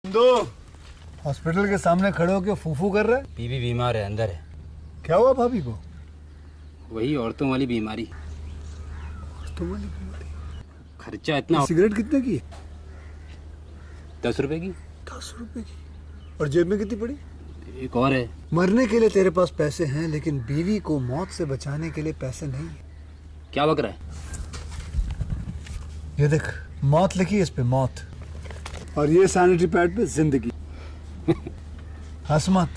दो हॉस्पिटल के सामने खड़े होकर फूफू कर रहे हैं। बीवी बीमार है, अंदर है। क्या हुआ भाभी को? वही औरतों वाली बीमारी। औरतों वाली बीमारी? खर्चा इतना। सिगरेट कितने की? 10 रुपए की। 10 रुपए की? और जेब में कितनी पड़ी? एक और है। मरने के लिए तेरे पास पैसे हैं, लेकिन बीवी को मौत से बचाने के लिए पैसे नहीं है। क्या बक रहा है? ये देख, मौत लिखी है इस पे, मौत। और ये सैनिटरी पैड पे जिंदगी। हंस मत।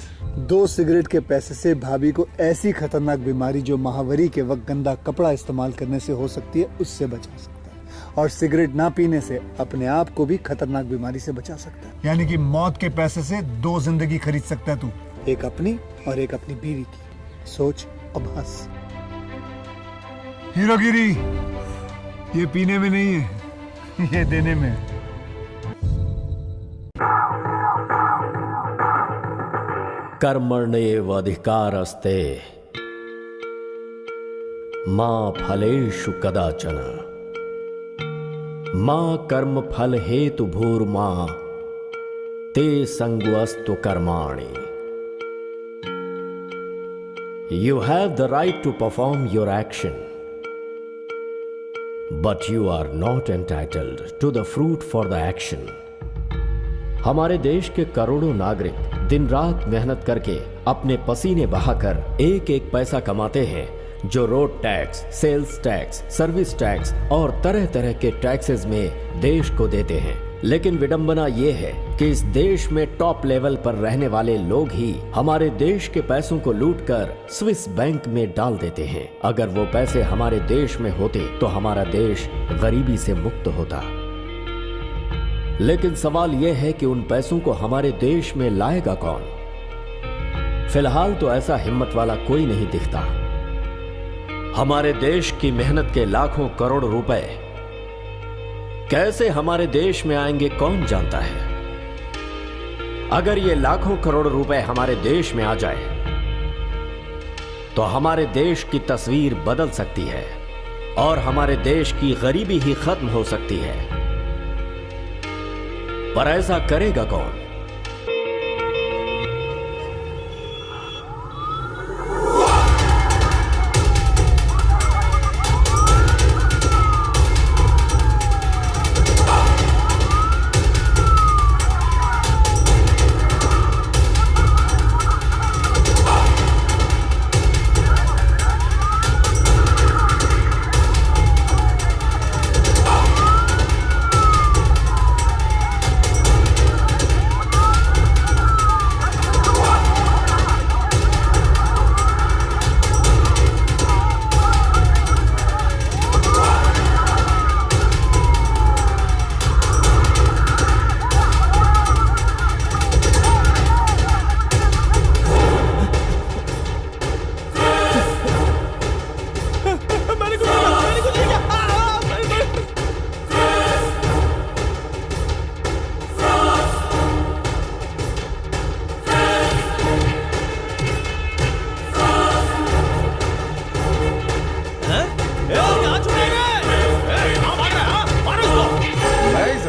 2 सिगरेट के पैसे से भाभी को ऐसी खतरनाक बीमारी जो महावरी के वक्त गंदा कपड़ा इस्तेमाल करने से हो सकती है, उससे बचा सकता है। और सिगरेट ना पीने से अपने आप को भी खतरनाक बीमारी से बचा सकता है। यानी कि मौत के पैसे से 2 जिंदगी खरीद सकता है तू, एक अपनी और एक अपनी बीवी की। सोच, अब हंस। हीरोगिरी ये पीने में नहीं है, ये देने में है। कर्मण्येव अधिकारस्ते मा फलेषु कदाचन मा कर्म फल हेतु भूर्मा ते संगोऽस्तु कर्माणि। You have the right to perform your action, but you are not entitled to the fruit for the action. हमारे देश के करोड़ों नागरिक दिन रात मेहनत करके अपने पसीने बहाकर एक एक पैसा कमाते हैं, जो road tax, sales tax, service tax और तरह तरह के टैक्सेस में देश को देते हैं। लेकिन विडंबना ये है कि इस देश में टॉप लेवल पर रहने वाले लोग ही हमारे देश के पैसों को लूटकर स्विस बैंक में डाल देते हैं। अगर वो पैसे हमारे देश में होते तो हमारा देश गरीबी से मुक्त होता। लेकिन सवाल यह है कि उन पैसों को हमारे देश में लाएगा कौन? फिलहाल तो ऐसा हिम्मत वाला कोई नहीं दिखता। हमारे देश की मेहनत के लाखों करोड़ रुपए कैसे हमारे देश में आएंगे, कौन जानता है। अगर ये लाखों करोड़ रुपए हमारे देश में आ जाए तो हमारे देश की तस्वीर बदल सकती है और हमारे देश की गरीबी ही खत्म हो सकती है। पर ऐसा करेगा कौन?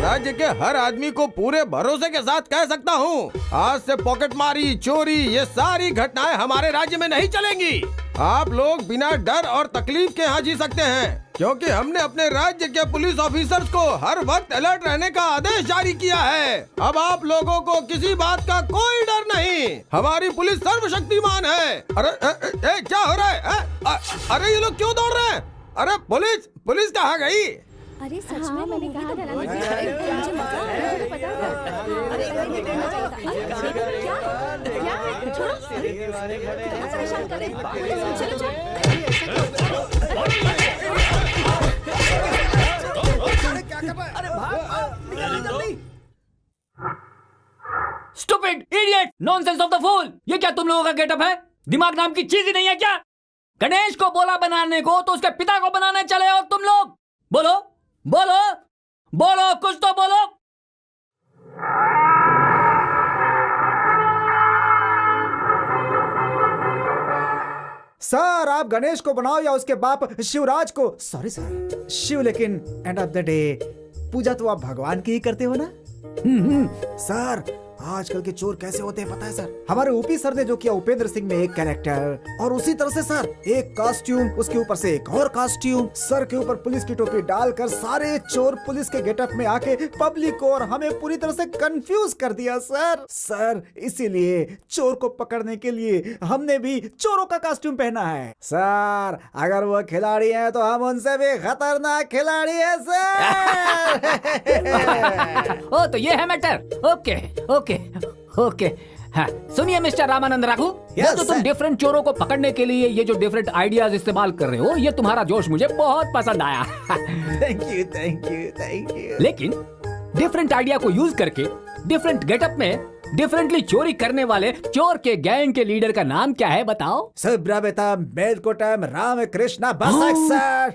राज्य के हर आदमी को पूरे भरोसे के साथ कह सकता हूँ, आज से पॉकेटमारी, चोरी, ये सारी घटनाएं हमारे राज्य में नहीं चलेंगी। आप लोग बिना डर और तकलीफ के यहाँ जी सकते हैं, क्योंकि हमने अपने राज्य के पुलिस ऑफिसर्स को हर वक्त अलर्ट रहने का आदेश जारी किया है। अब आप लोगों को किसी बात का कोई डर नहीं। हमारी पुलिस सर्वशक्तिमान है। अरे क्या हो रहा है? अरे ये लोग क्यों दौड़ रहे हैं? अरे पुलिस कहाँ गई? अरे सच में मैंने कहा था मुझे मजा आ रहा है, पता है। अरे क्या है? छोड़ो, परेशान कर रहे हैं। चलो stupid, idiot, nonsense of the fool. ये क्या तुम लोगों का गेटअप है? दिमाग नाम की चीज ही नहीं है क्या? गणेश को बोला बनाने को तो उसके पिता को बनाने चले और तुम लोग बोलो बोलो बोलो, कुछ तो बोलो। सर, आप गणेश को बनाओ या उसके बाप शिवराज को। सॉरी सर, शिव, लेकिन एंड ऑफ द डे पूजा तो आप भगवान की ही करते हो ना। सर आजकल के चोर कैसे होते हैं पता है सर? हमारे ऊपी सर ने जो किया उपेंद्र सिंह में एक कैरेक्टर, और उसी तरह से सर एक कॉस्ट्यूम, उसके ऊपर से एक और कॉस्ट्यूम, सर के ऊपर पुलिस की टोपी डालकर सारे चोर पुलिस के गेटअप में आके पब्लिक को और हमें पूरी तरह से कंफ्यूज कर दिया सर इसीलिए चोर को पकड़ने के लिए हमने भी चोरों का कॉस्ट्यूम पहना है सर। अगर वो खिलाड़ी हैं तो हम उनसे भी खतरनाक खिलाड़ी है सर। ओ तो ये है मैटर। ओके ओके ओके हाँ, सुनिए मिस्टर रामानंद राघु, Yes, वो जो तुम sir. डिफरेंट चोरों को पकड़ने के लिए ये जो डिफरेंट आइडियाज इस्तेमाल कर रहे हो, ये तुम्हारा जोश मुझे बहुत पसंद आया। Thank you. लेकिन डिफरेंट आइडिया को यूज करके डिफरेंट गेटअप में डिफरेंटली चोरी करने वाले चोर के गैंग के लीडर का नाम क्या है बताओ? सुब्रमण्यम मेलकोटम रामकृष्ण बसक सर।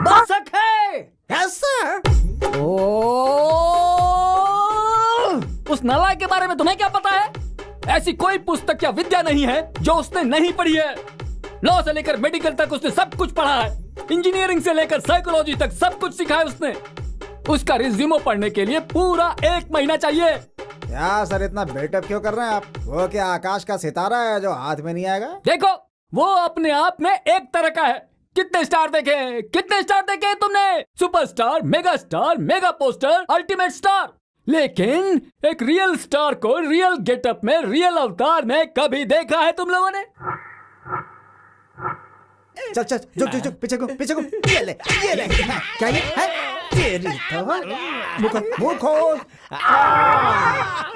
बसक है। Yes sir. उस नालायक के बारे में तुम्हें क्या पता है? ऐसी कोई पुस्तक या विद्या नहीं है जो उसने नहीं पढ़ी है। लॉ से लेकर मेडिकल तक उसने सब कुछ पढ़ा है। इंजीनियरिंग से लेकर साइकोलॉजी तक सब कुछ सीखा है उसने। उसका रिज्यूमो पढ़ने के लिए पूरा 1 महीना चाहिए। क्या सर इतना बिल्टअप क्यों कर रहे हैं आप? वो क्या आकाश का सितारा है जो हाथ में नहीं आएगा? देखो वो अपने आप में एक तरह का है। कितने स्टार देखे तुमने? Superstar, mega star, mega poster, ultimate star. लेकिन एक रियल स्टार को रियल गेटअप में, रियल अवतार में कभी देखा है तुम लोगों ने? चल जुक पीछे को ये ले क्या ये है? तेरी तो मुंह खोल।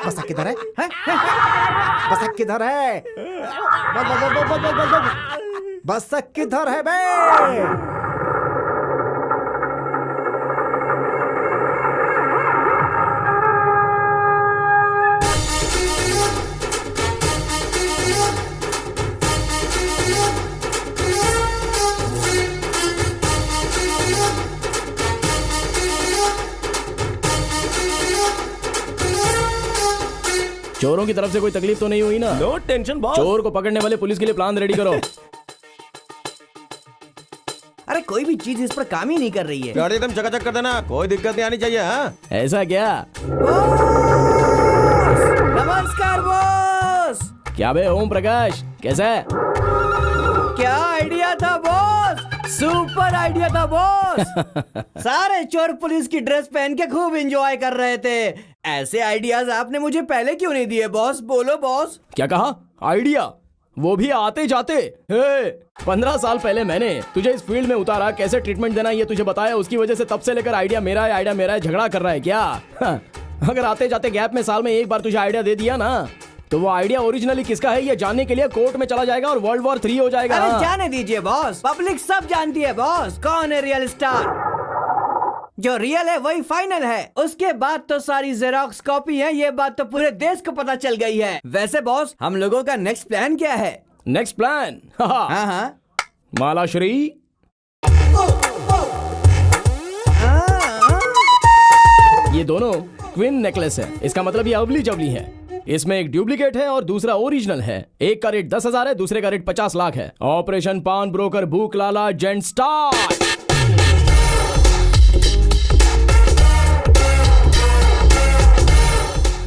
बसा किधर है? बसा किधर है? बसा किधर है बे? चोरों की तरफ से कोई तकलीफ तो नहीं हुई ना? No tension boss. चोर को पकड़ने वाले पुलिस के लिए प्लान रेडी करो। अरे कोई भी चीज इस पर काम ही नहीं कर रही है। गाड़ी एकदम चकाचक कर देना, कोई दिक्कत नहीं आनी चाहिए। हाँ ऐसा क्या? नमस्कार बॉस। क्या बे ओम प्रकाश, कैसा है? क्या आइडिया था बॉस? सुपर आइडिया था बॉस। सारे चोर पुलिस की ड्रेस पहन के खूब एंजॉय कर रहे थे। ऐसे आइडियाज आपने मुझे पहले क्यों नहीं दिए बॉस? बोलो बॉस। क्या कहा? आइडिया? वो भी आते जाते। 15 साल पहले मैंने तुझे इस फील्ड में उतारा, कैसे ट्रीटमेंट देना ये तुझे बताया। उसकी वजह से तब से लेकर आइडिया मेरा है, झगड़ा कर रहा है क्या? अगर आते जाते गैप में साल में एक बार तुझे आइडिया दे दिया ना, तो वो आइडिया ओरिजिनली किसका है ये जानने के लिए कोर्ट में चला जाएगा और World War 3 हो जाएगा। अरे जाने दीजिए बॉस, पब्लिक सब जानती है बॉस कौन है रियल स्टार। जो रियल है वही फाइनल है। उसके बाद तो सारी जेरोक्स कॉपी है, ये बात तो पूरे देश को पता चल गई है। वैसे बॉस हम लोगों का नेक्स्ट प्लान क्या है? Next plan? हाँ मालाश्री, ये दोनों ट्विन नेकलेस है। इसका मतलब ये अवली जवली है। इसमें एक डुप्लीकेट है और दूसरा ओरिजिनल है। एक का रेट 10,000 है, दूसरे का रेट 50 लाख है। ऑपरेशन पान ब्रोकर भूख लाला जेंट स्टार।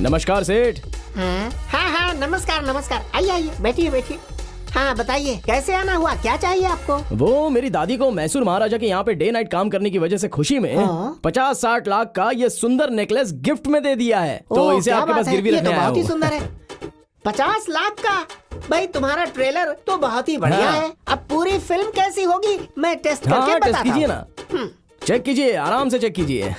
नमस्कार सेठ। हाँ नमस्कार। आइए बैठिए। हाँ बताइए कैसे आना हुआ, क्या चाहिए आपको? वो मेरी दादी को मैसूर महाराजा के यहाँ पे डे नाइट काम करने की वजह से खुशी में 50-60 लाख का ये सुंदर नेकलेस गिफ्ट में दे दिया है। तो इसे आपके पास गिरवी रखने आया हूँ। बहुत ही सुंदर है। 50 लाख का? भाई तुम्हारा ट्रेलर तो बहुत ही बढ़िया है। अब पूरी फिल्म कैसी होगी मैं टेस्ट करके बताता हूँ। टेस्ट कीजिए ना, चेक कीजिए, आराम से चेक कीजिए।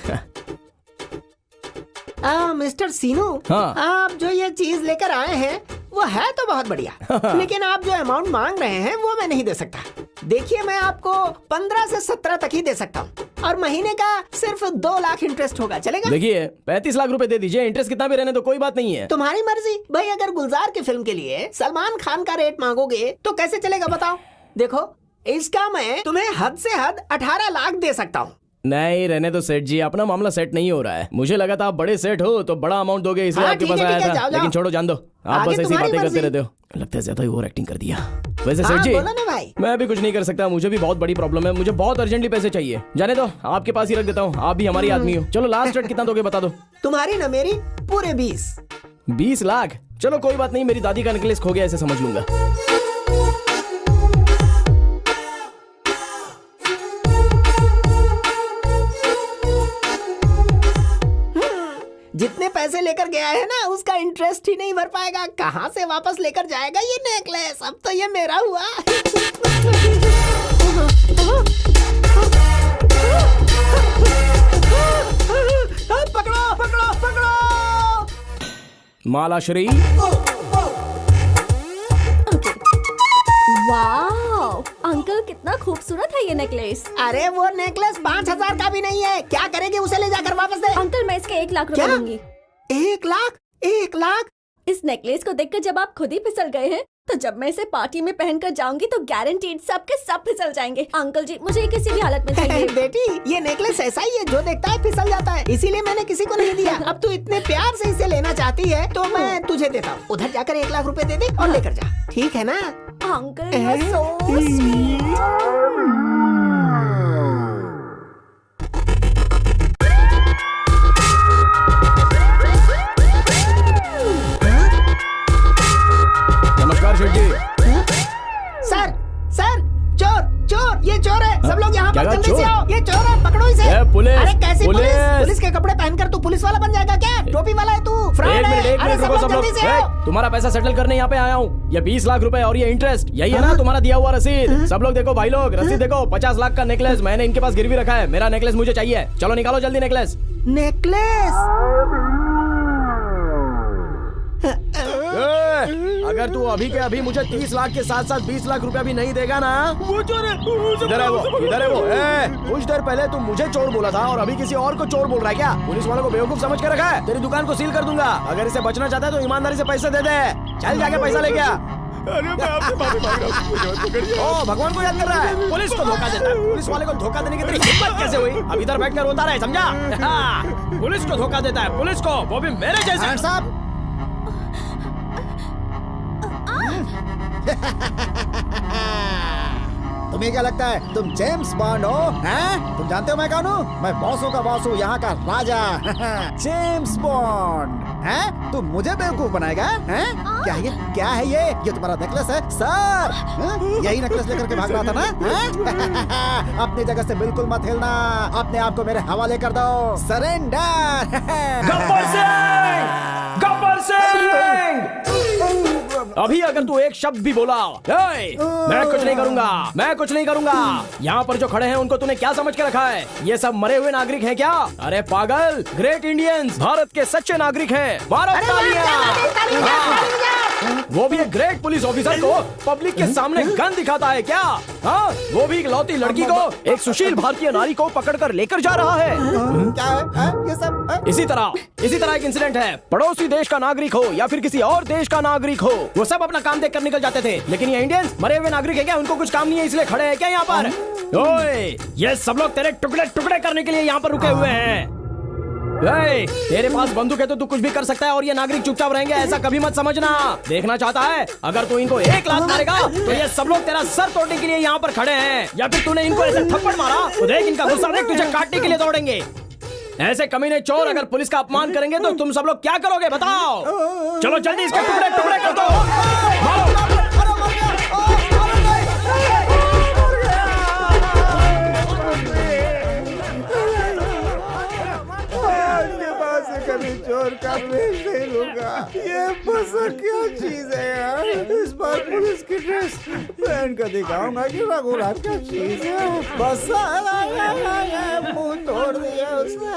मिस्टर सीनू, हाँ। आप जो ये चीज लेकर आए हैं वो है तो बहुत बढ़िया, लेकिन आप जो अमाउंट मांग रहे हैं वो मैं नहीं दे सकता। देखिए मैं आपको 15 से 17 तक ही दे सकता हूँ और महीने का सिर्फ 2 लाख इंटरेस्ट होगा, चलेगा? देखिए 35 लाख रुपए दे दीजिए, इंटरेस्ट कितना भी रहने तो कोई बात नहीं है। तुम्हारी मर्जी भाई। अगर गुलजार की फिल्म के लिए सलमान खान का रेट मांगोगे तो कैसे चलेगा बताओ? देखो इसका मैं तुम्हें हद से हद 18 लाख दे सकता हूँ। नहीं रहने तो सेठ जी, अपना मामला सेट नहीं हो रहा है। मुझे लगा था आप बड़े सेठ हो तो बड़ा अमाउंट दोगे, इसलिए आपके पास आया था। लेकिन छोड़ो, जान दो, आप बस ऐसी बातें करते रहते हो। लगता है ज्यादा ही ओवर एक्टिंग कर दिया। वैसे हाँ, सेठ जी, बोलो ना भाई। मैं भी कुछ नहीं कर सकता, मुझे भी बहुत बड़ी प्रॉब्लम है, मुझे बहुत अर्जेंटली पैसे चाहिए। जाने दो, आपके पास ही रख देता हूँ, आप भी हमारी आदमी हो। चलो लास्ट रेट कितना दोगे बता दो। तुम्हारी ना मेरी पूरे 20। 20 लाख? चलो कोई बात नहीं, मेरी दादी का नेकलेस खो गया ऐसे समझ लूंगा। जितने पैसे लेकर गया है ना उसका इंटरेस्ट ही नहीं भर पाएगा, कहाँ से वापस लेकर जाएगा ये नेकलेस? अब तो ये मेरा हुआ। पकड़ो पकड़ो पकड़ो। माला श्री, वाओ अंकल कितना खूबसूरत है ये नेकलेस। अरे वो नेकलेस 5,000 का भी नहीं है, क्या करेगी? उसे ले जाकर वापस दे। अंकल मैं इसके 1 लाख रुपए क्या? दूंगी। 1 लाख? 1 लाख? इस नेकलेस को देखकर जब आप खुद ही फिसल गए हैं, तो जब मैं इसे पार्टी में पहनकर जाऊंगी तो गारंटीड सबके सब फिसल जाएंगे। अंकल जी मुझे किसी भी हालत में चाहिए। बेटी ये नेकलेस ऐसा ही है, जो देखता है फिसल जाता है, इसीलिए मैंने किसी को नहीं दिया। अब तू इतने प्यार से इसे लेना चाहती है तो मैं तुझे देता हूँ। उधर जाकर 1 लाख रुपए दे दे और लेकर जा, ठीक है ना? Uncle you are so sweet. नमस्कार शेठ जी। सर सर, चोर चोर, ये चोर है। सब लोग यहाँ क्या पर कहा, जल्दी से चोर? आओ, ये चोर है, पकड़ो इसे। ए, पुलिस, अरे कैसी पुलिस? पुलिस? पुलिस के कपड़े पहनकर तू पुलिस वाला बन जाएगा क्या? टोपी वाला है तू, फ्रॉड एक है। मिनट अरे रुको सब लोग। जल्दी से आओ। तुम्हारा पैसा सेटल करने यहाँ पे आया हूँ। ये 20 लाख रुपए और ये इंटरेस्ट, यही है ना तुम्हारा दिया हुआ रसीद? सब लोग देखो भाई लोग, रसीद देखो। 50 लाख का नेकलेस मैंने इनके पास गिरवी रखा है। मेरा नेकलेस मुझे चाहिए, चलो निकालो जल्दी नेकलेस। नेकलेस? अगर तू अभी के अभी मुझे 30 लाख के साथ साथ 20 लाख रुपया भी नहीं देगा ना, वो चोर है। इधर है वो, इधर है वो। कुछ देर पहले तू मुझे चोर बोला था और अभी किसी और को चोर बोल रहा है क्या? पुलिस वालों को बेवकूफ समझ के रखा है। तेरी दुकान को सील कर दूंगा। अगर इसे बचना चाहता है तो ईमानदारी से पैसे दे दे। चल जाके पैसा ले गया। ओ भगवान को याद कर रहा है, पुलिस को धोखा देता है। पुलिस वाले को धोखा देने की तेरी हिम्मत कैसे हुई? अब इधर बैठकर रोता रहे, समझा? पुलिस को धोखा देता है, पुलिस को, वो भी मेरे जैसे। साहब तुम्हें क्या लगता है तुम जेम्स बॉन्ड हो? हैं? तुम जानते हो मैं कौन हूँ? मैं बॉसों का बॉस हूँ, यहाँ का राजा। James bond. हैं? तुम मुझे बेवकूफ बनाएगा? हैं? क्या है ये? क्या है ये तुम्हारा नेकलेस है सर? यही नेकलेस लेकर के भाग रहा था ना? हैं? अपनी जगह से बिल्कुल मत हिलना, अपने आप को मेरे हवाले कर दो। सरेंडर। गब्बर सिंह! गब्बर सिंह! अभी अगर तू एक शब्द भी बोला, मैं कुछ नहीं करूंगा, मैं कुछ नहीं करूंगा। यहाँ पर जो खड़े हैं उनको तूने क्या समझ के रखा है? ये सब मरे हुए नागरिक हैं क्या? अरे पागल, ग्रेट इंडियंस, भारत के सच्चे नागरिक हैं। भारत वो भी एक ग्रेट पुलिस ऑफिसर को पब्लिक के सामने गन दिखाता है क्या? हाँ, वो भी इकलौती लड़की को, एक सुशील भारतीय नारी को पकड़कर लेकर जा रहा है। क्या है? ये सब इसी तरह एक इंसिडेंट है। पड़ोसी देश का नागरिक हो या फिर किसी और देश का नागरिक हो, वो सब अपना काम देखकर निकल जाते थे। लेकिन ये इंडियंस मरे हुए नागरिक है क्या? उनको कुछ काम नहीं है इसलिए खड़े हैं क्या यहाँ पर? ओए, ये सब लोग तेरे टुकड़े टुकड़े करने के लिए यहाँ पर रुके हुए हैं। तेरे पास बंदूक है तो तू कुछ भी कर सकता है और ये नागरिक चुपचाप रहेंगे, ऐसा कभी मत समझना। देखना चाहता है अगर तू इनको 1 लाख मारेगा तो ये सब लोग तेरा सर तोड़ने के लिए यहाँ पर खड़े हैं, या फिर तूने इनको ऐसे थप्पड़ मारा तो देख इनका गुस्सा देख, तुझे काटने के लिए दौड़ेंगे। ऐसे कमीने चोर अगर पुलिस का अपमान करेंगे तो तुम सब लोग क्या करोगे बताओ? चलो जल्दी इसके टुकड़े टुकड़े कर दो। मारो। कभी चोर का वेश नहीं लूंगा। ये बस क्या चीज है यार? इस बार पुलिस की ड्रेस पहन कर दिखाऊंगा कि रघुराज क्या चीज है। बस मुंह तोड़ दिया उसने।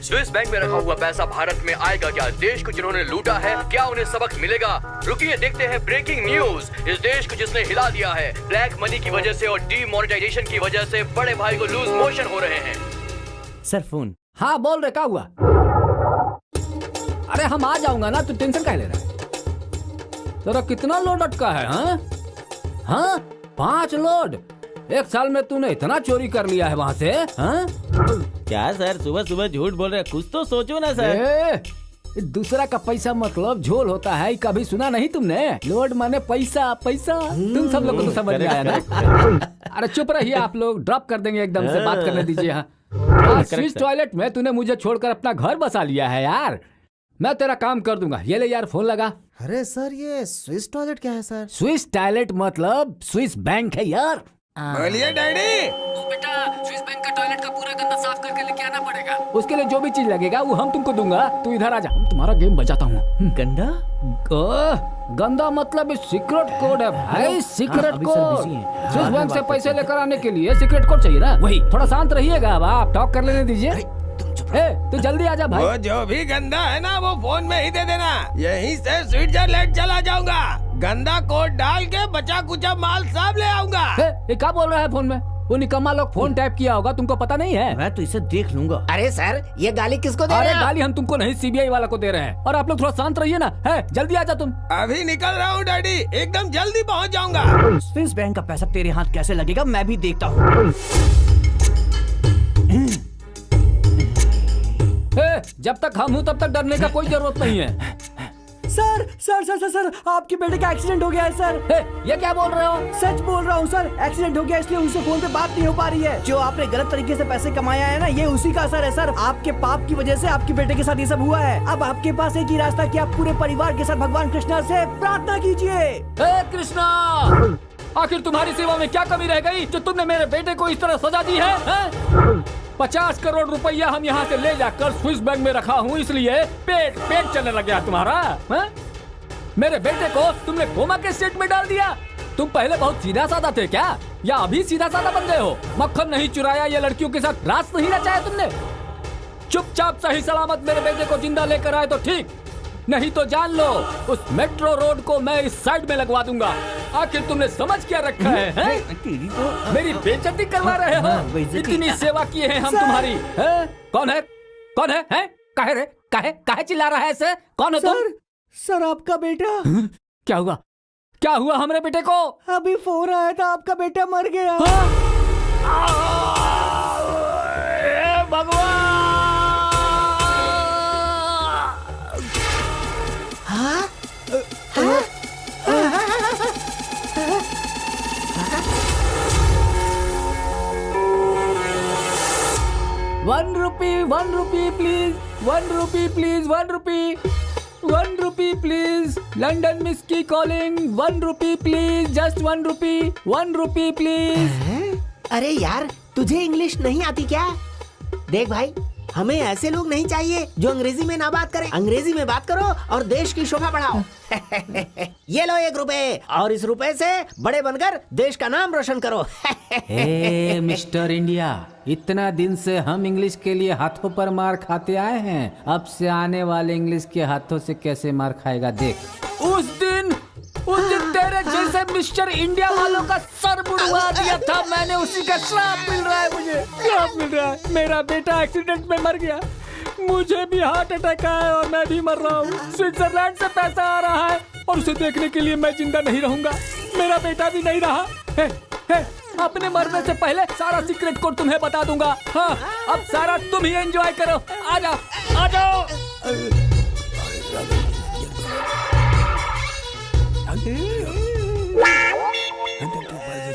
स्विस बैंक में रखा हुआ पैसा भारत में आएगा क्या? देश को जिन्होंने लूटा है क्या उन्हें सबक मिलेगा? रुकिए देखते हैं ब्रेकिंग न्यूज। इस देश को जिसने हिला दिया है ब्लैक मनी की वजह से और डीमोनेटाइजेशन की वजह से बड़े भाई को लूज मोशन हो रहे हैं। Sir phone. हाँ बोल रहे, क्या हुआ? अरे हम आ जाऊंगा ना, तू टेंशन काहे ले रहा है? तेरा कितना लोड अटका है? हाँ 5 लोड। 1 साल में तूने इतना चोरी कर लिया है वहाँ से? हाँ क्या सर सुबह सुबह झूठ बोल रहे हैं? कुछ तो सोचो ना सर। दूसरा का पैसा मतलब झोल होता है, कभी सुना नहीं तुमने? लोड माने पैसा पैसा। तुम सब लोग को तो समझ में आया ना? अरे चुप रहिए आप लोग, ड्रॉप कर देंगे एकदम से, बात करने दीजिए। हाँ, स्विस टॉयलेट में तूने मुझे छोड़कर अपना घर बसा लिया है यार। मैं तेरा काम कर दूंगा। ये ले यार फोन लगा। अरे सर ये स्विस टॉयलेट क्या है सर? स्विस टॉयलेट मतलब स्विस बैंक है यार। बोलिए डैडी। बेटा स्विस बैंक का टॉयलेट का पूरा गंदा साफ करके लेके आना पड़ेगा। उसके लिए जो भी चीज लगेगा वो हम तुमको दूंगा। तू इधर आ जा, तुम्हारा गेम बजाता हूँ। गंदा? गंदा मतलब सीक्रेट कोड है भाई, सीक्रेट कोड। स्विस बैंक से पैसे लेकर आने के लिए सीक्रेट कोड चाहिए ना? वही। थोड़ा शांत रहिएगा, अब आप टॉक कर लेने दीजिए। तू जल्दी आ जा भाई। वो जो भी गंदा है ना वो फोन में ही दे देना, यहीं से स्विट्जरलैंड चला जाऊंगा। गंदा कोड डाल के बचा कुचा माल सब ले आऊंगा। ये क्या बोल रहा है फोन में? वो निकम्मा लोग फोन टैप किया होगा, तुमको पता नहीं है? मैं तो इसे देख लूंगा। अरे सर ये गाली किसको दे अरे रहे हैं? गाली हम तुमको नहीं, सीबीआई वाला को दे रहे हैं। और आप लोग थोड़ा शांत रहिए ना। है जल्दी आ जा तुम। अभी निकल रहा हूँ डैडी, एकदम जल्दी पहुँच जाऊंगा। स्विस बैंक का पैसा तेरे हाथ कैसे लगेगा मैं भी देखता हूँ। जब तक हम हूँ तब तक डरने का कोई जरूरत नहीं है। Sir sir sir sir sir आपके बेटे का एक्सीडेंट हो गया है सर। ये क्या बोल रहे हो? सच बोल रहा हूँ सर, एक्सीडेंट हो गया इसलिए उनसे फोन पे बात नहीं हो पा रही है। जो आपने गलत तरीके से पैसे कमाया है ना, ये उसी का असर है सर। आपके पाप की वजह से आपके बेटे के साथ ये सब हुआ है। अब आपके पास एक ही रास्ता कि आप पूरे परिवार के साथ भगवान कृष्णा से प्रार्थना कीजिए। कृष्णा, आखिर तुम्हारी सेवा में क्या कमी रह गई जो तुमने मेरे बेटे को इस तरह सजा दी है? 50 करोड़ रुपया हम यहाँ से ले जाकर स्विस बैंक में रखा हूँ, इसलिए पेट चलने लग गया तुम्हारा। है? मेरे बेटे को तुमने कोमा के स्टेट में डाल दिया। तुम पहले बहुत सीधा साधा थे क्या, या अभी सीधा साधा बन गए हो? मक्खन नहीं चुराया, ये लड़कियों के साथ रास नहीं रचाया तुमने। चुपचाप सही सलामत मेरे बेटे को जिंदा लेकर आए तो ठीक, नहीं तो जान लो उस मेट्रो रोड को मैं इस साइड में लगवा दूंगा। आखिर तुमने समझ क्या रखा है? मेरी बेइज्जती करवा रहे हो? इतनी सेवा किए हैं हम तुम्हारी। है? कौन है? कौन है? काहे रे? काहे चिल्ला रहा है ऐसे? कौन है तुम? सर आपका बेटा। क्या हुआ? क्या हुआ हमारे बेटे को? अभी फोन आया था, आपका बेटा मर गया। भगवान! One rupee please, 1 rupee please, 1 rupee, 1 rupee please. London miss की calling, 1 rupee please, just 1 rupee, 1 rupee please. अरे यार तुझे इंग्लिश नहीं आती क्या? देख भाई, हमें ऐसे लोग नहीं चाहिए जो अंग्रेजी में ना बात करें। अंग्रेजी में बात करो और देश की शोभा बढ़ाओ। ये लो 1 रुपए, और इस रुपए से बड़े बनकर देश का नाम रोशन करो। हे मिस्टर इंडिया, इतना दिन से हम इंग्लिश के लिए हाथों पर मार खाते आए हैं, अब से आने वाले इंग्लिश के हाथों से कैसे मार खाएगा देख। उस दिन तेरे जैसे मिस्टर इंडिया वालों का सर बुड़वा दिया था मैंने, उसी का श्राप मिल रहा है मुझे। श्राप मिल रहा है। मेरा बेटा एक्सीडेंट में मर गया, मुझे भी हार्ट अटैक आया और मैं भी मर रहा हूँ। स्विट्जरलैंड से पैसा आ रहा है और उसे देखने के लिए मैं जिंदा नहीं रहूंगा। मेरा बेटा भी नहीं रहा है। अपने मरने से पहले सारा सीक्रेट कोड तुम्हें बता दूंगा। हाँ, अब सारा तुम ही एंजॉय करो। आ जाओ।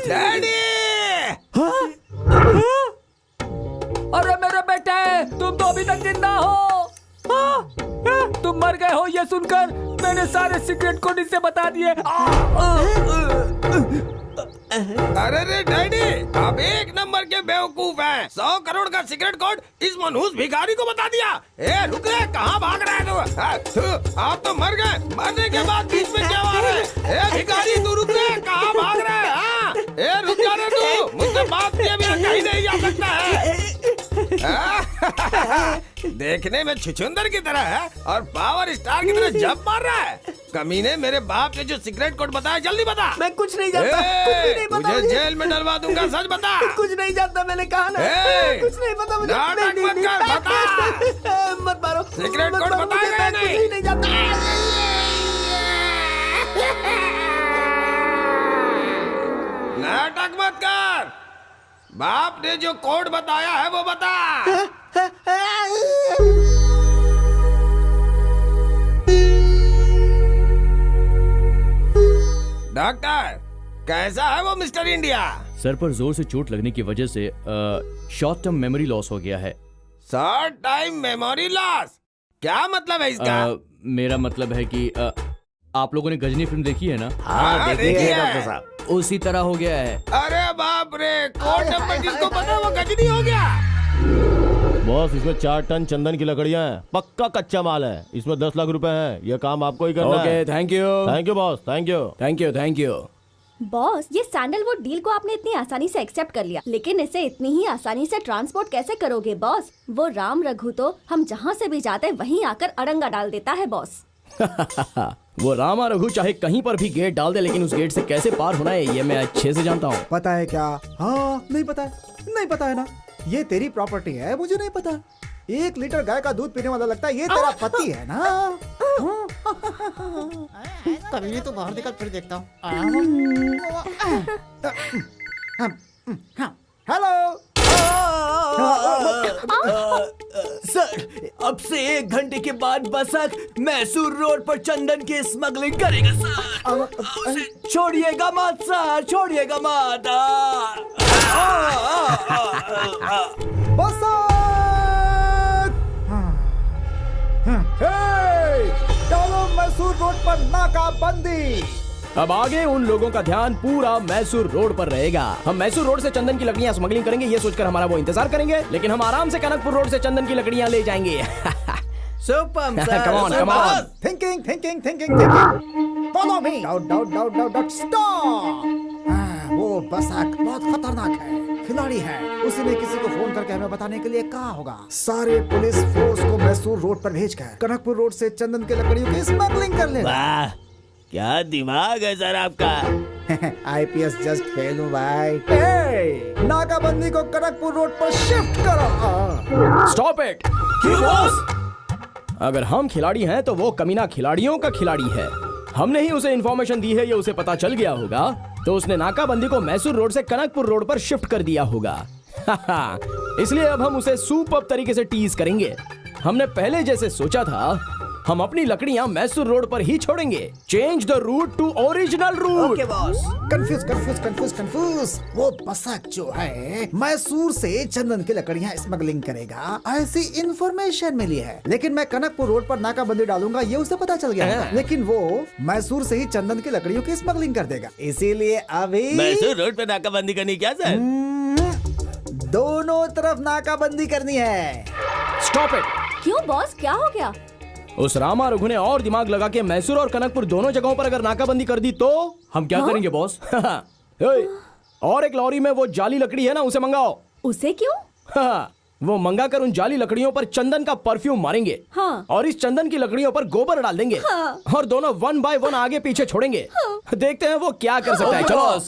डैडी! अरे मेरे बेटे, तुम तो अभी तक जिंदा हो। तुम मर गए हो ये सुनकर मैंने सारे सीक्रेट कोड इसे बता दिए। अरे रे डैडी, आप एक नंबर के बेवकूफ हैं। 100 करोड़ का सीक्रेट कोड इस मनहूस भिखारी को बता दिया। ए रुक रे, कहाँ भाग रहा है तू? आप तो मर गए, मरने के बाद बीच में क्या आ रहा है? ए भिखारी तू रुक रे, कहाँ भाग रहा है? हाँ? ए रुक जा रे तू, मुझसे बात किए बिना कहीं नहीं जा सकता है। देखने में छुछुंदर की तरह है और पावर स्टार की तरह जंप मार रहा है। कमीने, मेरे बाप ने जो सीक्रेट कोड बताया जल्दी बता। मैं कुछ नहीं जानता, कुछ भी नहीं पता मुझे जेल में डलवा दूंगा, सच बता। कुछ नहीं जानता, मैंने कहा ना। कुछ नहीं पता मुझे। नाटक मत कर, बता। मत मारो। सीक्रेट कोड बताएगा नहीं? कुछ नहीं जानता। नाटक मत कर, बाप ने जो कोड बताया है वो बता। डॉक्टर, कैसा है वो मिस्टर इंडिया? सर पर जोर से चोट लगने की वजह से शॉर्ट टर्म मेमोरी लॉस हो गया है। Short time memory loss? क्या मतलब है इसका? मेरा मतलब है कि आप लोगों ने गजनी फिल्म देखी है ना? हाँ, देखिए डॉक्टर साहब, उसी तरह हो गया है। अरे बाप रे, कोड नंबर जिसको पता है वो गजनी हो गया। बॉस, इसमें 4 टन चंदन की लकड़ियां हैं, पक्का कच्चा माल है। इसमें 10 लाख रुपए हैं। यह काम आपको ही करना है। Okay, thank you. Thank you boss, thank you. Thank you, thank you. Boss, ये सैंडलवुड डील को आपने इतनी आसानी से एक्सेप्ट कर लिया, लेकिन इसे इतनी ही आसानी से ट्रांसपोर्ट कैसे करोगे बॉस? वो राम रघु तो हम जहाँ से भी जाते वहीं आकर अड़ंगा डाल देता है बॉस। वो रामा रघु चाहे कहीं पर भी गेट डाल दे, लेकिन उस गेट से कैसे पार होना है ये मैं अच्छे से जानता हूँ। पता है क्या? हाँ, नहीं पता है, नहीं पता है ना। ये तेरी प्रॉपर्टी है, मुझे नहीं पता। 1 लीटर गाय का दूध पीने वाला लगता है ये तेरा पति है ना? कभी नहीं तो बाहर निकल फिर देखता हूँ। हेलो सर, अब से 1 घंटे के बाद बसक मैसूर रोड पर चंदन की स्मगलिंग करेगा सर। उसे छोड़िएगा मत सर, छोड़िएगा मत। डालो मैसूर रोड पर नाकाबंदी। अब आगे उन लोगों का ध्यान पूरा मैसूर रोड पर रहेगा। हम मैसूर रोड से चंदन की लकड़ियां स्मगलिंग करेंगे ये सोचकर हमारा वो इंतजार करेंगे, लेकिन हम आराम से कनकपुर रोड से चंदन की लकड़ियां ले जाएंगे। Super sir, Come on, come on. Thinking. Follow me. Doubt stop. वो बसक बहुत खतरनाक है, खिलाड़ी है। उसी ने किसी को फोन करके हमें बताने के लिए कहा होगा। सारे पुलिस फोर्स को मैसूर रोड पर भेजकर कनकपुर रोड से चंदन की लकड़ियों की स्मगलिंग कर लेगा। वाह, क्या दिमाग है सर आपका। आईपीएस जस्ट फेल हूँ भाई। नाकाबंदी को कनकपुर रोड पर शिफ्ट करो। Stop it. क्यों बॉस? अगर हम खिलाड़ी हैं तो वो कमीना खिलाड़ियों का खिलाड़ी है। हमने ही उसे इंफॉर्मेशन दी है, ये उसे पता चल गया होगा, तो उसने नाकाबंदी को मैसूर रोड से कनकपुर रोड पर शिफ्ट कर दिया होगा। इसलिए अब हम उसे सुपर्ब तरीके से टीज करेंगे। हमने पहले जैसे सोचा था, हम अपनी लकड़ियां मैसूर रोड पर ही छोड़ेंगे। Change the route to original route. Okay boss. Confuse. वो बसक जो है मैसूर से चंदन की लकड़ियां स्मगलिंग करेगा, ऐसी इंफॉर्मेशन मिली है। लेकिन मैं कनकपुर रोड पर नाकाबंदी डालूंगा ये उसे पता चल गया है। लेकिन वो मैसूर से ही चंदन की लकड़ियों की स्मगलिंग कर देगा। इसीलिए अभी मैसूर रोड पे नाकाबंदी करनी क्या सर? दोनों तरफ नाकाबंदी करनी है। Stop it. क्यों बॉस, क्या हो गया? उस रामा रघु ने और दिमाग लगा के मैसूर और कनकपुर दोनों जगहों पर अगर नाकाबंदी कर दी तो हम क्या करेंगे बॉस? और एक लॉरी में वो जाली लकड़ी है ना, उसे मंगाओ। उसे क्यों? वो मंगा कर उन जाली लकड़ियों पर चंदन का परफ्यूम मारेंगे। हाँ। और इस चंदन की लकड़ियों पर गोबर डाल देंगे। हाँ। और दोनों 1 बाय 1 आगे पीछे छोड़ेंगे। देखते हैं वो क्या कर सकता है। चलो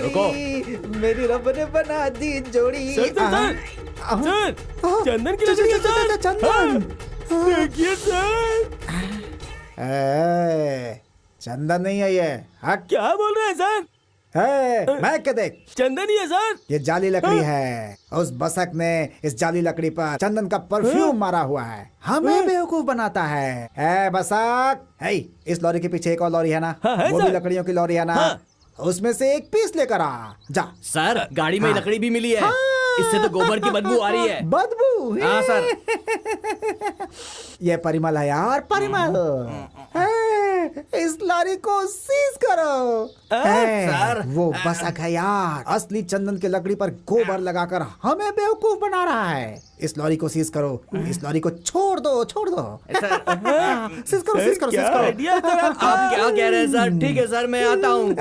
रुको। मेरी रब ने बना दी जोड़ी। चंदन की लकड़ियां चंदन। देखिए सर। चंदन नहीं है ये। क्या बोल रहे हैं सर? मैं क्या देख, चंदन ही है सर। ये जाली लकड़ी है। उस बसक ने इस जाली लकड़ी पर चंदन का परफ्यूम मारा हुआ है, हमें बेवकूफ बनाता है। बसक, इस लॉरी के पीछे एक और लॉरी है ना? है वो भी सर। लकड़ियों की लॉरी है ना? उसमें से एक पीस लेकर आ जा। सर, गाड़ी में लकड़ी भी मिली है। इससे तो गोबर की बदबू आ रही है। बदबू? हाँ सर। ये परिमल है यार, परिमल। इस लॉरी को सीज करो। सर। वो बसक है यार, असली चंदन की लकड़ी पर गोबर लगाकर हमें बेवकूफ बना रहा है। इस लॉरी को सीज करो। इस लॉरी को छोड़ दो। सीज करो। आप क्या कह रहे हैं सर? ठीक है सर, मैं आता हूँ।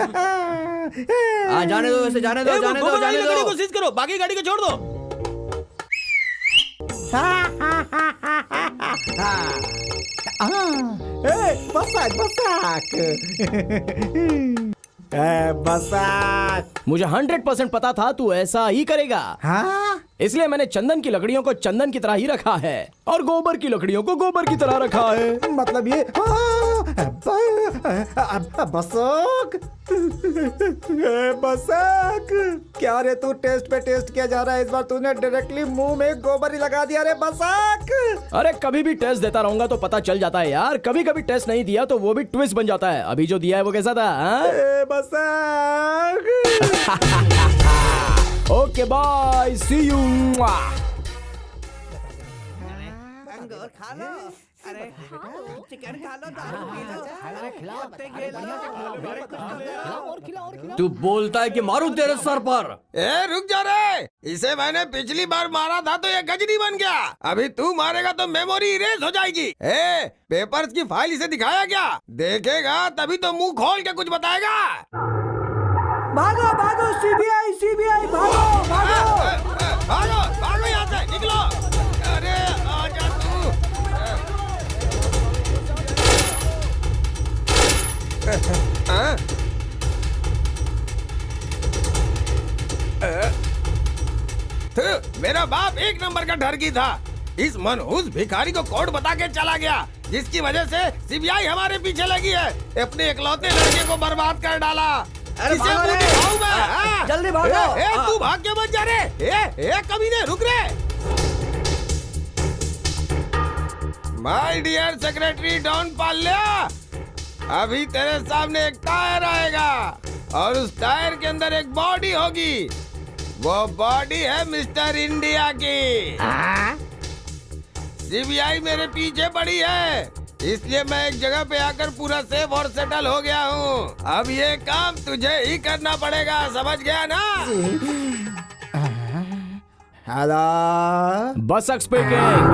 जाने दो, वैसे जाने दो। लकड़ी को सीज करो, बाकी गाड़ी को छोड़ दो। बसक। मुझे 100% पता था तू ऐसा ही करेगा। हाँ? इसलिए मैंने चंदन की लकड़ियों को चंदन की तरह ही रखा है और गोबर की लकड़ियों को गोबर की तरह रखा है। मतलब ये बसक बसक, क्या रे तू टेस्ट पे टेस्ट किया जा रहा है? इस बार तूने डायरेक्टली मुंह में गोबर ही लगा दिया रे बसक। अरे कभी भी टेस्ट देता रहूंगा तो पता चल जाता है यार। कभी कभी टेस्ट नहीं दिया तो वो भी ट्विस्ट बन जाता है। अभी जो दिया है वो कैसा था? बसक। Okay bye, see you. अंगूर खा लो, अरे चिकन खा लो, दारू पी लो। तू बोलता है कि मारू तेरे सर पर। ए रुक जा रे, इसे मैंने पिछली बार मारा था तो ये गजनी बन गया। अभी तू मारेगा तो मेमोरी इरेज हो जाएगी। ए पेपर्स की फाइल इसे दिखाया क्या? देखेगा तभी तो मुंह खोल के कुछ बताएगा। भागो भागो, सीबीआई सीबीआई, भागो भागो भागो भागो यहाँ से, निकलो। अरे आजा तू। मेरा बाप एक नंबर का ठरकी था। इस मनहूस भिखारी को कोड बता के चला गया, जिसकी वजह से सीबीआई हमारे पीछे लगी है। अपने इकलौते लड़के को बर्बाद कर डाला। अरे इसे भागो मुंह रे। दिखाऊं मैं, हाँ? जल्दी भागो। तू भाग के मत जा रे। कमीने रुक रे। माय डियर सेक्रेटरी डॉन पाल्या, अभी तेरे सामने एक टायर आएगा और उस टायर के अंदर एक बॉडी होगी। वो बॉडी है मिस्टर इंडिया की। सीबीआई मेरे पीछे पड़ी है, इसलिए मैं एक जगह पे आकर पूरा सेफ और सेटल हो गया हूँ। अब ये काम तुझे ही करना पड़ेगा, समझ गया ना? Hello Basak speaking.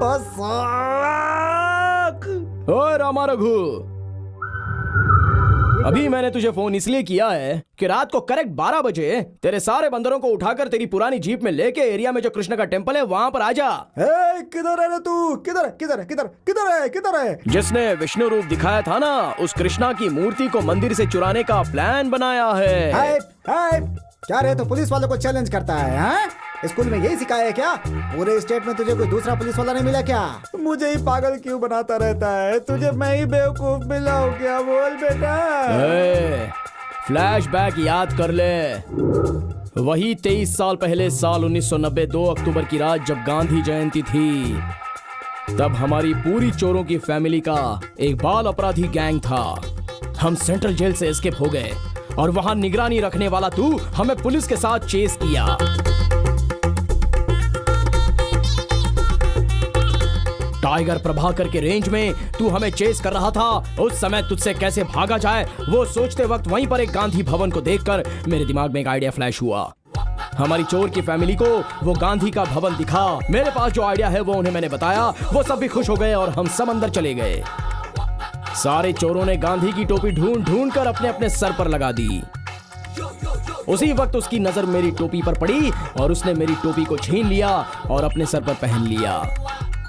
बसक। ओ रामा रघु, अभी मैंने तुझे फोन इसलिए किया है कि रात को करेक्ट 12 बजे तेरे सारे बंदरों को उठाकर तेरी पुरानी जीप में लेके एरिया में जो कृष्ण का टेम्पल है वहां पर आ जा। किधर है रे तू? किधर किधर किधर किधर है? किधर है? जिसने विष्णु रूप दिखाया था ना, उस कृष्णा की मूर्ति को मंदिर से चुराने का प्लान बनाया है। क्या रे तो पुलिस वालों को चैलेंज करता है? हाँ? स्कूल में यही सिखाया है क्या? पूरे स्टेट में तुझे कोई दूसरा पुलिस वाला नहीं मिला क्या? मुझे ही पागल क्यों बनाता रहता है? तुझे मैं ही बेवकूफ मिला हूँ क्या? बोल बेटा। फ्लैशबैक याद कर ले। वही 23 साल पहले, साल 1990, 2 अक्टूबर की रात जब गांधी जयंती थी, तब हमारी पूरी चोरों की फैमिली का एक बाल अपराधी गैंग था। हम सेंट्रल जेल से एस्केप हो गए और वहां निगरानी रखने वाला तू हमें पुलिस के साथ चेस किया। टाइगर प्रभाकर के रेंज में तू हमें चेस कर रहा था। उस समय तुझसे कैसे भागा जाए वो सोचते वक्त वहीं पर एक गांधी भवन को देखकर मेरे दिमाग में एक आइडिया फ्लैश हुआ। हमारी चोर की फैमिली को वो गांधी का भवन दिखा। मेरे पास जो आइडिया है वो उन्हें मैंने बताया। वो सब भी खुश हो गए और हम सब अंदर चले गए। सारे चोरों ने गांधी की टोपी ढूंढ ढूंढ कर अपने अपने सर पर लगा दी। उसी वक्त उसकी नजर मेरी टोपी पर पड़ी और उसने मेरी टोपी को छीन लिया और अपने सर पर पहन लिया।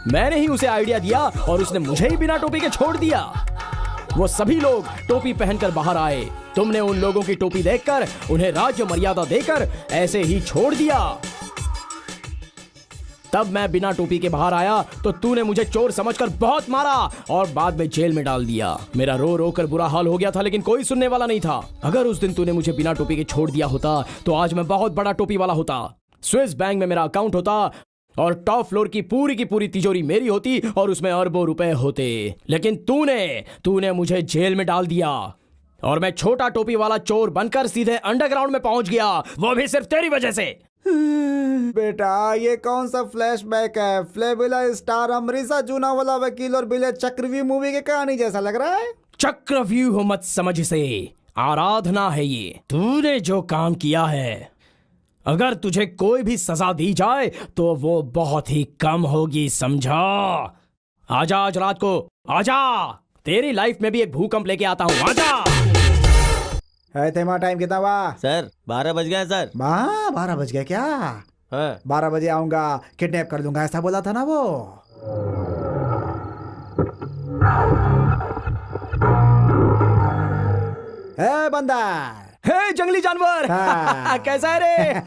मैंने ही उसे आइडिया दिया और उसने मुझे ही बिना टोपी के छोड़ दिया। वो सभी लोग टोपी पहनकर बाहर आए। तुमने उन लोगों की टोपी देखकर उन्हें राज्य मर्यादा देकर ऐसे ही छोड़ दिया। तब मैं बिना टोपी के बाहर आया तो तूने मुझे चोर समझकर बहुत मारा और बाद में जेल में डाल दिया। मेरा रो रो कर बुरा हाल हो गया था, लेकिन कोई सुनने वाला नहीं था। अगर उस दिन तूने मुझे बिना टोपी के छोड़ दिया होता तो आज मैं बहुत बड़ा टोपी वाला होता। स्विस बैंक में मेरा अकाउंट होता और टॉप फ्लोर की पूरी तिजोरी मेरी होती और उसमें अरबों रुपए होते। लेकिन तूने मुझे जेल में डाल दिया और मैं छोटा टोपी वाला चोर बनकर सीधे अंडरग्राउंड में पहुंच गया, वो भी सिर्फ तेरी वजह से। बेटा ये कौन सा फ्लैशबैक है? फ्लेबिला स्टार अमरीसा जूनावाला वकील और बिले चक्रव्यूह मूवी की कहानी जैसा लग रहा है। चक्रव्यूह मत समझ इसे, आराधना है ये। तूने जो काम किया है, अगर तुझे कोई भी सजा दी जाए तो वो बहुत ही कम होगी, समझा? आजा आज रात को, आजा। तेरी लाइफ में भी एक भूकंप लेके आता हूँ, आजा। है तेमा टाइम कितना हुआ? सर 12 बज गए सर। 12 बज गए क्या? हाँ। 12 बजे आऊंगा, किडनैप कर दूंगा, ऐसा बोला था ना वो। है बंदर, हे जंगली जानवर। हाँ। कैसा है रे?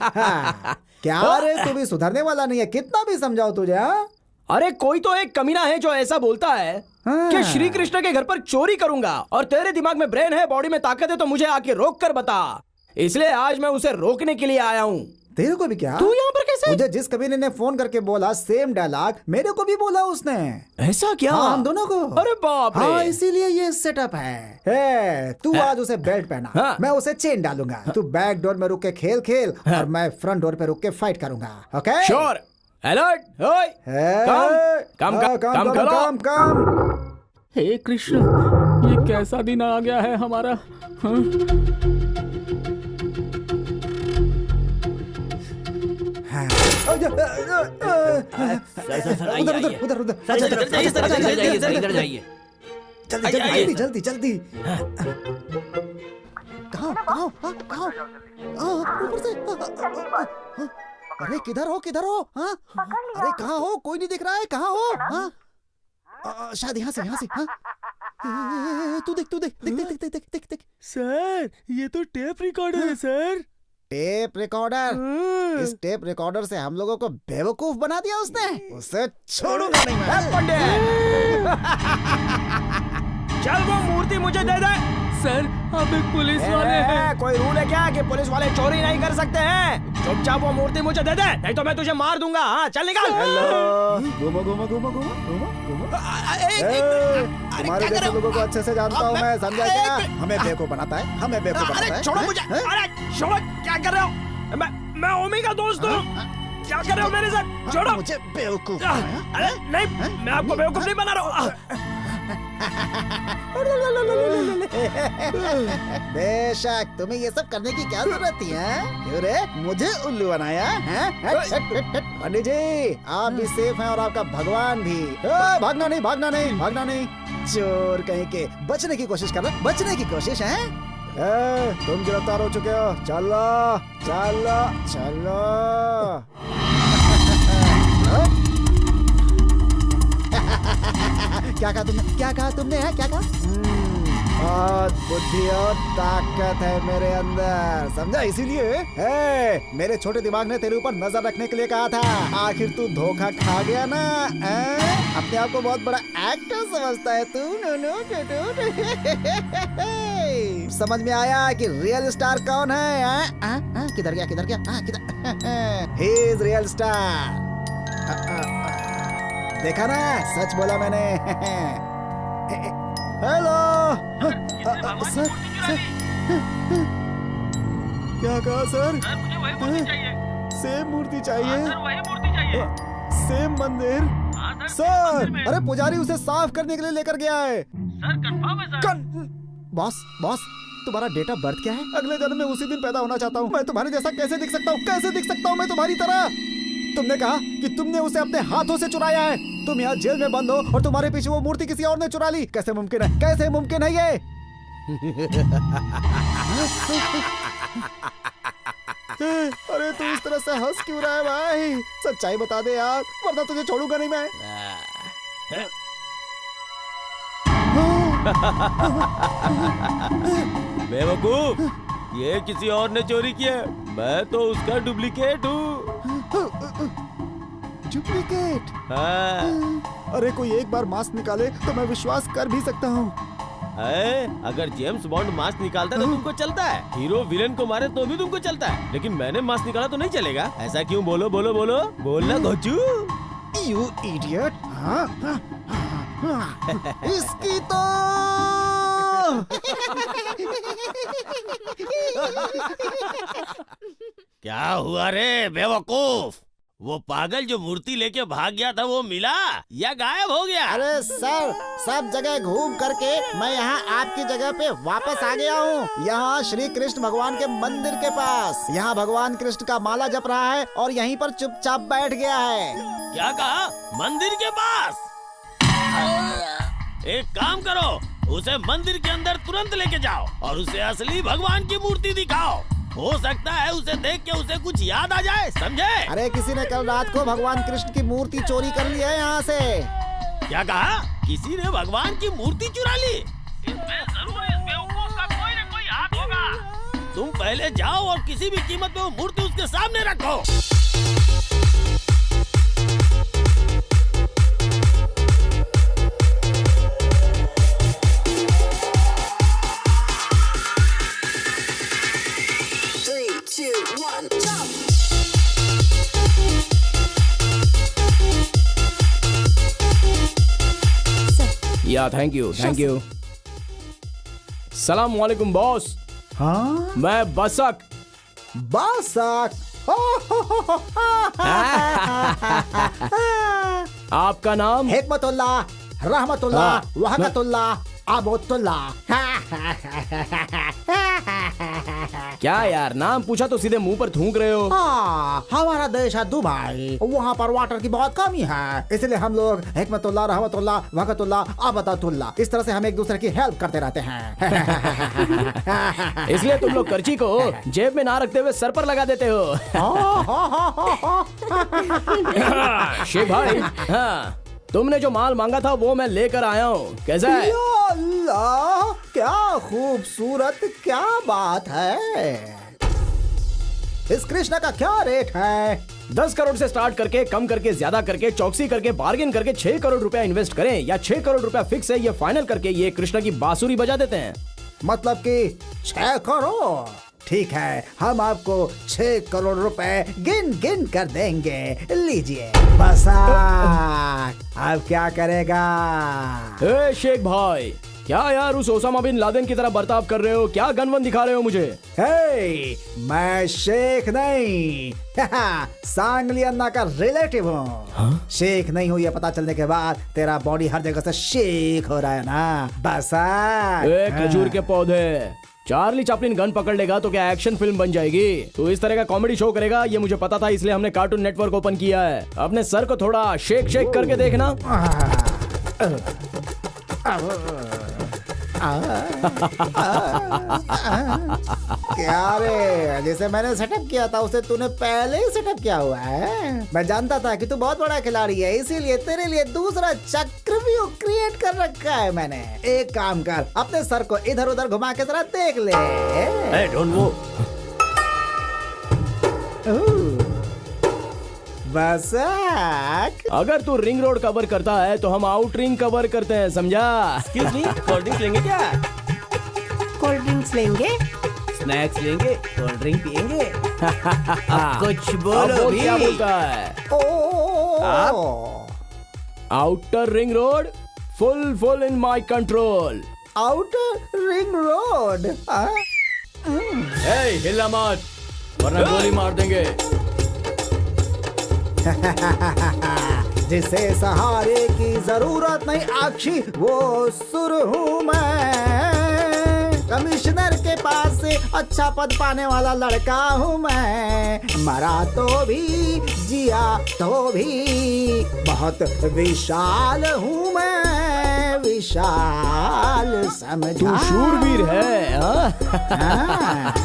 क्या रे, तू भी सुधरने वाला नहीं है, कितना भी समझाओ तुझे। हाँ? अरे कोई तो एक कमीना है जो ऐसा बोलता है। कि श्री कृष्ण के घर पर चोरी करूंगा, और तेरे दिमाग में ब्रेन है, बॉडी में ताकत है, तो मुझे आके रोक कर बता। इसलिए आज मैं उसे रोकने के लिए आया हूँ। तेरे को भी क्या? तू यहाँ पर कैसे? मुझे जिस कमीने ने फोन करके बोला सेम डायलॉग मेरे को भी बोला उसने। ऐसा क्या? हाँ, हम दोनों को। अरे बाप रे। हाँ, इसीलिए ये सेटअप है। तू आज उसे बेल्ट पहना, हाँ। मैं उसे चेन डालूंगा। तू बैक डोर में रुक के खेल और मैं फ्रंट डोर पे रुक के फाइट करूंगा। ओके? श्योर। अलर्ट। ओए, काम काम। हे कृष्ण, ये कैसा दिन आ गया है हमारा। हाँ? इधर जाइए। जल्दी। कहाँ? ऊपर से। अरे किधर हो? हाँ? अरे कहाँ हो? कोई नहीं दिख रहा है। कहाँ हो? हाँ? शायद यहाँ से। हाँ? तू देख। सर, ये तो टेप रिकॉर्डर है सर। Tape recorder? इस टेप रिकॉर्डर से हम लोगों को बेवकूफ बना दिया उसने। उसे छोड़ूंगा नहीं मैं। पंडित, चल वो मूर्ति मुझे दे दे। सर, आप एक पुलिस वाले हैं। कोई रूल है क्या कि पुलिस वाले चोरी नहीं कर सकते हैं? चुपचाप वो मूर्ति मुझे दे दे, नहीं तो मैं तुझे मार दूंगा। हाँ, चल निकाल। घूमो। तुम्हारे जैसे लोगों को अच्छे से जानता हूँ मैं, समझा क्या? हमें बेवकूफ बनाता है। अरे छोड़ो मुझे। अरे छोड़ो, क्या कर रहे हो? मैं ओमी का दोस्त हूँ। क्या कर रहे हो मेरे साथ? छोड़ो मुझे बेवकूफ। अरे नहीं, मैं आपको बेवकूफ नहीं बना रहा हूँ। बेशक, तुम्हें ये सब करने की क्या जरूरत थी? क्यों रे, मुझे उल्लू बनाया? पंडित जी, आप भी सेफ हैं और आपका भगवान भी। भागना नहीं। चोर कहीं के, बचने की कोशिश कर रहा, बचने की कोशिश है। तुम गिरफ्तार हो चुके हो। चलो। क्या कहा तुमने? बहुत बुद्धि और ताकत है मेरे अंदर, समझा? इसीलिए मेरे छोटे दिमाग ने तेरे ऊपर नजर रखने के लिए कहा था। आखिर तू धोखा खा गया ना। अपने आप को बहुत बड़ा एक्टर समझता है तू। समझ में आया कि रियल स्टार कौन है? किधर गया? He is real star. देखा ना, सच बोला मैंने। Hello sir. क्या कहा सर? सेम मूर्ति चाहिए। सेम मंदिर सर। अरे पुजारी उसे साफ करने के लिए लेकर गया है। सर कंफर्म है सर। बॉस तुम्हारा डेट ऑफ बर्थ क्या है? अगले जन्म में उसी दिन पैदा होना चाहता हूँ। मैं तुम्हारे जैसा कैसे दिख सकता हूँ मैं तुम्हारी तरह? तुमने कहा कि तुमने उसे अपने हाथों से चुराया है। तुम यहाँ जेल में बंद हो और तुम्हारे पीछे वो मूर्ति किसी और ने चुरा ली। कैसे मुमकिन है ये? अरे तू इस तरह से हंस क्यों रहा है भाई? सच्चाई बता दे यार, वरना तुझे छोड़ूंगा नहीं मैं। बेवकूफ, ये किसी और ने चोरी किया, मैं तो उसका डुप्लीकेट हूँ। डुप्लीकेट? हाँ। अरे कोई एक बार मास्क निकाले तो मैं विश्वास कर भी सकता हूँ। अगर जेम्स बॉन्ड मास्क निकालता है तो तुमको चलता है, हीरो विलेन को मारे तो भी तुमको चलता है, लेकिन मैंने मास्क निकाला तो नहीं चलेगा। ऐसा क्यों? बोलना घोचू। You idiot. इसकी तो क्या हुआ रे बेवकूफ? वो पागल जो मूर्ति लेके भाग गया था वो मिला या गायब हो गया? अरे सर, सब जगह घूम करके मैं यहाँ आपकी जगह पे वापस आ गया हूँ। यहाँ श्री कृष्ण भगवान के मंदिर के पास। यहाँ भगवान कृष्ण का माला जप रहा है और यहीं पर चुपचाप बैठ गया है। क्या कहा? मंदिर के पास? एक काम करो, उसे मंदिर के अंदर तुरंत लेके जाओ और उसे असली भगवान की मूर्ति दिखाओ। हो सकता है उसे देख के उसे कुछ याद आ जाए, समझे? अरे किसी ने कल रात को भगवान कृष्ण की मूर्ति चोरी कर ली है यहाँ से। क्या कहा? किसी ने भगवान की मूर्ति चुरा ली? इसमें जरूर इस बेवकूफ का कोई न कोई हाथ होगा। तुम पहले जाओ और किसी भी कीमत पे वो मूर्ति उसके सामने रखो। या थैंक यू सलाम वालेकुम बॉस। हाँ मैं बसक। बासक। आपका नाम? हिकमतुल्लाह, रहमतुल्लाह, वहकतुल्लाह, आबोतुल्लाह। क्या यार, नाम पूछा तो सीधे मुंह पर थूक रहे हो। हाँ, हमारा देश है दुबई, वहाँ पर वाटर की बहुत कमी है, इसलिए हम लोग हिकमतुल्लाह, रहमतुल्लाह, वहकतुल्लाह, आबदतुल्लाह इस तरह से हम एक दूसरे की हेल्प करते रहते हैं। इसलिए तुम लोग कर्ची को जेब में ना रखते हुए सर पर लगा देते हो। शेख भाई, हाँ, तुमने जो माल मांगा था वो मैं लेकर आया हूँ। कैसा है? या अल्लाह, क्या खूबसूरत, क्या बात है। इस कृष्णा का क्या रेट है? 10 करोड़ से स्टार्ट करके, कम करके, ज्यादा करके, चौकसी करके, बार्गेन करके 6 करोड़ रुपया इन्वेस्ट करें या 6 करोड़ रुपया फिक्स है, ये फाइनल करके ये कृष्णा की बांसुरी बजा देते हैं। मतलब कि 6 करोड़। ठीक है, हम आपको 6 करोड़ रुपए गिन गिन कर देंगे। लीजिए बसाक, अब क्या करेगा? ए शेख भाई, क्या यार उस ओसामा बिन लादेन की तरह बर्ताव कर रहे हो? क्या गन वन दिखा रहे हो मुझे? हे, मैं शेख नहीं, सांगली अन्ना का रिलेटिव हूँ। शेख नहीं हूँ ये पता चलने के बाद तेरा बॉडी हर जगह से शेख हो रहा है ना बसाक। ए खजूर के पौधे, चार्ली चैपलिन गन पकड़ लेगा तो क्या एक्शन फिल्म बन जाएगी? तो इस तरह का कॉमेडी शो करेगा ये मुझे पता था, इसलिए हमने कार्टून नेटवर्क ओपन किया है। अपने सर को थोड़ा शेक शेक करके देखना। क्या रे, जैसे मैंने सेटअप किया था उसे तूने पहले ही सेटअप किया हुआ है। मैं जानता था कि तू बहुत बड़ा खिलाड़ी है, इसीलिए तेरे लिए दूसरा चक्रव्यूह क्रिएट कर रखा है मैंने। एक काम कर, अपने सर को इधर उधर घुमा के जरा देख ले। डोंट वो बसाक, अगर तू रिंग रोड कवर करता है तो हम आउट रिंग कवर करते हैं, समझा? एक्सक्यूज मी, कोल्ड ड्रिंक्स लेंगे क्या? कोल्ड ड्रिंक्स लेंगे? स्नैक्स लेंगे? कोल्ड ड्रिंक पियेंगे? कुछ अब बोलो वो भी। क्या बोलता है? Outer ring road full in my control. Outer ring road. हिला मत वरना गोली मार देंगे। जिसे सहारे की जरूरत नहीं आखी वो सुर हूँ मैं। कमिश्नर के पास से अच्छा पद पाने वाला लड़का हूँ मैं। मरा तो भी जिया तो भी बहुत विशाल हूँ मैं, विशाल समझा। तू शूरवीर है हाँ?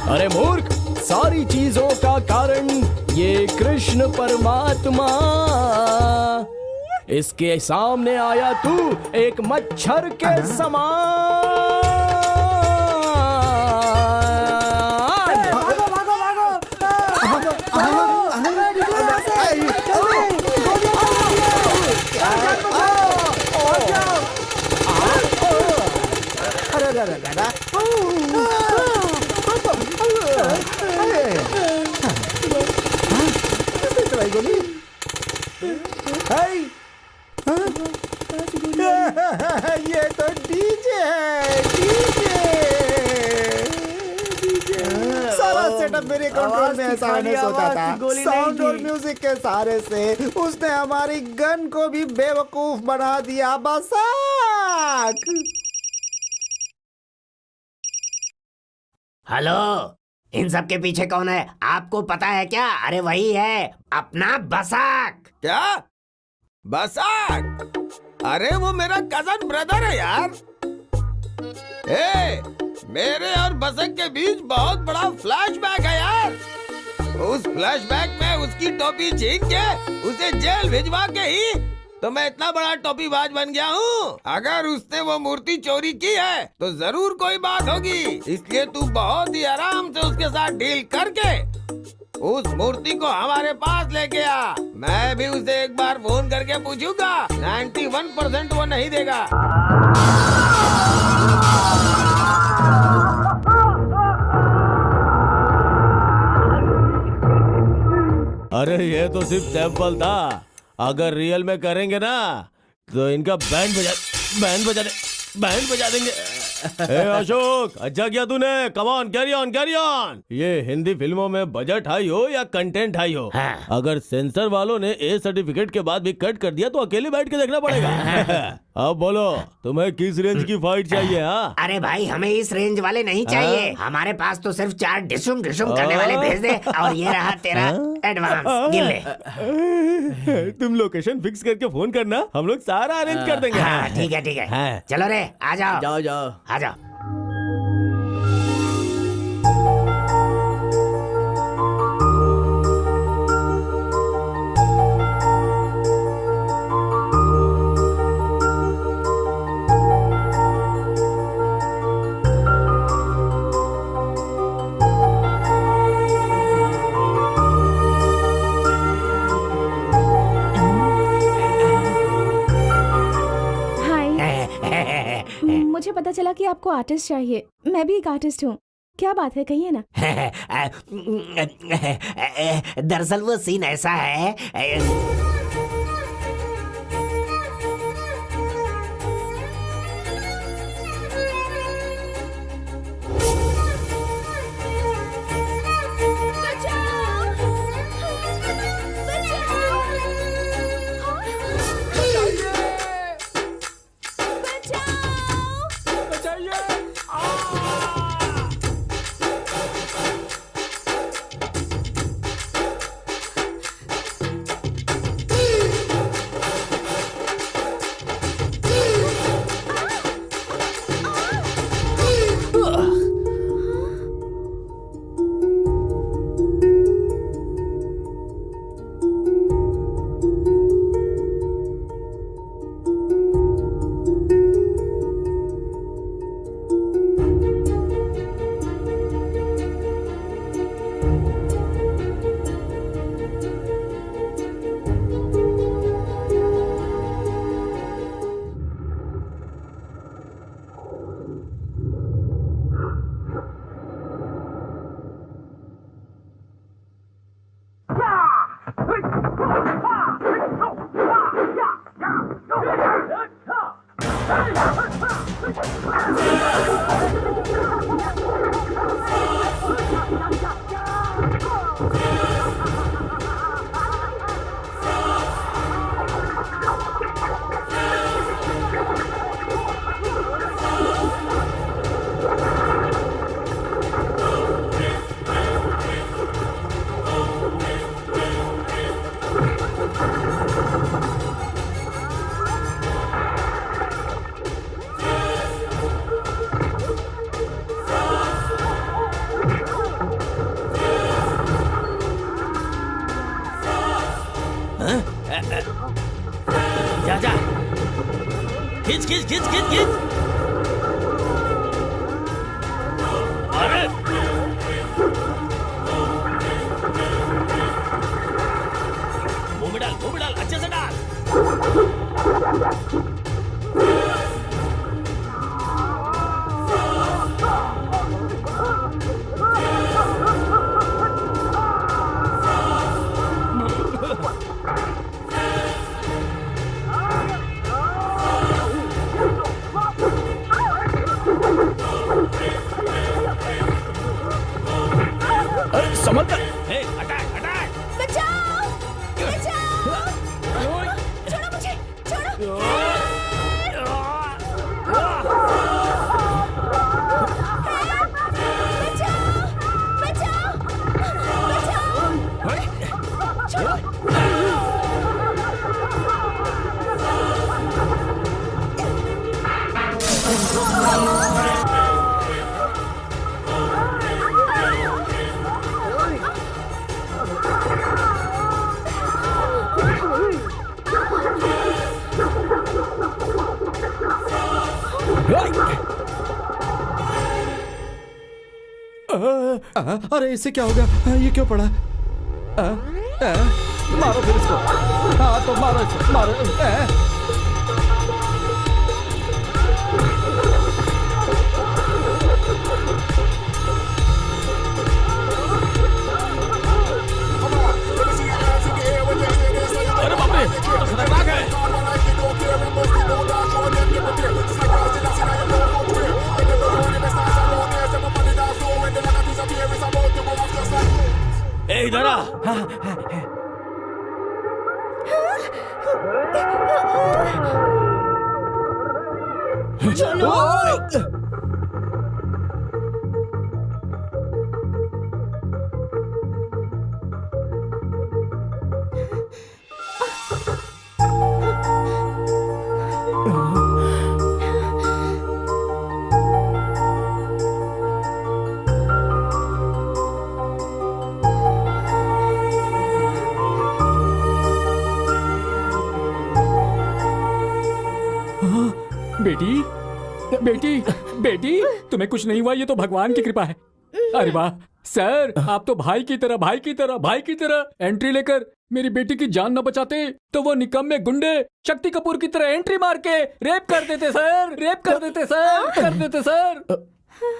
अरे मूर्ख, सारी चीजों का कारण ये कृष्ण परमात्मा। इसके सामने आया तू एक मच्छर के समान। भागो भागो भागो। ये तो डीजे है, डीजे। सारा सेटअप मेरे कंट्रोल में है, सामने सोता था। साउंड और म्यूजिक के सहारे से उसने हमारी गन को भी बेवकूफ बना दिया बसाक। हेलो, इन सब के पीछे कौन है आपको पता है क्या? अरे वही है अपना बसाक। क्या? बसाक? अरे वो मेरा कजन ब्रदर है यार। मेरे और बसक के बीच बहुत बड़ा फ्लैशबैक है यार। उस फ्लैशबैक में उसकी टोपी छीन के उसे जेल भिजवा के ही तो मैं इतना बड़ा टोपीबाज बन गया हूँ। अगर उसने वो मूर्ति चोरी की है तो जरूर कोई बात होगी, इसलिए तू बहुत ही आराम से उसके साथ डील करके उस मूर्ति को हमारे पास लेके आ। मैं भी उसे एक बार फोन करके पूछूंगा, 91% वो नहीं देगा। अरे ये तो सिर्फ सैंपल था, अगर रियल में करेंगे ना तो इनका बैंड बजा दे। बैंड बजा देंगे। ए अशोक, अच्छा किया तूने। Come on, carry on, carry on. ये हिंदी फिल्मों में बजट हाई हो या कंटेंट हाई हो, हाँ। अगर सेंसर वालों ने ए सर्टिफिकेट के बाद भी कट कर दिया तो अकेले बैठ के देखना पड़ेगा। अब बोलो, तुम्हें किस रेंज की फाइट चाहिए? हाँ, अरे भाई, हमें इस रेंज वाले नहीं चाहिए। हमारे पास तो सिर्फ 4 डिशुम डिशुम करने वाले भेज दे, और ये रहा तेरा एडवांस, गिन ले। तुम लोकेशन फिक्स करके फोन करना, हम लोग सारा अरेंज कर देंगे। हाँ, ठीक है ठीक है। हाँ। चलो रे, आ जाओ जाओ जाओ। आ जाओ। मुझे पता चला कि आपको आर्टिस्ट चाहिए। मैं भी एक आर्टिस्ट हूँ। क्या बात है, कहिए ना। दरअसल वो सीन ऐसा है। जा जा, खींच खींच खींच खींच खींच। अरे मुंह में डाल, अच्छे से डाल। समझ कर। Attack attack. बचाओ! बचाओ! छोड़ो मुझे! छोड़ो! बचाओ! बचाओ! बचाओ! छोड़ो! अरे इससे क्या हो गया? ये क्यों पड़ा? मारो फिर इसको। हाँ तो मारो इसको, मारो। अरे बाप रे, खतरनाक है। बेटी बेटी बेटी तुम्हें कुछ नहीं हुआ, ये तो भगवान की कृपा है। अरे वाह सर, आप तो भाई की तरह एंट्री लेकर मेरी बेटी की जान न बचाते तो वो निकम्मे गुंडे शक्ति कपूर की तरह एंट्री मार के रेप कर देते सर।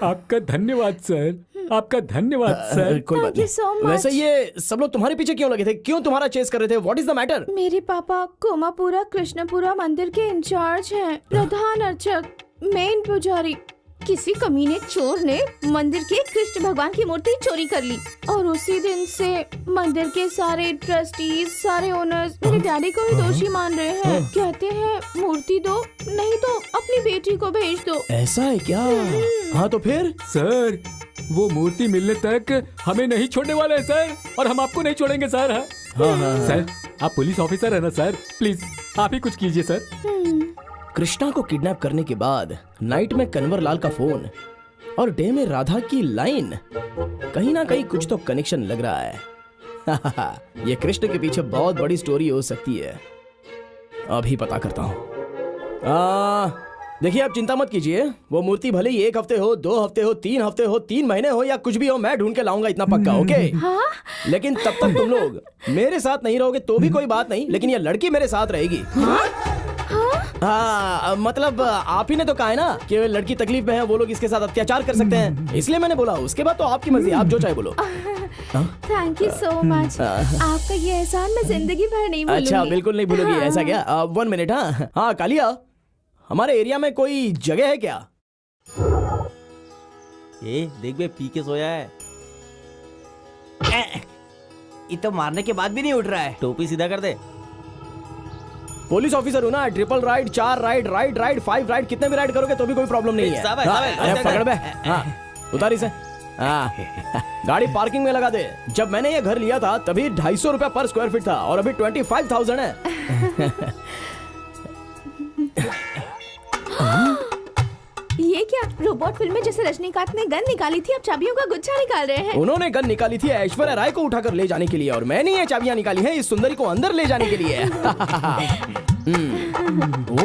आपका धन्यवाद सर, आपका धन्यवाद सर। कोई बात नहीं। वैसे ये सब लोग तुम्हारे पीछे क्यों लगे थे? क्यों तुम्हारा चेस कर रहे थे? What is the matter? मेरे पापा कोमापुरा कृष्णपुरा मंदिर के इंचार्ज हैं, प्रधान अर्चक, मेन पुजारी। किसी कमीने चोर ने मंदिर के कृष्ण भगवान की मूर्ति चोरी कर ली और उसी दिन से मंदिर के सारे ट्रस्टीज, सारे ओनर्स मेरे डैडी को ही दोषी मान रहे हैं। कहते हैं मूर्ति दो, नहीं तो अपनी बेटी को भेज दो। ऐसा है क्या? हाँ तो फिर? सर वो मूर्ति मिलने तक हमें नहीं छोड़ने वाले हैं सर, और हम आपको नहीं छोड़ेंगे सर। हाँ। सर आप पुलिस ऑफिसर है ना सर, प्लीज आप ही कुछ कीजिए सर। कृष्णा को किडनैप करने के बाद नाइट में कन्वर लाल का फोन और डे में राधा की लाइन, कहीं ना कहीं कुछ तो कनेक्शन लग रहा है। ये कृष्ण के पीछे बहुत बड़ी स्टोरी हो सकती है। अभी पता करता हूँ। देखिए आप चिंता मत कीजिए, वो मूर्ति भले ही 1 हफ्ते हो, 2 हफ्ते हो, 3 हफ्ते हो, 3 महीने हो या कुछ भी हो, मैं ढूंढ के लाऊंगा, इतना पक्का। ओके? हाँ? लेकिन तब तक तुम लोग मेरे साथ नहीं रहोगे तो भी कोई बात नहीं, लेकिन ये लड़की मेरे साथ रहेगी। हाँ मतलब आप ही ने तो कहा है ना कि लड़की तकलीफ में है, वो लोग इसके साथ अत्याचार कर सकते हैं, इसलिए मैंने बोला। उसके बाद तो आपकी मर्जी, आप जो चाहे बोलो। थैंक यू सो मच, आपका ये एहसान मैं जिंदगी भर नहीं भूलूंगी। अच्छा बिल्कुल नहीं भूलोगी? ऐसा क्या? 1 मिनट। हाँ कालिया, हमारे एरिया में कोई जगह है क्या? देख बे, पी के सोया है। ये तो मारने के बाद भी नहीं उठ रहा है। टोपी सीधा कर दे। पुलिस ऑफिसर हूँ ना, triple ride, 4 ride, ride 5 ride, कितने भी राइड करोगे तो भी कोई प्रॉब्लम नहीं है। अरे पकड़ बे। हाँ उतारी से। हाँ गाड़ी पार्किंग में लगा दे। जब मैंने ये घर लिया था तभी 250 रुपया पर स्क्वायर फीट था और अभी 25,000 है। ये क्या रोबोट फिल्म में जैसे रजनीकांत ने गन निकाली थी, अब चाबियों का गुच्छा निकाल रहे हैं। उन्होंने गन निकाली थी ऐश्वर्या राय को उठाकर ले जाने के लिए, और मैंने ये चाबियां निकाली हैं इस सुंदरी को अंदर ले जाने के लिए।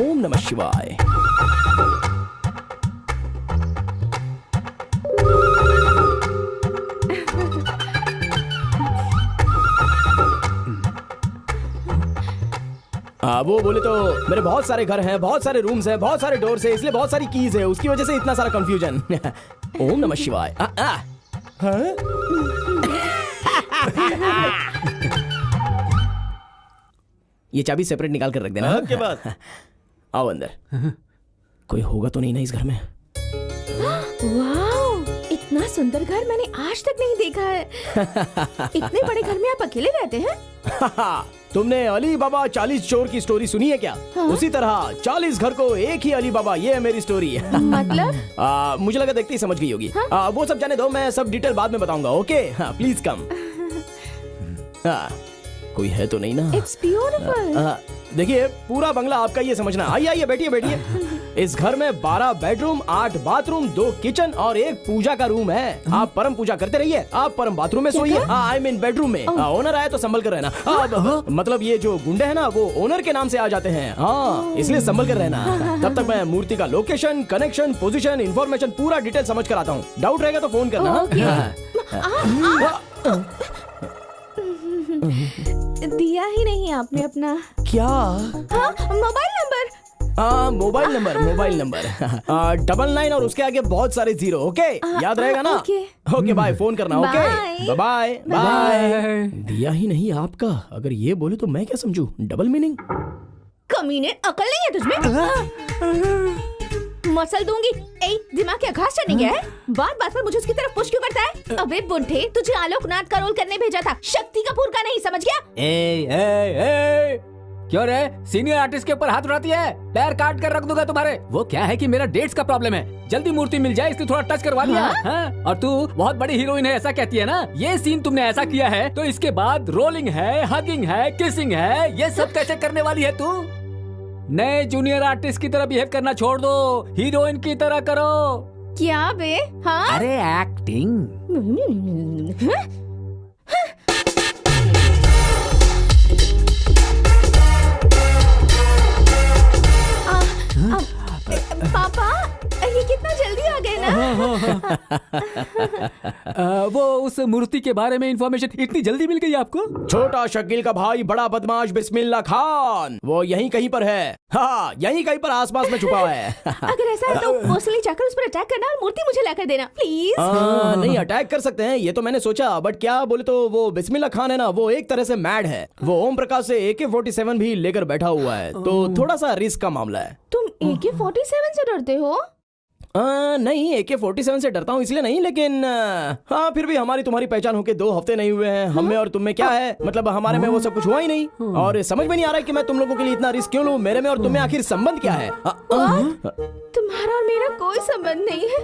ओम नमः शिवाय। वो बोले तो मेरे बहुत सारे घर हैं, बहुत सारे रूम्स हैं, बहुत सारे डोर्स हैं, इसलिए बहुत सारी कीज है, उसकी वजह से इतना सारा कंफ्यूजन। ओम नमः शिवाय। ये चाबी सेपरेट निकाल कर रख देना। के बाद आओ अंदर। कोई होगा तो नहीं ना इस घर में? वाह, इतना सुंदर घर मैंने आज तक नहीं देखा है। इतने बड़े घर में आप अकेले रहते हैं? तुमने अली बाबा 40 चोर की स्टोरी सुनी है क्या? हाँ? उसी तरह 40 घर को एक ही अली बाबा, ये है मेरी स्टोरी। मतलब? मुझे लगा देखते ही समझ गई होगी। हाँ? वो सब जाने दो, मैं सब डिटेल बाद में बताऊंगा। ओके? Please come. कोई है तो नहीं ना? It's beautiful. देखिए पूरा बंगला आपका, ये समझना। आइए आइए, बैठिए बैठिए। इस घर में 12 बेडरूम, 8 बाथरूम, 2 किचन और 1 पूजा का रूम है। आप परम पूजा करते रहिए, आप परम बाथरूम में सोइए। आई मीन बेडरूम में। ओनर आए तो संभल कर रहना। मतलब ये जो गुंडे हैं ना, वो ओनर के नाम से आ जाते हैं। हाँ, इसलिए संभल कर रहना। तब तक मैं मूर्ति का लोकेशन, कनेक्शन, पोजीशन, इंफॉर्मेशन पूरा डिटेल समझ कर आता हूँ। डाउट रहेगा तो फोन करना। दिया ही नहीं आपने अपना। क्या? हाँ, मोबाइल नंबर। मोबाइल नंबर 99 और उसके आगे बहुत सारे 0। ओके? याद रहेगा ना? ओके बाय, फोन करना। Okay bye bye. दिया ही नहीं आपका, अगर ये बोले तो मैं क्या समझू? Double meaning. कमीने, अकल नहीं है तुझमें? मसल दूंगी। ए, दिमाग क्या घास चढ़ने गया है? बार बार पर मुझे उसकी तरफ पुश क्यों करता है? अबे बुढ़े, तुझे आलोकनाथ का रोल करने भेजा था, शक्ति कपूर का नहीं, समझ गया? ए, क्यों रे सीनियर आर्टिस्ट के ऊपर हाथ उठाती है? पैर काट कर रख दूंगा तुम्हारे। वो क्या है कि मेरा डेट्स का प्रॉब्लम है, जल्दी मूर्ति मिल जाए इसलिए थोड़ा टच करवा लिया। हाँ? और तू बहुत बड़ी हीरोइन है ऐसा कहती है ना? ये सीन तुमने ऐसा किया है तो इसके बाद रोलिंग है, हगिंग है, किसिंग है, ये सब कैसे करने वाली है तू? नए जूनियर आर्टिस्ट की तरह बिहेव करना छोड़ दो, हीरोइन की तरह करो। क्या बे? हाँ? अरे एक्टिंग। पापा, ये कितना जल्दी आ गए ना? वो उस मूर्ति के बारे में इंफॉर्मेशन इतनी जल्दी मिल गई आपको? छोटा शकील का भाई बड़ा बदमाश बिस्मिल्लाह खान, वो यहीं कहीं पर है। हाँ, यहीं कहीं पर आसपास में छुपा हुआ है। अगर ऐसा है तो पर्सनली जाकर उस पर अटैक करना और मूर्ति मुझे लाकर देना प्लीज। नहीं, अटैक कर सकते हैं, ये तो मैंने सोचा, बट क्या बोले तो वो बिस्मिल्लाह खान है ना, वो एक तरह से मैड है। वो ओम प्रकाश से AK-47 भी लेकर बैठा हुआ है, तो थोड़ा सा रिस्क का मामला है। तुम AK-47 से डरते हो? नहीं, AK-47 से डरता हूँ इसलिए नहीं, लेकिन हाँ फिर भी हमारी तुम्हारी पहचान होके 2 हफ्ते नहीं हुए हैं। हम में और तुम में क्या है, मतलब हमारे में वो सब कुछ हुआ ही नहीं, और समझ में नहीं आ रहा है कि मैं तुम लोगों के लिए इतना रिस्क क्यों लूं। मेरे में और तुम में आखिर संबंध क्या है? तुम्हारा और मेरा कोई संबंध नहीं है।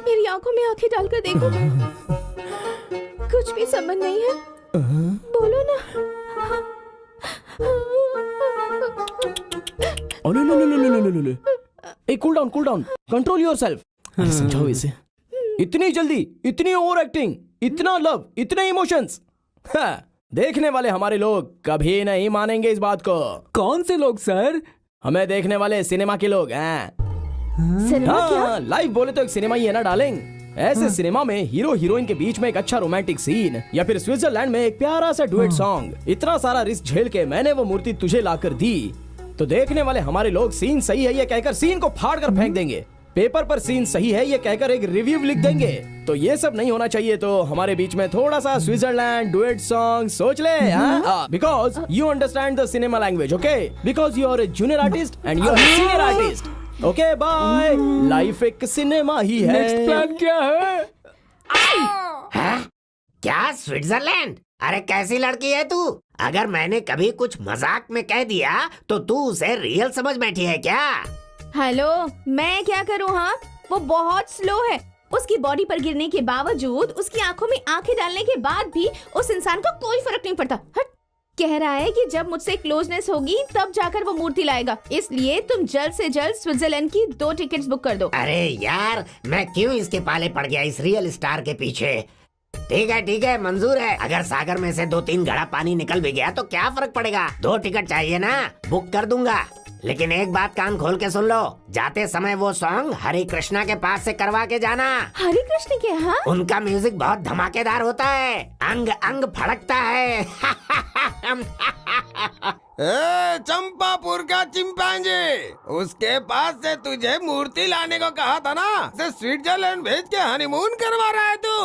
मेरी आंखों में आंखें डालकर देखो, कुछ भी संबंध नहीं है। बोलो ना। Cool down, control yourself. समझाओ इसे। इतनी जल्दी, इतनी ओवर एक्टिंग, इतना लव, इतने इमोशंस। देखने वाले हमारे लोग कभी नहीं मानेंगे इस बात को। कौन से लोग सर? हमें देखने वाले सिनेमा के लोग हैं। सिनेमा क्या? लाइव बोले तो एक सिनेमा ही है ना डार्लिंग। ऐसे सिनेमा में हीरो हीरोइन के बीच में एक अच्छा रोमांटिक सीन, या फिर स्विट्जरलैंड में एक प्यारा सा डुएट सॉन्ग। इतना सारा रिस्क झेल के मैंने वो मूर्ति तुझे लाकर दी, तो देखने वाले हमारे लोग सीन सही है ये कहकर सीन को फाड़ कर फेंक देंगे। पेपर पर सीन सही है ये कहकर एक रिव्यू लिख देंगे। तो ये सब नहीं होना चाहिए, तो हमारे बीच में थोड़ा सा स्विट्जरलैंड डुएट सॉन्ग सोच ले। Because you understand the cinema language, okay? Because you are a junior artist and you are a senior artist. Okay bye. Life एक सिनेमा ही है। नेक्स्ट प्लान क्या है? क्या स्विट्जरलैंड? अरे कैसी लड़की है तू? अगर मैंने कभी कुछ मजाक में कह दिया तो तू उसे रियल समझ बैठी है क्या? हेलो, मैं क्या करूँ? हाँ, वो बहुत स्लो है। उसकी बॉडी पर गिरने के बावजूद, उसकी आंखों में आंखें डालने के बाद भी उस इंसान को कोई फर्क नहीं पड़ता। हट। कह रहा है कि जब मुझसे क्लोजनेस होगी तब जाकर वो मूर्ति लाएगा, इसलिए तुम जल्द से जल्द स्विट्जरलैंड की 2 टिकट्स बुक कर दो। अरे यार, मैं क्यों इसके पाले पड़ गया इस रियल स्टार के पीछे? ठीक है, मंजूर है। अगर सागर में से 2-3 घड़ा पानी निकल भी गया तो क्या फर्क पड़ेगा? 2 टिकट चाहिए ना, बुक कर दूंगा। लेकिन एक बात कान खोल के सुन लो, जाते समय वो सॉन्ग हरे कृष्णा के पास से करवा के जाना। हरे कृष्ण के? हाँ, उनका म्यूजिक बहुत धमाकेदार होता है, अंग अंग फड़कता है। चंपापुर का चिंपांजी, उसके पास से तुझे मूर्ति लाने को कहा था ना, से स्विट्जरलैंड भेज के हनीमून करवा रहा है तू?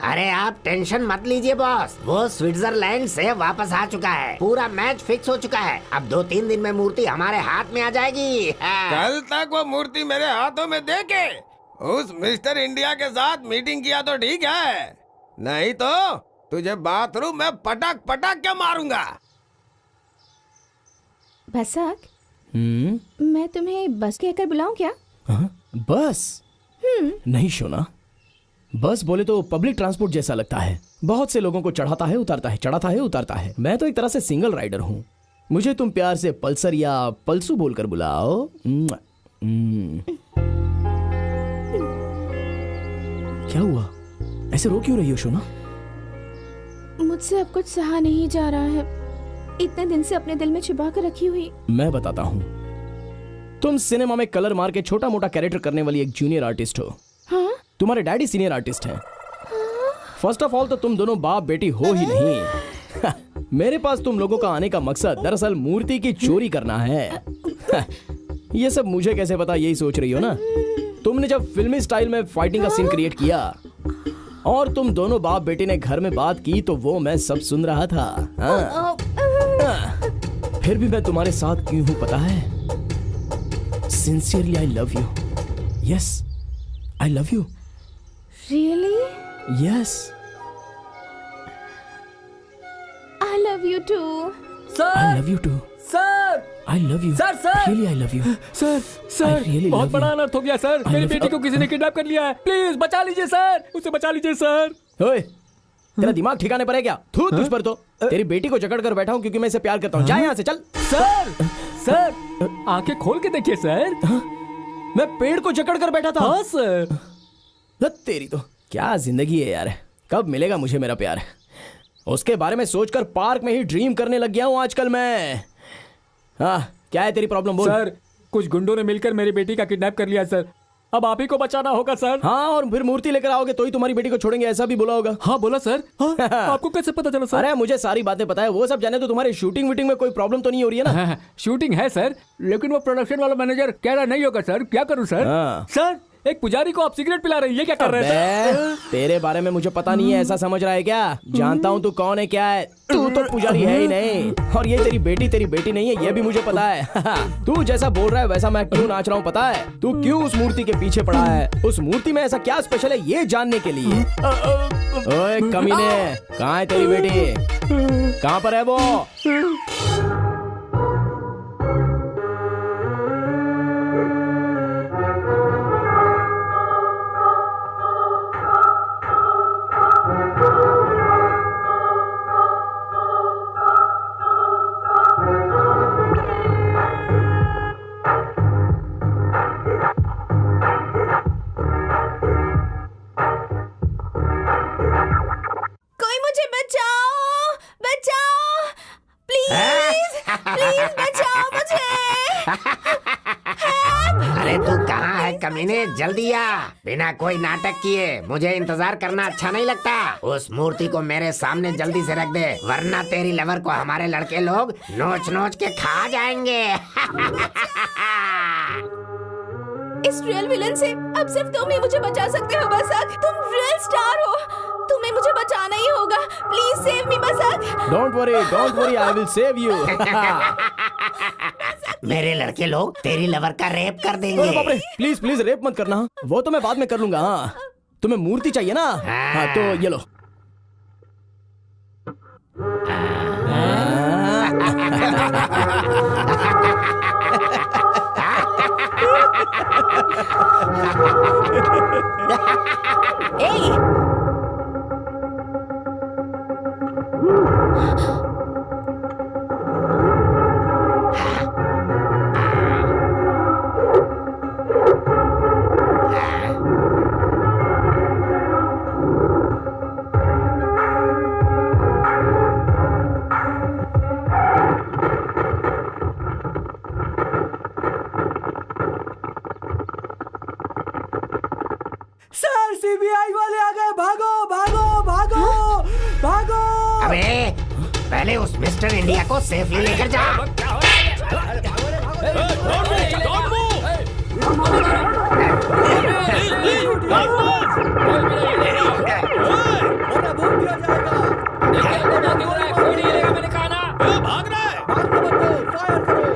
अरे आप टेंशन मत लीजिए बॉस, वो स्विट्जरलैंड से वापस आ चुका है। पूरा मैच फिक्स हो चुका है। अब 2-3 दिन में मूर्ति हमारे हाथ में आ जाएगी। कल तक वो मूर्ति मेरे हाथों में दे के उस मिस्टर इंडिया के साथ मीटिंग किया तो ठीक है, नहीं तो तुझे बाथरूम में पटक पटक के मारूंगा। भसक, मैं तुम्हें बस कहकर बुलाऊं क्या? बस? नहीं शोना, बस बोले तो पब्लिक ट्रांसपोर्ट जैसा लगता है। बहुत से लोगों को चढ़ाता है उतारता है, चढ़ाता है उतारता है। मैं तो एक तरह से सिंगल राइडर हूँ। मुझे तुम प्यार से पल्सर या पल्सू बोलकर बुलाओ। क्या हुआ? ऐसे रो क्यों रही हो शोना? मुझसे अब कुछ सहा नहीं जा रहा है, इतने दिन से अपने दिल में छिपा कर रखी हुई। मैं बताता हूँ, तुम सिनेमा में कलर मार के छोटा मोटा कैरेक्टर करने वाली एक जूनियर आर्टिस्ट हो। हाँ? तुम्हारे डैडी सीनियर आर्टिस्ट हैं। फर्स्ट ऑफ ऑल तो तुम दोनों बाप बेटी हो ही नहीं। मेरे पास तुम लोगों का आने का मकसद दरअसल मूर्ति की चोरी करना है। ये सब मुझे कैसे पता, यही सोच रही हो ना? तुमने जब फिल्मी स्टाइल में फाइटिंग का सीन क्रिएट किया और तुम दोनों बाप बेटी ने घर में बात की तो वो मैं सब सुन रहा था। फिर भी मैं तुम्हारे साथ क्यों हूँ पता है? Sincerely I love you. Yes, I love you. Really? Yes. I love you too. I love you too. Sir I love you. Sir, sir. Really I love you. Sir sir really बहुत love बड़ा you. अनर्थ हो गया sir. I मेरी love बेटी you. को किसी ने किडनैप कर लिया है. प्लीज बचा लीजिए सर. उसे बचा लीजिए सर. ओए, तेरा दिमाग ठिकाने पर है क्या? थू तुझ पर तो. तेरी बेटी को जकड़ कर बैठा हूँ क्योंकि मैं इसे प्यार करता हूँ. जा यहाँ से, चल. सर सर आंखें खोल के देखिए सर. मैं पेड़ को जकड़ कर बैठा था. हाँ सर. तेरी तो क्या जिंदगी है यार. कब मिलेगा मुझे मेरा प्यार? उसके बारे में सोचकर पार्क में ही ड्रीम करने लग गया हूँ आजकल मैं. हाँ, क्या है तेरी प्रॉब्लम? बोल. सर कुछ गुंडों ने मिलकर मेरी बेटी का किडनैप कर लिया सर. अब आप ही को बचाना होगा सर. हाँ, और फिर मूर्ति लेकर आओगे तो ही तुम्हारी बेटी को छोड़ेंगे, ऐसा भी बोला होगा. हाँ बोला सर. हाँ, आपको कैसे पता चला सर? अरे मुझे सारी बातें पता है. वो सब जाने तो तुम्हारे शूटिंग वीटिंग में कोई प्रॉब्लम तो नहीं हो रही है ना? हाँ, शूटिंग है सर, लेकिन वो प्रोडक्शन वाला मैनेजर कह रहा नहीं होगा सर. क्या करूं सर? हाँ. सर एक पुजारी को आप सिगरेट पिला रहे हैं, ये क्या कर रहे हैं अबे, तेरे बारे में मुझे पता नहीं है ऐसा समझ रहा है क्या? जानता हूँ तू कौन है, क्या है. तू तो पुजारी है ही नहीं. और ये तेरी बेटी नहीं है, ये भी मुझे पता है. तू जैसा बोल रहा है वैसा मैं क्यों नाच रहा हूँ पता है? तू क्यों उस मूर्ति के पीछे पड़ा है? उस मूर्ति में ऐसा क्या स्पेशल है ये जानने के लिए. ओए कमीने, कहाँ है तेरी बेटी? कहाँ पर है वो? कोई मुझे बचाओ, बचाओ, प्लीज, प्लीज बचाओ मुझे. अरे तू कहाँ है कमीने, जल्दी आ. बिना कोई नाटक किए, मुझे इंतजार करना अच्छा नहीं लगता. उस मूर्ति को मेरे सामने जल्दी से रख दे, वरना तेरी लवर को हमारे लड़के लोग नोच नोच के खा जाएंगे. इस रियल विलन से अब सिर्फ तुम ही मुझे बचा सकते हो बसक. तुम रियल स्टार हो, तुम्हें मुझे बचाना ही होगा. Please save me Basak. Don't worry, I will save you. मेरे लड़के लोग तेरी लवर का रेप कर देंगे. बाप रे, प्लीज प्लीज रेप मत करना. वो तो मैं बाद में कर लूंगा. हाँ, तुम्हें मूर्ति चाहिए ना? हाँ तो ये लो. सर सीबीआई वाले आ गए. भागो भागो भागो भागो. अबे पहले उस मिस्टर इंडिया को सेफली लेकर जा. भाग रहा है. फायर करो.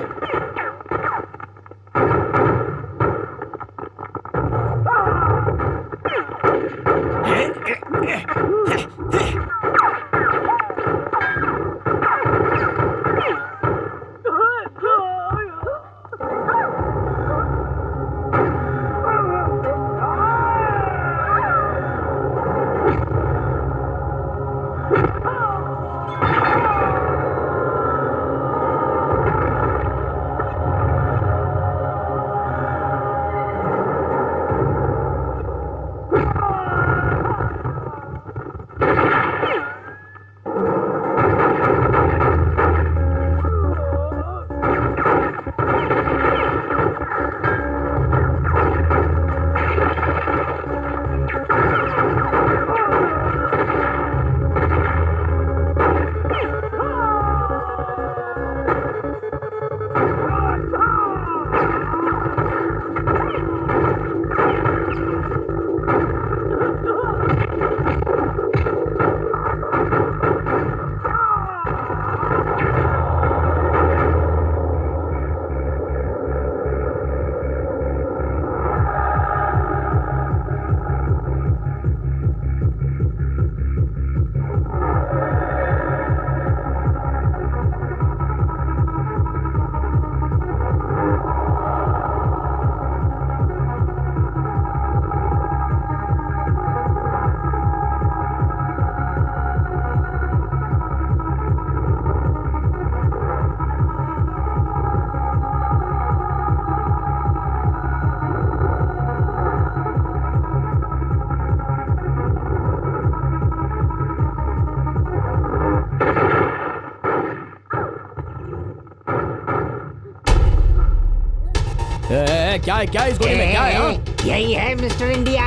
है क्या है क्या है इस गोली में क्या है हाँ? यही है मिस्टर इंडिया।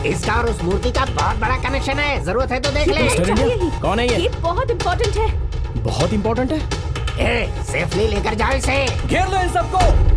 इसका और उस मूर्ति का बहुत बड़ा कनेक्शन है, जरूरत है तो देख ले। मिस्टर चाहिए इंडिया ही। कौन है ये ये बहुत इम्पोर्टेंट है। बहुत इंपॉर्टेंट है। सेफली लेकर जाओ इसे। घेर लो इन सबको।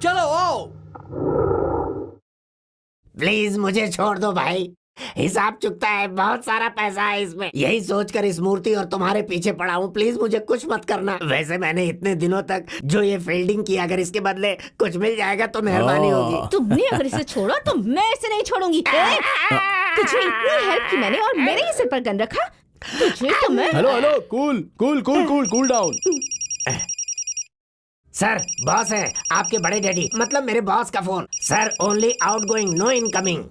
चलो आओ। प्लीज मुझे छोड़ दो भाई, हिसाब चुकता है, बहुत सारा पैसा है इसमें। यही सोचकर इस मूर्ति और तुम्हारे पीछे पड़ा हूँ। प्लीज मुझे कुछ मत करना। वैसे मैंने इतने दिनों तक जो ये फील्डिंग की, अगर इसके बदले कुछ मिल जाएगा तो मेहरबानी होगी। तुमने अगर इसे छोड़ा तो मैं इसे नहीं छोड़ूंगी। तुझे इतनी हेल्प की मैंने और मेरे ही सिर पर गन रखा। तुझे तो मैं। Hello hello cool cool cool cool cool down. Sir boss है आपके बड़े डैडी, मतलब मेरे बॉस का phone. Sir only outgoing, no incoming.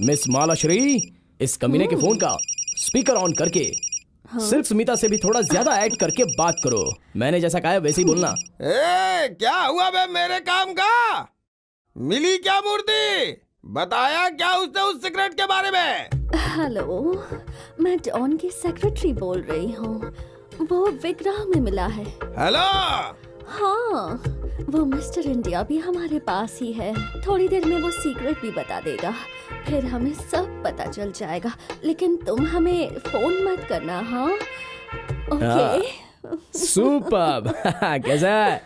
Miss Malashri, इस कमीने के फोन का स्पीकर ऑन करके सिर्फ सुमिता से भी थोड़ा ज्यादा ऐड करके बात करो। मैंने जैसा कहा है वैसे ही बोलना। क्या हुआ बे मेरे काम का? मिली क्या मूर्ति? बताया क्या उसने उस सिगरेट के बारे में? हेलो, मैं डॉन की सेक्रेटरी बोल रही हूँ। वो विग्रह में मिला है। हेलो। हाँ, वो मिस्टर इंडिया भी हमारे पास ही है। थोड़ी देर में वो सीक्रेट भी बता देगा, फिर हमें सब पता चल जाएगा। लेकिन तुम हमें फोन मत करना, हाँ? ओके। सुपर्ब। कैसा है?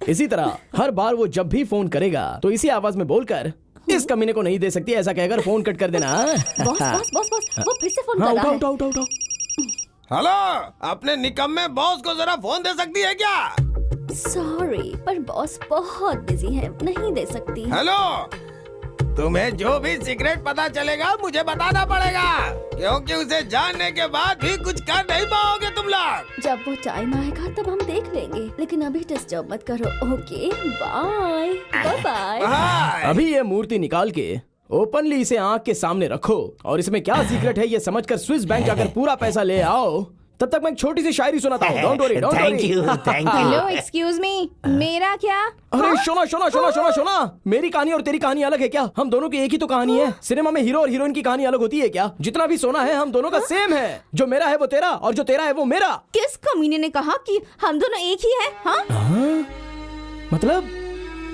इसी तरह हर बार वो जब भी फोन करेगा तो इसी आवाज में बोलकर इस कमीने को नहीं दे सकती ऐसा कहकर फोन कट कर देना। बॉस बॉस बॉस बॉस, वो फिर से फोन हाँ, कर रहा है। उठाओ उठाओ उठाओ। हेलो, अपने निकम्मे बॉस को जरा फोन दे सकती है क्या? सॉरी, पर बॉस बहुत बिजी है, नहीं दे सकती। हेलो, तुम्हें जो भी सीक्रेट पता चलेगा मुझे बताना पड़ेगा, क्योंकि उसे जानने के बाद भी कुछ कर नहीं पाओगे तुम लोग। जब वो टाइम आएगा तब हम देख लेंगे, लेकिन अभी डिस्टर्ब मत करो। Okay, bye bye. अभी ये मूर्ति निकाल के ओपनली इसे आंख के सामने रखो और इसमें क्या सीक्रेट है ये समझकर स्विस बैंक जाकर पूरा पैसा ले आओ। तब तक मैं एक छोटी सी शायरी सुनाता हूँ। Don't worry, don't thank worry. You, thank you. Hello, excuse me, मेरा क्या? अरे शोना शोना शोना शोना शोना, मेरी कहानी और तेरी कहानी अलग है क्या? हम दोनों की एक ही तो कहानी है। सिनेमा में हीरो और हीरोइन की कहानी अलग होती है क्या? जितना भी सोना है हम दोनों का सेम है। जो मेरा है वो तेरा और जो तेरा है वो मेरा। किस कमीने ने कहा कि हम दोनों एक ही हैं? हाँ? मतलब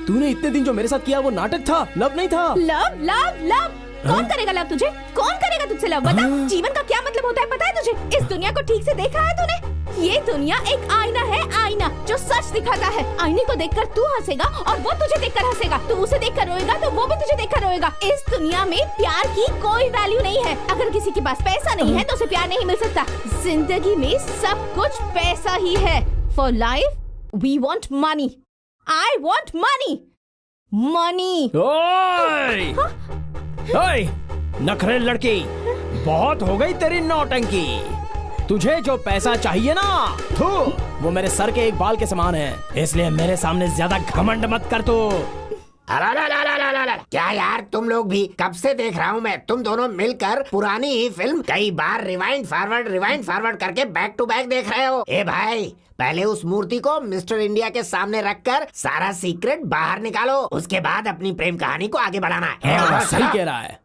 तूने इतने दिन जो मेरे साथ किया वो नाटक था, लव नहीं था। Love love love? कौन करेगा लव तुझे? कौन करेगा तुझसे लव? बता, जीवन का क्या मतलब होता है पता है तुझे? इस दुनिया को ठीक से देखा है तूने? ये दुनिया एक आईना है, आईना जो सच दिखाता है। आईने को देखकर तू हंसेगा और वो तुझे देखकर हंसेगा। तू उसे देखकर रोएगा तो वो भी तुझे देखकर रोएगा। इस दुनिया में प्यार की कोई वैल्यू नहीं है। अगर किसी के पास पैसा नहीं है तो उसे प्यार नहीं मिल सकता। जिंदगी में सब कुछ पैसा ही है। For life we want money. I want money, money. ओए! ओए! नखरे लड़की, बहुत हो गई तेरी नौटंकी। तुझे जो पैसा चाहिए ना, वो मेरे सर के एक बाल के समान है, इसलिए मेरे सामने ज्यादा घमंड मत कर। अला क्या यार, तुम लोग भी कब से देख रहा हूँ मैं, तुम दोनों मिलकर पुरानी ही फिल्म कई बार रिवाइंड फॉरवर्ड करके बैक टू बैक देख रहे हो। ए भाई, पहले उस मूर्ति को मिस्टर इंडिया के सामने रखकर सारा सीक्रेट बाहर निकालो, उसके बाद अपनी प्रेम कहानी को आगे बढ़ाना है। सही कह रहा है।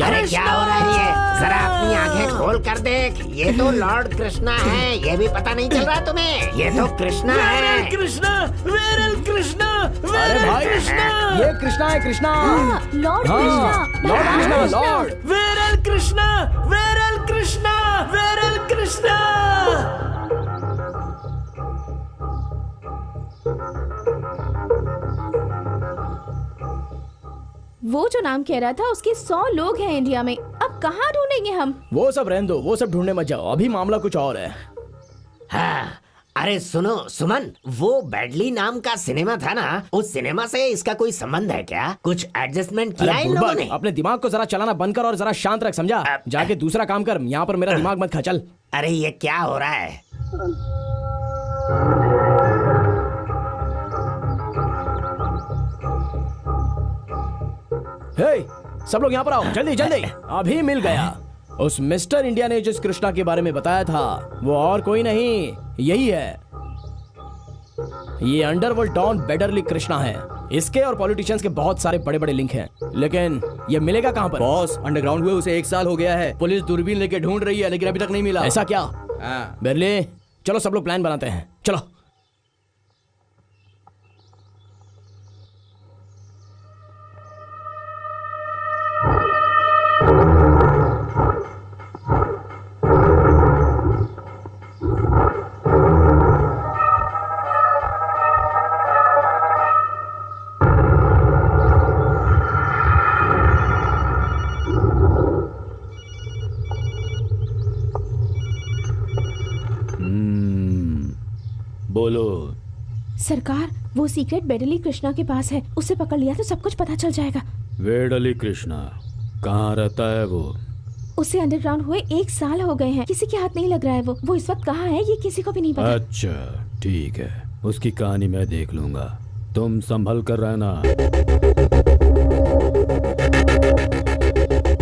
अरे क्या हो रहा है ये? जरा अपनी आंखें खोल कर देख, ये तो लॉर्ड कृष्णा है, ये भी पता नहीं चल रहा तुम्हें? ये तो कृष्णा है। कृष्णा, कृष्णा, अरे भाई, ये कृष्णा है, Krishna. Lord Krishna, lord Krishna, lord. Viral Krishna, viral Krishna, viral Krishna. वो जो नाम कह रहा था, उसके 100 लोग हैं इंडिया में। अब कहाँ ढूंढेंगे हम? वो सब रहने दो, वो सब ढूंढने मत जाओ, अभी मामला कुछ और है। हाँ, अरे सुनो सुमन, वो बैडली नाम का सिनेमा था ना, उस सिनेमा से इसका कोई संबंध है क्या? कुछ एडजस्टमेंट किया अरे इन लोगों बुड़बक, ने? अपने दिमाग को जरा चलाना बंद कर और जरा शांत रख, समझा? जाके दूसरा काम कर, यहाँ पर मेरा दिमाग मत खा, चल। अरे ये क्या हो रहा है? हे, सब लोग यहाँ पर आओ, जल्दी जल्दी। अभी मिल गया। उस मिस्टर इंडिया ने जिस कृष्णा के बारे में बताया था, वो और कोई नहीं, यही है। ये अंडरवर्ल्ड डॉन बेडरली कृष्णा है। इसके और पॉलिटिशियंस के बहुत सारे बड़े बड़े लिंक हैं, लेकिन ये मिलेगा कहाँ पर? बॉस, अंडरग्राउंड हुए उसे 1 साल हो गया है। पुलिस दूरबीन लेके ढूंढ रही है, लेकिन अभी तक नहीं मिला। ऐसा क्या? बेरले, चलो सब लोग प्लान बनाते हैं, चलो। बोलो। सरकार, वो सीक्रेट बेडली कृष्णा के पास है, उसे पकड़ लिया तो सब कुछ पता चल जाएगा। वेडली कृष्णा कहाँ रहता है वो? उसे अंडरग्राउंड हुए 1 साल हो गए हैं, किसी के हाथ नहीं लग रहा है। वो इस वक्त कहाँ है ये किसी को भी नहीं पता। अच्छा ठीक है, उसकी कहानी मैं देख लूंगा, तुम संभल कर रहना।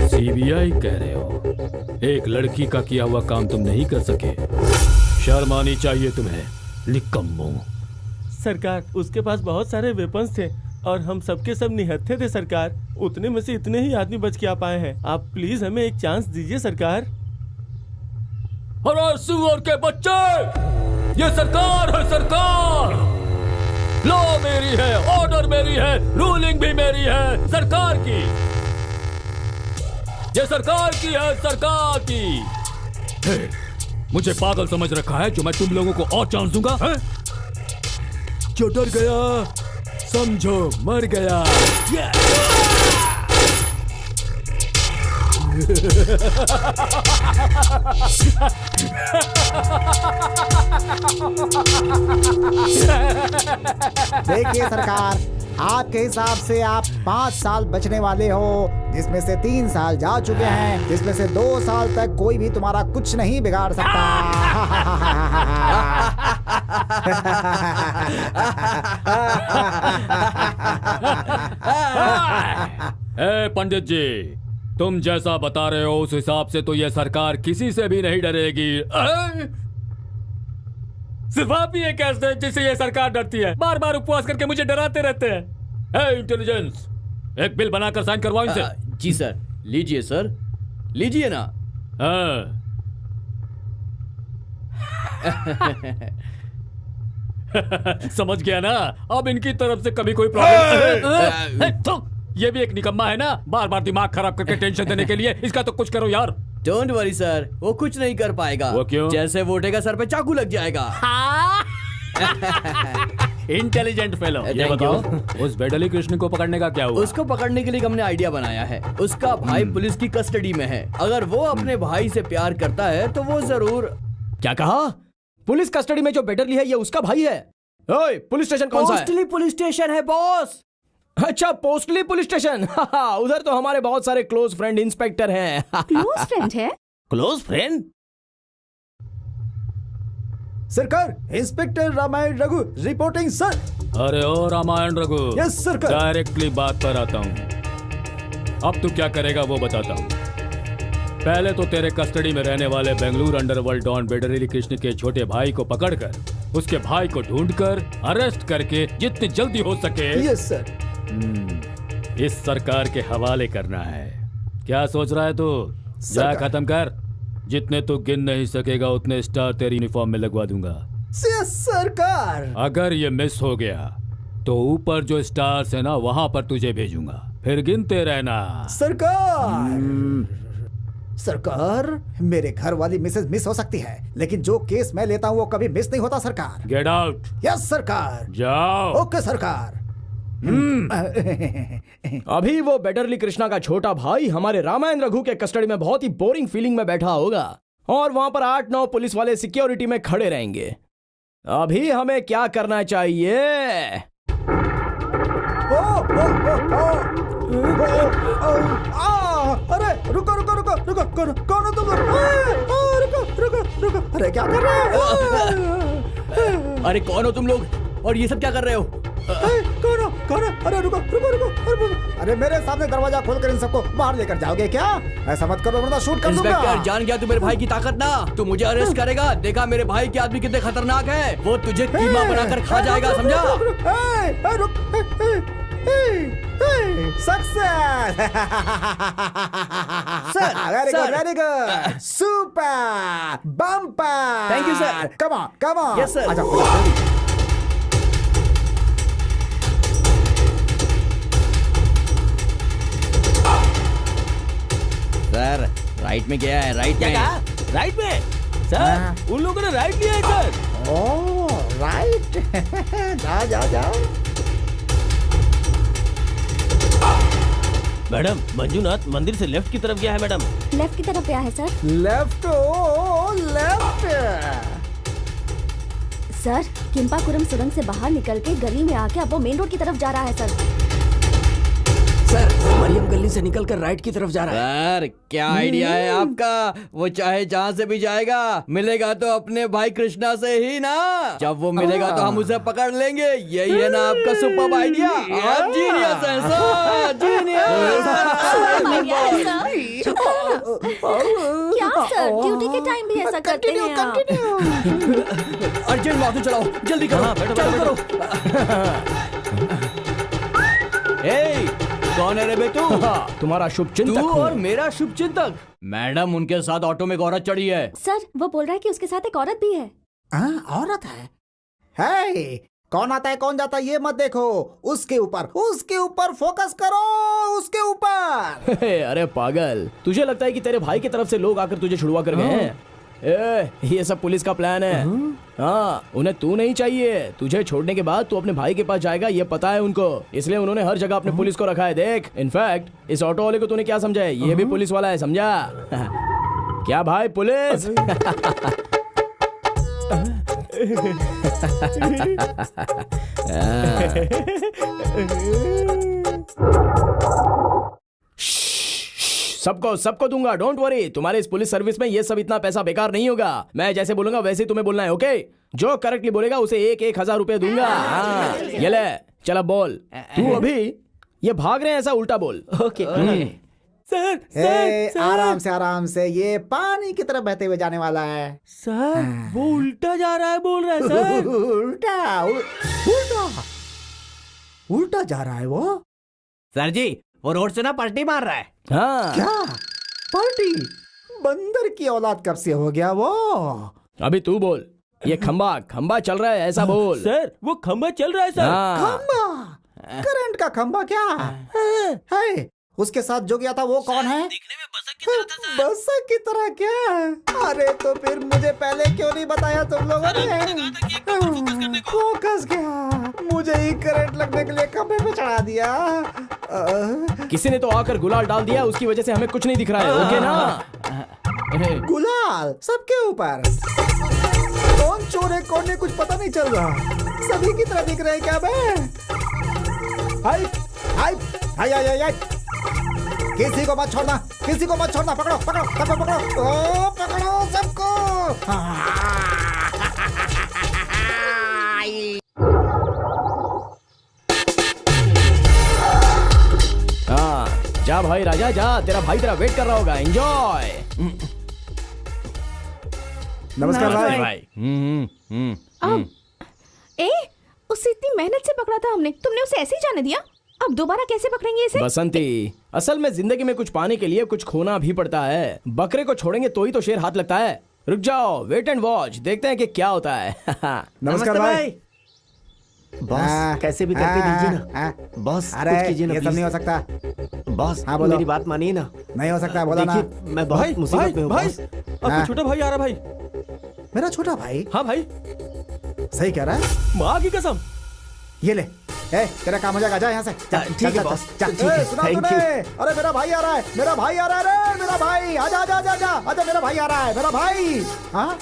सीबीआई कह रहे हो, एक लड़की का किया हुआ काम तुम नहीं कर सके? शर्म आनी चाहिए तुम्हें, निकम्मो। सरकार, उसके पास बहुत सारे वेपन्स थे और हम सबके सब निहत्थे थे सरकार। उतने में से इतने ही आदमी बच के आ पाए हैं। आप प्लीज हमें एक चांस दीजिए सरकार। अरे सुअर के बच्चे, ये सरकार है, सरकार। लॉ मेरी है, ऑर्डर मेरी है, रूलिंग भी मेरी है, सरकार की। ये सरकार की है, सरकार की। मुझे पागल समझ रखा है जो मैं तुम लोगों को और चांस दूंगा? जो डर गया समझो मर गया। देखिए सरकार, आपके हिसाब से आप 5 साल बचने वाले हो, जिसमें से 3 साल जा चुके हैं, जिसमें से 2 साल तक कोई भी तुम्हारा कुछ नहीं बिगाड़ सकता। ए पंडित जी, तुम जैसा बता रहे हो उस हिसाब से तो यह सरकार किसी से भी नहीं डरेगी। सिर्फ आप ही एक ऐसे जिससे ये सरकार डरती है, बार बार उपवास करके मुझे डराते रहते हैं। इंटेलिजेंस, एक बिल बनाकर साइन करवाओ इनसे। जी सर। लीजिए सर, लीजिए ना। समझ गया ना? अब इनकी तरफ से कभी कोई प्रॉब्लम। ये भी एक निकम्मा है ना, बार बार दिमाग खराब करके टेंशन देने के लिए। इसका तो कुछ करो यार। डोंट वरी सर, वो कुछ नहीं कर पाएगा। वो क्यों? जैसे वो उठेगा सर पे चाकू लग जाएगा। Intelligent fellow. ये Thank बताओ उस बेडली कृष्ण को पकड़ने का क्या हुआ? उसको पकड़ने के लिए हमने आइडिया बनाया है। उसका भाई पुलिस की कस्टडी में है। अगर वो अपने भाई से प्यार करता है तो वो जरूर। क्या कहा? पुलिस कस्टडी में जो बेडली है ये उसका भाई है? ओए, पुलिस स्टेशन कौन सा है? पोस्टली पुलिस स्टेशन है बॉस। अच्छा, पोस्टली पुलिस स्टेशन। उधर तो हमारे बहुत सारे क्लोज फ्रेंड इंस्पेक्टर हैं। क्लोज फ्रेंड है? Close friend? सरकार, inspector Ramayan Raghu reporting sir. अरे ओ रामायण रघु। यस सरकार। डायरेक्टली बात पर आता हूँ। अब तू क्या करेगा वो बताता हूँ। पहले तो तेरे कस्टडी में रहने वाले बेंगलुरु अंडरवर्ल्ड डॉन बेडली कृष्ण के छोटे भाई को पकड़कर उसके भाई को ढूंढकर अरेस्ट करके जितनी जल्दी हो सके यस सर। इस सरकार के हवाले करना है। क्या सोच रहा है तू? जा सरकार। खत्म कर। जितने तू गिन नहीं सकेगा उतने स्टार तेरी यूनिफॉर्म में लगवा दूंगा। यस सरकार। अगर ये मिस हो गया तो ऊपर जो स्टार्स है ना वहां पर तुझे भेजूंगा, फिर गिनते रहना। सरकार। सरकार, मेरे घर वाली मिसेस मिस हो सकती है, लेकिन जो केस मैं लेता हूँ वो कभी मिस नहीं होता सरकार। Get out. यस सरकार। जाओ। ओके सरकार। अभी वो बेडरली कृष्णा का छोटा भाई हमारे रामायण रघु के कस्टडी में बहुत ही बोरिंग फीलिंग में बैठा होगा और वहां पर 8-9 पुलिस वाले सिक्योरिटी में खड़े रहेंगे। अभी हमें क्या करना चाहिए? अरे रुको रुको रुको रुको, कौन हो तुम लोग? रुको रुको रुको, अरे क्या कर रहे हो? अरे कौन हो तुम लोग और ये सब क्या कर रहे हो? कौन हो? कौन हो? अरे रुको रुको रुको, अरे मेरे सामने दरवाजा खोलकर इन सबको बाहर लेकर जाओगे क्या? ऐसा मत करो वरना शूट कर दूंगा। इंस्पेक्टर, जान गया तू मेरे भाई की ताकत ना। तू मुझे अरेस्ट करेगा। देखा मेरे भाई के आदमी कितने खतरनाक है। वो तुझे कीमा बनाकर खा जाएगा, समझा? Success. Sir, very sir. Good very good, super bumper. Thank you, sir. Come on come on. Yes, sir. अच्छा, सर, राइट में गया है, राइट क्या में। कहा? राइट में? सर, उन लोगों ने राइट लिया है सर। Oh right. जा जा जाओ। मैडम, मंजूनाथ मंदिर से लेफ्ट की तरफ गया है मैडम। लेफ्ट की तरफ गया है सर। लेफ्ट ओ लेफ्ट। सर, किम्पाकुरम सुरंग से बाहर निकल के गली में आके अब वो मेन रोड की तरफ जा रहा है सर। सर, मरियम गली से निकलकर राइट की तरफ जा रहा है। सर, क्या आइडिया है आपका? वो चाहे जहाँ से भी जाएगा, मिलेगा तो अपने भाई कृष्णा से ही ना। जब वो मिलेगा तो हम उसे पकड़ लेंगे। यही है ना आपका सुपर आइडिया? आप जीनियस हैं सर, जीनियस। क्या सर, ड्यूटी के टाइम भी ऐसा करते हैं आप? अर्जेंट माफी चलाओ, जल्दी करो। चालू करो। ए, कौन है रे बे तू? तुम्हारा शुभ चिंतक तू हूँ। और मेरा शुभ चिंतक। मैडम, उनके साथ ऑटो में एक औरत चढ़ी है। सर, वो बोल रहा है कि उसके साथ एक औरत भी है। औरत है? है कौन आता है कौन जाता है ये मत देखो, उसके ऊपर फोकस करो, उसके ऊपर। अरे पागल, तुझे लगता है कि तेरे भाई की तरफ से लोग आकर तुझे छुड़वा कर गए हैं? ये सब पुलिस का प्लान है। हाँ, उन्हें तू नहीं चाहिए। तुझे छोड़ने के बाद तू अपने भाई के पास जाएगा, ये पता है उनको। इसलिए उन्होंने हर जगह अपने पुलिस को रखा है। देख, इनफैक्ट इस ऑटो वाले को तूने क्या समझा है? ये भी पुलिस वाला है, समझा? क्या भाई पुलिस? सबको दूंगा, डोंट वरी। तुम्हारे इस पुलिस सर्विस में ये सब इतना पैसा बेकार नहीं होगा। मैं जैसे बोलूंगा वैसे ही तुम्हें बोलना है, ओके? जो करेक्टली बोलेगा उसे 1,000 रुपए दूंगा। हाँ, ये ले, चल बोल। तू अभी ये भाग रहे हैं, ऐसा उल्टा बोल। ओके। सर, आराम से ये पानी की तरफ बहते हुए जाने वाला है। सर, वो उल्टा जा रहा है, बोल रहा है सर। उल्टा जा रहा है वो। सर जी, वो रोड से ना पलटी मार रहा है। हाँ, क्या पार्टी? बंदर की औलाद कब से हो गया वो? अभी तू बोल। ये खंबा चल रहा है, ऐसा बोल। सर, वो खंबा चल रहा है सर। हाँ। खंबा? करंट का खंबा क्या है? उसके साथ जो गया था वो कौन है? दिखने में बसक की तरह था सर। बसक की तरह क्या? अरे तो फिर मुझे पहले क्यों नहीं बताया तुम लोगों सर, आपने ने? कहा था कि एक नंबर फोकस करने को। फोकस क्या? मुझे ही करंट लगने के लिए खंभे पे चढ़ा दिया। किसी ने तो आकर गुलाल डाल दिया, उसकी वजह से हमें कुछ नहीं दिख रहा है। ओके ना? गुलाल सबके ऊपर। कौन चोर है कौन नहीं कुछ पता नहीं चल रहा। सभी की तरह दिख रहे हैं क्या बे? हाय हाय हाय हाय हाय, किसी को मत छोड़ना, किसी को मत छोड़ना। पकड़ो पकड़ो सबको पकड़ो, ओ पकड़ो सबको। हाँ जा भाई राजा जा, तेरा भाई तेरा वेट कर रहा होगा। एंजॉय। नमस्कार भाई। अब ए उसे इतनी मेहनत से पकड़ा था हमने, तुमने उसे ऐसे ही जाने दिया? अब दोबारा कैसे पकड़ेंगे इसे? बसंती, असल में जिंदगी में कुछ पाने के लिए कुछ खोना भी पड़ता है। बकरे को छोड़ेंगे तो ही तो शेर हाथ लगता है। रुक जाओ, वेट एंड वॉच, देखते हैं कि क्या होता है। नमस्कार भाई। बॉस कैसे भी करके दीजिए ना। बॉस अरे कुछ कीजिए ना ये सब नहीं हो प्लीज। सकता। बॉस हाँ, बोलो। मेरी बात मानिए ना। नहीं हो सकता, बोला ना। देखिए मैं बहुत मुसीबत में हूँ बॉस। हाँ। छोटा भाई आ रहा भाई। मेरा छोटा भाई हाँ भाई, सही कह रहा है। माँ की कसम। ये ले, ए तेरा काम हो जाएगा, जा यहाँ से। ठीक है बॉस, ठीक है, सुना thank तूने? अरे मेरा भाई आ रहा है, मेरा भाई आ रहा है रे, मेरा भाई। आजा आजा आजा आजा आजा, मेरा भाई आ रहा है, मेरा भाई। हाँ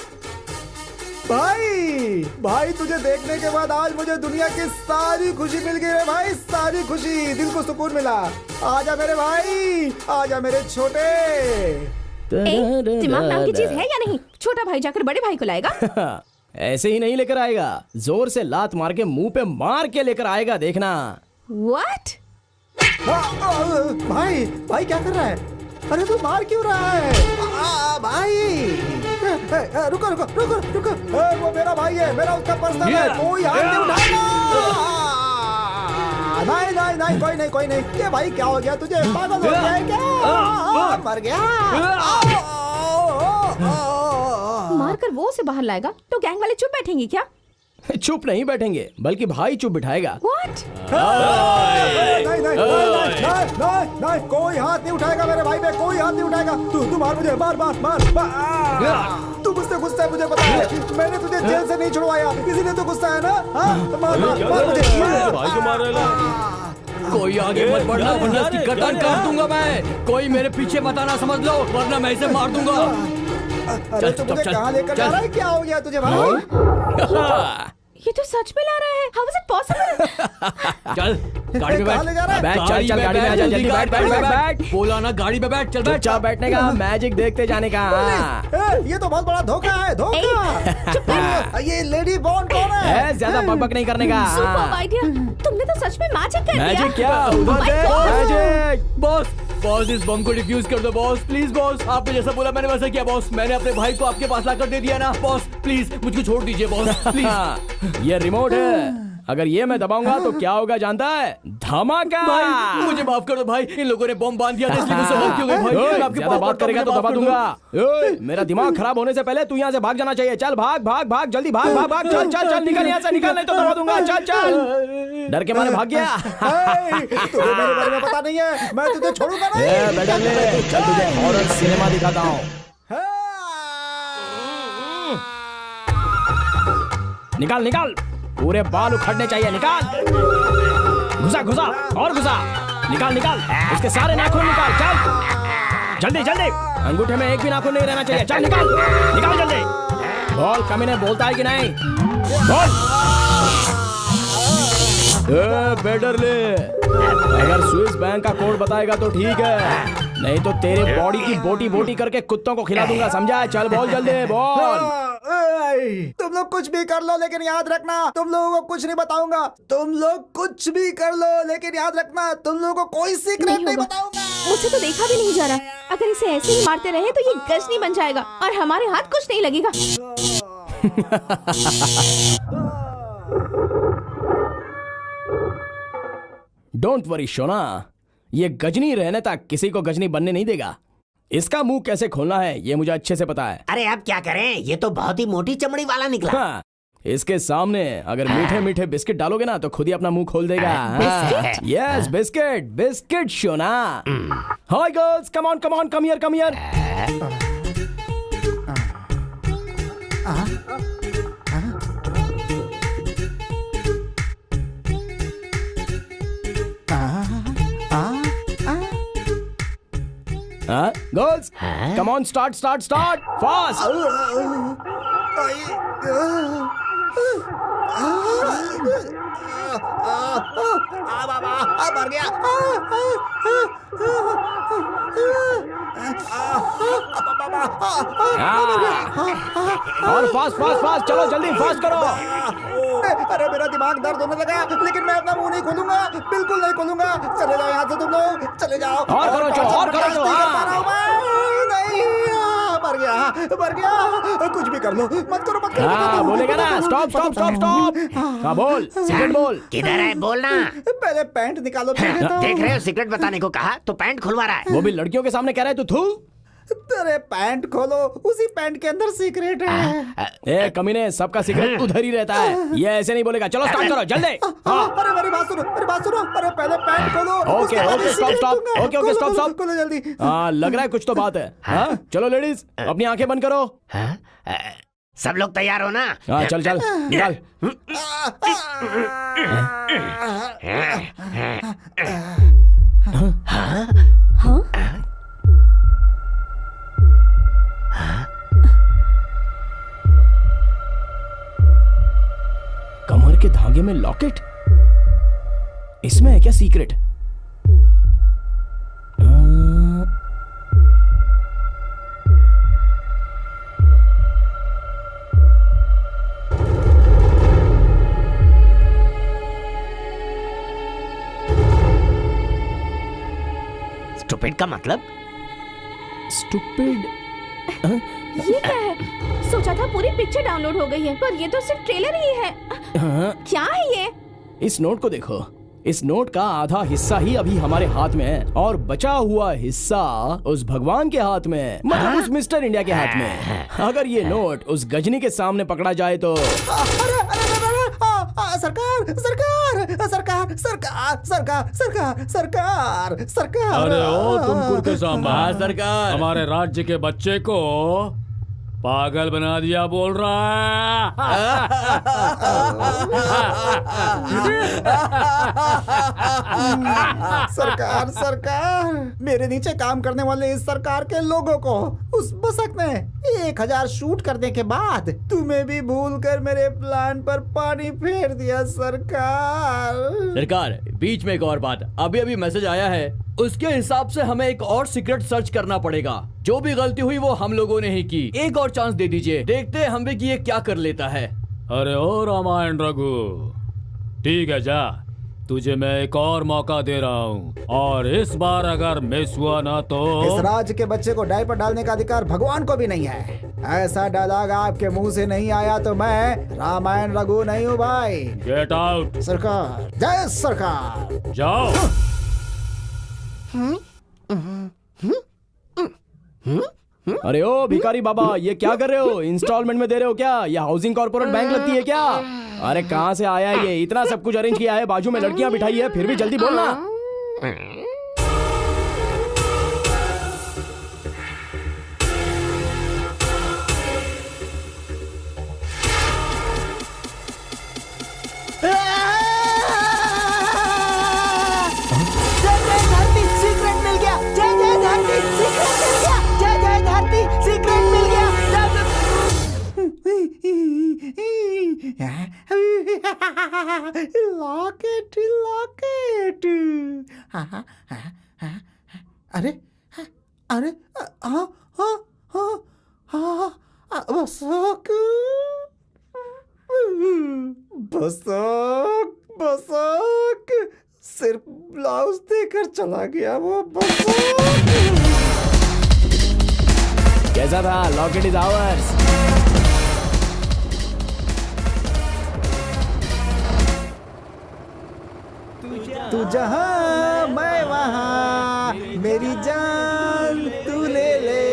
भाई, भाई तुझे देखने के बाद आज मुझे दुनिया की सारी खुशी मिल गई रे भाई, सारी खुशी, दिल को सुकून मिला। आजा मेरे भाई, आजा मेरे छोटे। दिमाग नाम की चीज है या नहीं? छोटा भाई जाकर बड़े भाई को लाएगा? ऐसे ही नहीं लेकर आएगा, जोर से लात मार के मुंह पे मार के लेकर आएगा, देखना। What? भाई भाई क्या कर रहा है? अरे तू मार क्यों रहा है? भाई रुको रुको रुको रुको, वो मेरा भाई है, मेरा उसका पर्सनल है, कोई हाथ नहीं उठाएगा। नहीं नहीं नहीं, कोई नहीं कोई नहीं। ये भाई क्या हो गया तुझे? पागल हो गया है क्या? मर गया? मारकर वो उसे बाहर लाएगा तो गैंग वाले चुप बैठेंगे क्या? चुप नहीं बैठेंगे, बल्कि भाई चुप बिठाएगा। What? नहीं नहीं नहीं, कोई हाथ नहीं उठाएगा मेरे भाई पे, कोई हाथ नहीं उठाएगा। तू मार मुझे, मार मार मार। तू मुझसे गुस्सा है, मुझे पता है। मैंने तुझे जेल से नहीं छुड़वाया, इसीलिए तो गुस्सा है ना? मार मार मार मुझे। भाई को मार रहा है। कोई आगे मत बढ़ना वरना इसकी गर्दन काट दूंगा मैं। कोई मेरे पीछे मत आना, समझ लो, वरना मैं इसे मार दूंगा। अरे तू मुझे कहाँ लेकर जा रहा है? क्या हो गया तुझे भाई? ये तो सच में ला रहा है। How is it possible? चल गाड़ी में कहाँ ले जा रहा है? बैठ, चल चल गाड़ी में आ जा, जल्दी बैठ बैठ बैठ बैठ। बोला ना गाड़ी में बैठ, चल बैठ। चुपचाप बैठने का, मैजिक देखते जाने का। ये तो बहुत बड़ा धोखा है, धोखा। ये लेडी बॉन्ड कौन है? ज्यादा बकबक नहीं करने का। Superb idea. तुमने तो सच में मैजिक कर दिया। मैजिक क्या? Oh उधर my देख, God. मैजिक। बॉस बॉस इस बम को डिफ्यूज कर दो बॉस, प्लीज बॉस। आपने जैसा बोला मैंने वैसा किया बॉस। मैंने अपने भाई को आपके पास लाकर दे दिया ना बॉस। प्लीज मुझको छोड़ दीजिए बॉस, प्लीज। ये रिमोट है, अगर ये मैं दबाऊंगा तो क्या होगा जानता है? धमाका। भाई मुझे माफ कर दो भाई, इन लोगों ने बम बांध दिया था इसलिए मुझसे गलती हो गई भाई। मैं आपके ज्यादा पास बात करेगा तो मुझे दबा माफ कर दो। दूंगा। मेरा दिमाग खराब होने से पहले तू यहाँ से भाग जाना चाहिए। चल भाग भाग भाग, जल्दी भाग भाग भाग, चल चल चल, निकल यहाँ से, निकल, नहीं तो दबा दूंगा। चल चल, डर के मारे भाग गया। तुझे मेरे बारे में पता नहीं है, मैं तुझे छोड़ूंगा नहीं। बेटा ले, चल तुझे हॉरर सिनेमा दिखाता हूँ। निकाल निकाल, पूरे बाल उखड़ने चाहिए, निकाल। घुसा घुसा और घुसा, निकाल निकाल, उसके सारे नाखून निकाल, चल जल्दी जल्दी। अंगूठे में एक भी नाखून नहीं रहना चाहिए, चल निकाल निकाल जल्दी। बोल, कमीने बोलता है कि नहीं? बोल। बेटर ले, अगर स्विस बैंक का कोड बताएगा तो ठीक है, नहीं तो तेरे बॉडी की बोटी बोटी करके कुत्तों को खिला दूंगा, समझा? चल बोल जल्दी, बोल। तुम लोग कुछ भी कर लो लेकिन याद रखना, तुम लोगों को कुछ नहीं बताऊंगा। तुम लोग कुछ भी कर लो लेकिन याद रखना, तुम लोगों को कोई सीक्रेट नहीं बताऊंगा। मुझे तो देखा भी नहीं जा रहा। अगर इसे ऐसे ही मारते रहे तो ये गजनी बन जाएगा और हमारे हाथ कुछ नहीं लगेगा। डोंट वरी शोना, ये गजनी रहने तक किसी को गजनी बनने नहीं देगा। इसका मुंह कैसे खोलना है ये मुझे अच्छे से पता है। अरे अब क्या करें, ये तो बहुत ही मोटी चमड़ी वाला निकला। हाँ, इसके सामने अगर मीठे मीठे बिस्किट डालोगे ना तो खुद ही अपना मुंह खोल देगा। Yes, biscuit biscuit Shona. Hi girls, come on come here come here. Girls come on, start fast. मर गया। और फास्ट चलो, जल्दी फास्ट करो। अरे मेरा दिमाग दर्द होने लगा, लेकिन मैं अपना मुंह नहीं खोलूंगा, बिल्कुल नहीं खोलूंगा। चले जाओ यहाँ से तुम लोग, चले जाओ। और करो जो। मर गया। कुछ भी कर लो, मत करो। बोलेगा ना, स्टॉप। हाँ बोल, सिगरेट बोल। किधर है, बोलना। पहले पैंट निकालो। देख रहे हो, सिगरेट बताने को कहा तो पैंट खुलवा रहा है। वो भी लड़कियों के सामने कह रहा है तू। तेरे पैंट खोलो, उसी पैंट के अंदर सिगरेट है। ए कमीने, सबका सिगरेट उधर ही रहता है, ये ऐसे नहीं बोलेगा। चलो स्टार्ट करो जल्दी। अरे मेरी बात सुनो। अरे पहले पैंट खोलो। Okay stop. खोलो जल्दी। लग रहा है कुछ तो बात है। चलो लेडीज, अपनी आंखें बंद करो। सब लोग तैयार हो ना? चल निकाल। कमर के धागे में लॉकेट, इसमें है क्या सीक्रेट? स्टूपिड का मतलब? स्टूपिड? ये क्या है? सोचा था पूरी पिक्चर डाउनलोड हो गई है, पर ये तो सिर्फ ट्रेलर ही है। क्या है ये? इस नोट को देखो, इस नोट का आधा हिस्सा ही अभी हमारे हाथ में है और बचा हुआ हिस्सा उस भगवान के हाथ में है, मतलब उस मिस्टर इंडिया के हाथ में। अगर ये नोट उस गजनी के सामने पकड़ा जाए तो सरकार। अरे ओ तुम कुर्ते सांबा, सरकार, हमारे राज्य के बच्चे को पागल बना दिया बोल रहा सरकार, मेरे नीचे काम करने वाले इस सरकार के लोगों को उस बसक ने 1000 शूट करने के बाद तुम्हें भी भूल कर मेरे प्लान पर पानी फेर दिया। सरकार, बीच में एक और बात, अभी मैसेज आया है, उसके हिसाब से हमें एक और सीक्रेट सर्च करना पड़ेगा। जो भी गलती हुई वो हम लोगों ने ही की, एक और चांस दे दीजिए, देखते हैं हम भी कि ये क्या कर लेता है। अरे ओ रामायण रघु, ठीक है जा, तुझे मैं एक और मौका दे रहा हूँ, और इस बार अगर मिस हुआ ना तो इस राज्य के बच्चे को डायपर डालने का अधिकार भगवान को भी नहीं है। ऐसा डायलॉग आपके मुंह से नहीं आया तो मैं रामायण रघु नहीं हूँ भाई। Get out. सरकार, जय सरकार। जाओ। अरे ओ भिखारी बाबा, ये क्या कर रहे हो? इंस्टॉलमेंट में दे रहे हो क्या? ये हाउसिंग कॉर्पोरेट बैंक लगती है क्या? अरे कहाँ से आया ये? इतना सब कुछ अरेंज किया है, बाजू में लड़कियां बिठाई है, फिर भी जल्दी बोलना। सीक्रेट मिल गया। जय धरती, सीक्रेट मिल गया। जय धरती, सीक्रेट मिल गया। लॉकेट। अरे बसक सिर्फ ब्लाउज देकर चला गया वो बसक। कैसा था? Locket is ours. तू जहां मैं वहां, मेरी जान तू ले ले।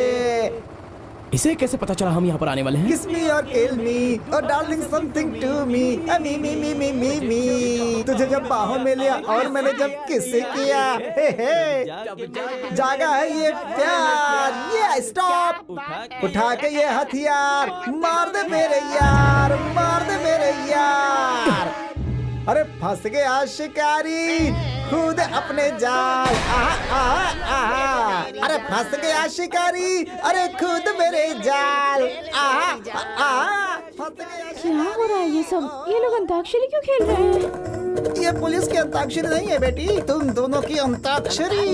इसे कैसे पता चला हम यहाँ पर आने वाले हैं? Kiss me or kill me, or darling something to me, me. तुझे जब बाहों में लिया और मैंने जब किस किया, हे जागा है ये प्यार, ये स्टॉप, उठा के ये हथियार, मार दे मेरे यार, मार दे मेरे यार। अरे फंस गया शिकारी खुद अपने जाल, अरे फंस गया शिकारी, अरे खुद मेरे जाल, फंस गया। क्या हो रहा है ये सब? ये लोग अंताक्षरी क्यों खेल रहे हैं? ये पुलिस की अंताक्षरी नहीं है बेटी, तुम दोनों की अंताक्षरी।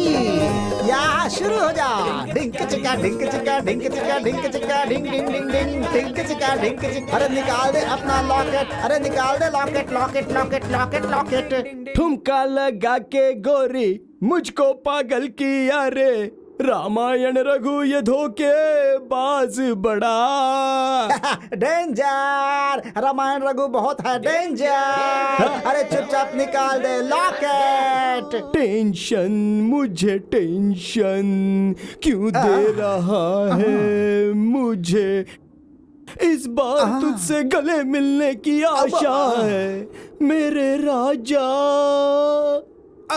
या शुरू हो जा। ढिंक चिका ढिंक चिका ढिंक चिका ढिंक चिका ढिंक डिंग डिंग डिंग ढिंक चिका ढिंक चिका। अरे निकाल दे अपना लॉकेट, अरे निकाल दे locket locket locket locket locket. ठुमका लगा के गोरी मुझको पागल किया रे, रामायण रघु ये धोखे बाज बड़ा। डेंजर, रामायण रघु बहुत है डेंजर। अरे चुपचाप निकाल दे लॉकेट। टेंशन, मुझे टेंशन क्यों दे रहा है मुझे? इस बार तुझसे गले मिलने की आशा है मेरे राजा।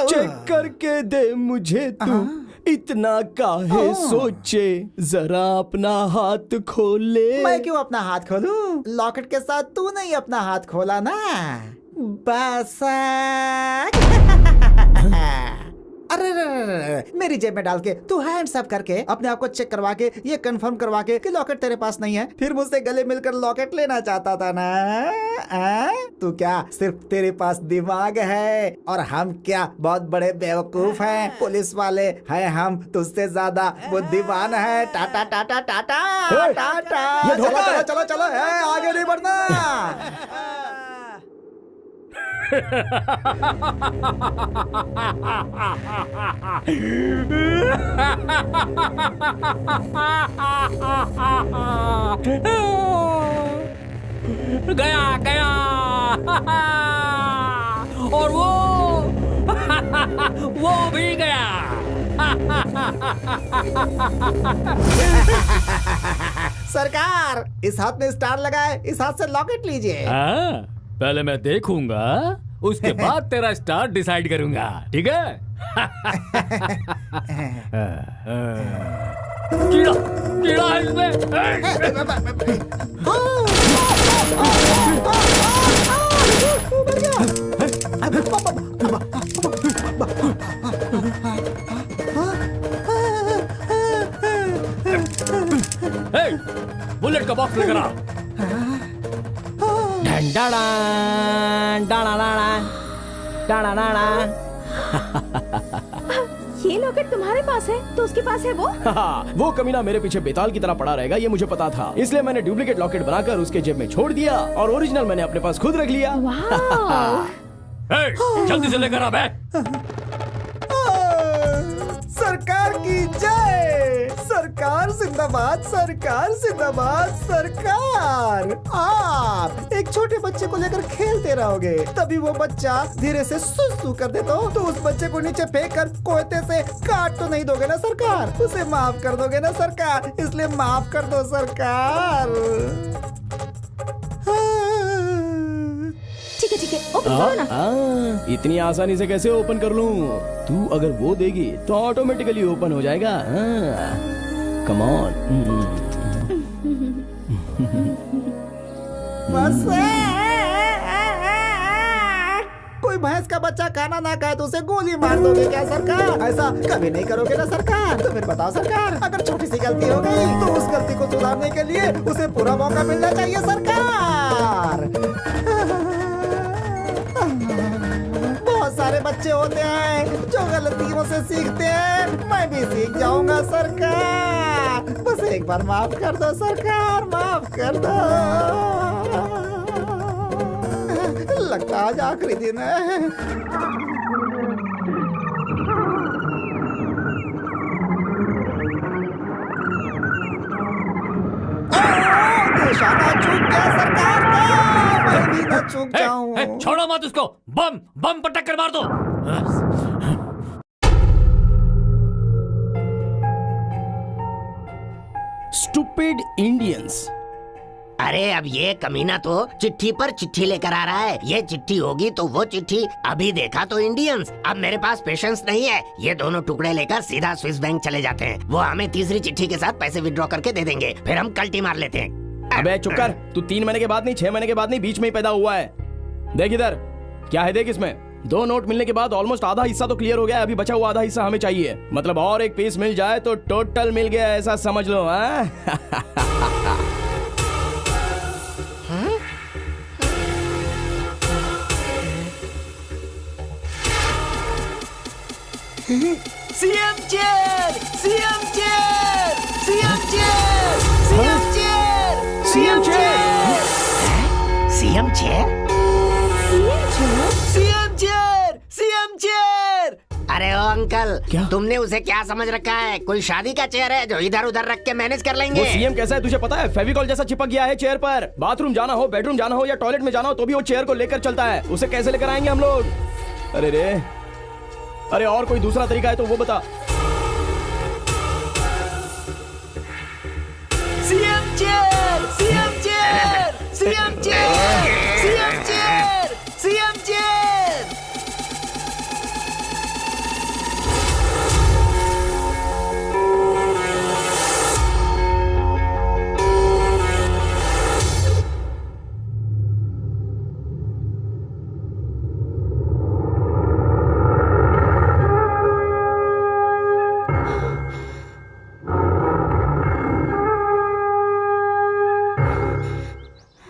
चेक करके दे मुझे तू, इतना काहे सोचे, जरा अपना हाथ खोले। मैं क्यों अपना हाथ खोलूं? लॉकेट के साथ तू नहीं अपना हाथ खोला ना। बस अरे मेरी जेब में डाल के तू हैंड्स अप करके अपने आप को चेक करवा के ये कंफर्म करवा के कि लॉकेट तेरे पास नहीं है, फिर मुझसे गले मिलकर लॉकेट लेना चाहता था ना। तू क्या सिर्फ तेरे पास दिमाग है और हम क्या बहुत बड़े बेवकूफ हैं? पुलिस वाले हैं हम, तुझसे ज्यादा बुद्धिमान है। टाटा टाटा टाटा टाटा। चलो चलो चलो, आगे नहीं बढ़ना। गया गया और वो भी गया। सरकार, इस हाथ में स्टार लगाए, इस हाथ से लॉकेट लीजिए। पहले मैं देखूंगा, उसके बाद तेरा स्टार डिसाइड करूंगा, ठीक है? कीड़ा कीड़ा है इसमें। बुलेट का बॉक्स लेकर आ। ये लॉकेट तुम्हारे पास है तो उसके पास है वो? वो कमीना मेरे पीछे बेताल की तरह पड़ा रहेगा, ये मुझे पता था। इसलिए मैंने डुप्लीकेट लॉकेट बनाकर उसके जेब में छोड़ दिया और ओरिजिनल मैंने अपने पास खुद रख लिया। जल्दी से लेकर आ बे। सरकार की जय, सरकार जिंदाबाद, सरकार जिंदाबाद। सरकार, आप एक छोटे बच्चे को लेकर खेलते रहोगे, तभी वो बच्चा धीरे से सुसु कर देता हो तो उस बच्चे को नीचे फेंक कर कोयते से काट तो नहीं दोगे ना सरकार? उसे माफ कर दोगे ना सरकार? इसलिए माफ कर दो सरकार। ठीक है, ओपन करो ना। इतनी आसानी से कैसे ओपन कर लूं? तू अगर वो देगी तो ऑटोमेटिकली ओपन हो जाएगा। Come on. कोई भैंस का बच्चा खाना ना खाए तो उसे गोली मार दोगे क्या सरकार? ऐसा कभी नहीं करोगे ना सरकार? तो फिर बताओ सरकार, अगर छोटी सी गलती हो गई तो उस गलती को सुधारने के लिए उसे पूरा मौका मिलना चाहिए सरकार। बहुत सारे बच्चे होते हैं जो गलतियों से सीखते हैं, मैं भी सीख जाऊंगा सरकार। बस एक बार माफ कर दो सरकार, माफ कर दो। लगता आज आखिरी दिन है। निशाना चूक गया सरकार का, मैं भी न चूक जाऊं। छोड़ो मत उसको, बम बम पटक कर मार दो। Stupid Indians. अरे अब ये कमीना तो चिट्ठी पर चिट्ठी लेकर आ रहा है। ये चिट्ठी होगी तो वो चिट्ठी, अभी देखा तो इंडियंस। अब मेरे पास पेशेंस नहीं है। ये दोनों टुकड़े लेकर सीधा स्विस बैंक चले जाते हैं। वो हमें तीसरी चिट्ठी के साथ पैसे विड्रॉ करके दे देंगे, फिर हम कल्टी मार लेते हैं। अबे चुप कर, तू 3 महीने के बाद नहीं, 6 महीने के बाद नहीं, बीच में ही पैदा हुआ है। देख इधर, क्या है देख इसमें। 2 नोट मिलने के बाद ऑलमोस्ट आधा हिस्सा तो क्लियर हो गया, अभी बचा हुआ आधा हिस्सा हमें चाहिए। मतलब और एक पीस मिल जाए तो टोटल मिल गया, ऐसा समझ लो। CM chair, CM chair, CM chair, CM chair, CM chair, CM chair, CM chair, CM chair. अरे ओ अंकल, क्या? तुमने उसे क्या समझ रखा है? कोई शादी का चेयर है जो इधर उधर रख के मैनेज कर लेंगे? वो सीएम कैसा है तुझे पता है? फेविकॉल जैसा चिपक गया है चेयर पर। बाथरूम जाना हो, बेडरूम जाना हो या टॉयलेट में जाना हो तो भी वो चेयर को लेकर चलता है। उसे कैसे लेकर आएंगे हम लोग? अरे रे, अरे और कोई दूसरा तरीका है तो वो बता। CM chair, CM chair, CM chair, CM chair, CM chair.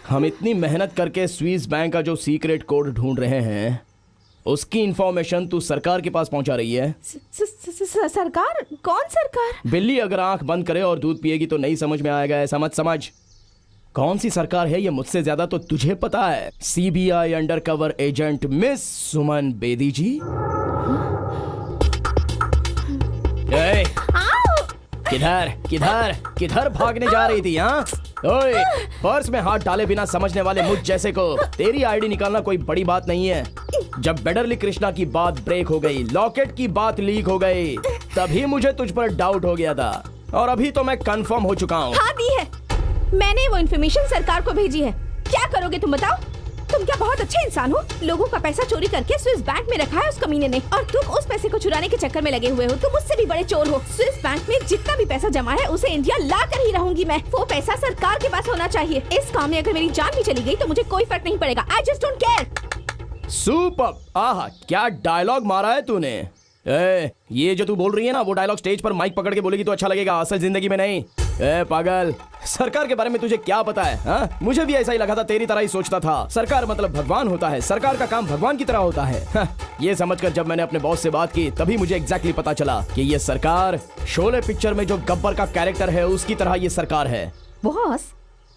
हम इतनी मेहनत करके स्विस बैंक का जो सीक्रेट कोड ढूंढ रहे हैं, उसकी इंफॉर्मेशन तू सरकार के पास पहुंचा रही है। सरकार? कौन सरकार? बिल्ली अगर आंख बंद करे और दूध पिएगी तो नहीं समझ में आएगा, ऐसा मत समझ। कौन सी सरकार है ये मुझसे ज्यादा तो तुझे पता है। सीबीआई अंडरकवर एजेंट मिस सुमन बेदी जी। ए, किधर किधर किधर भागने जा रही थी? हाँ, ओए, पर्स में हाथ डाले बिना समझने वाले मुझ जैसे को तेरी आईडी निकालना कोई बड़ी बात नहीं है। जब बेडरली कृष्णा की बात ब्रेक हो गई, लॉकेट की बात लीक हो गई, तभी मुझे तुझ पर डाउट हो गया था और अभी तो मैं कंफर्म हो चुका हूँ। हाँ, दी है मैंने वो इन्फॉर्मेशन सरकार को भेजी है। क्या करोगे तुम बताओ? तुम क्या बहुत अच्छे इंसान हो? लोगों का पैसा चोरी करके स्विस बैंक में रखा है उस कमीने ने, और तुम उस पैसे को चुराने के चक्कर में लगे हुए हो। तुम उससे भी बड़े चोर हो। स्विस बैंक में जितना भी पैसा जमा है उसे इंडिया ला कर ही रहूंगी मैं। वो पैसा सरकार के पास होना चाहिए। इस काम में अगर मेरी जान भी चली गई तो मुझे कोई फर्क नहीं पड़ेगा। I just don't care. Super! आहा, क्या डायलॉग मारा है तूने। ये जो तू बोल रही है ना, वो डायलॉग स्टेज पर माइक पकड़ के बोलेगी तो अच्छा लगेगा, असल जिंदगी में नहीं। पागल, सरकार के बारे में तुझे क्या पता है? हाँ, मुझे भी ऐसा ही लगा था, तेरी तरह ही सोचता था। सरकार मतलब भगवान होता है, सरकार का काम भगवान की तरह होता है। हाँ, ये समझकर जब मैंने अपने बॉस से बात की तभी मुझे एग्जैक्टली पता चला कि ये सरकार शोले पिक्चर में जो गब्बर का कैरेक्टर है उसकी तरह ये सरकार है। बॉस?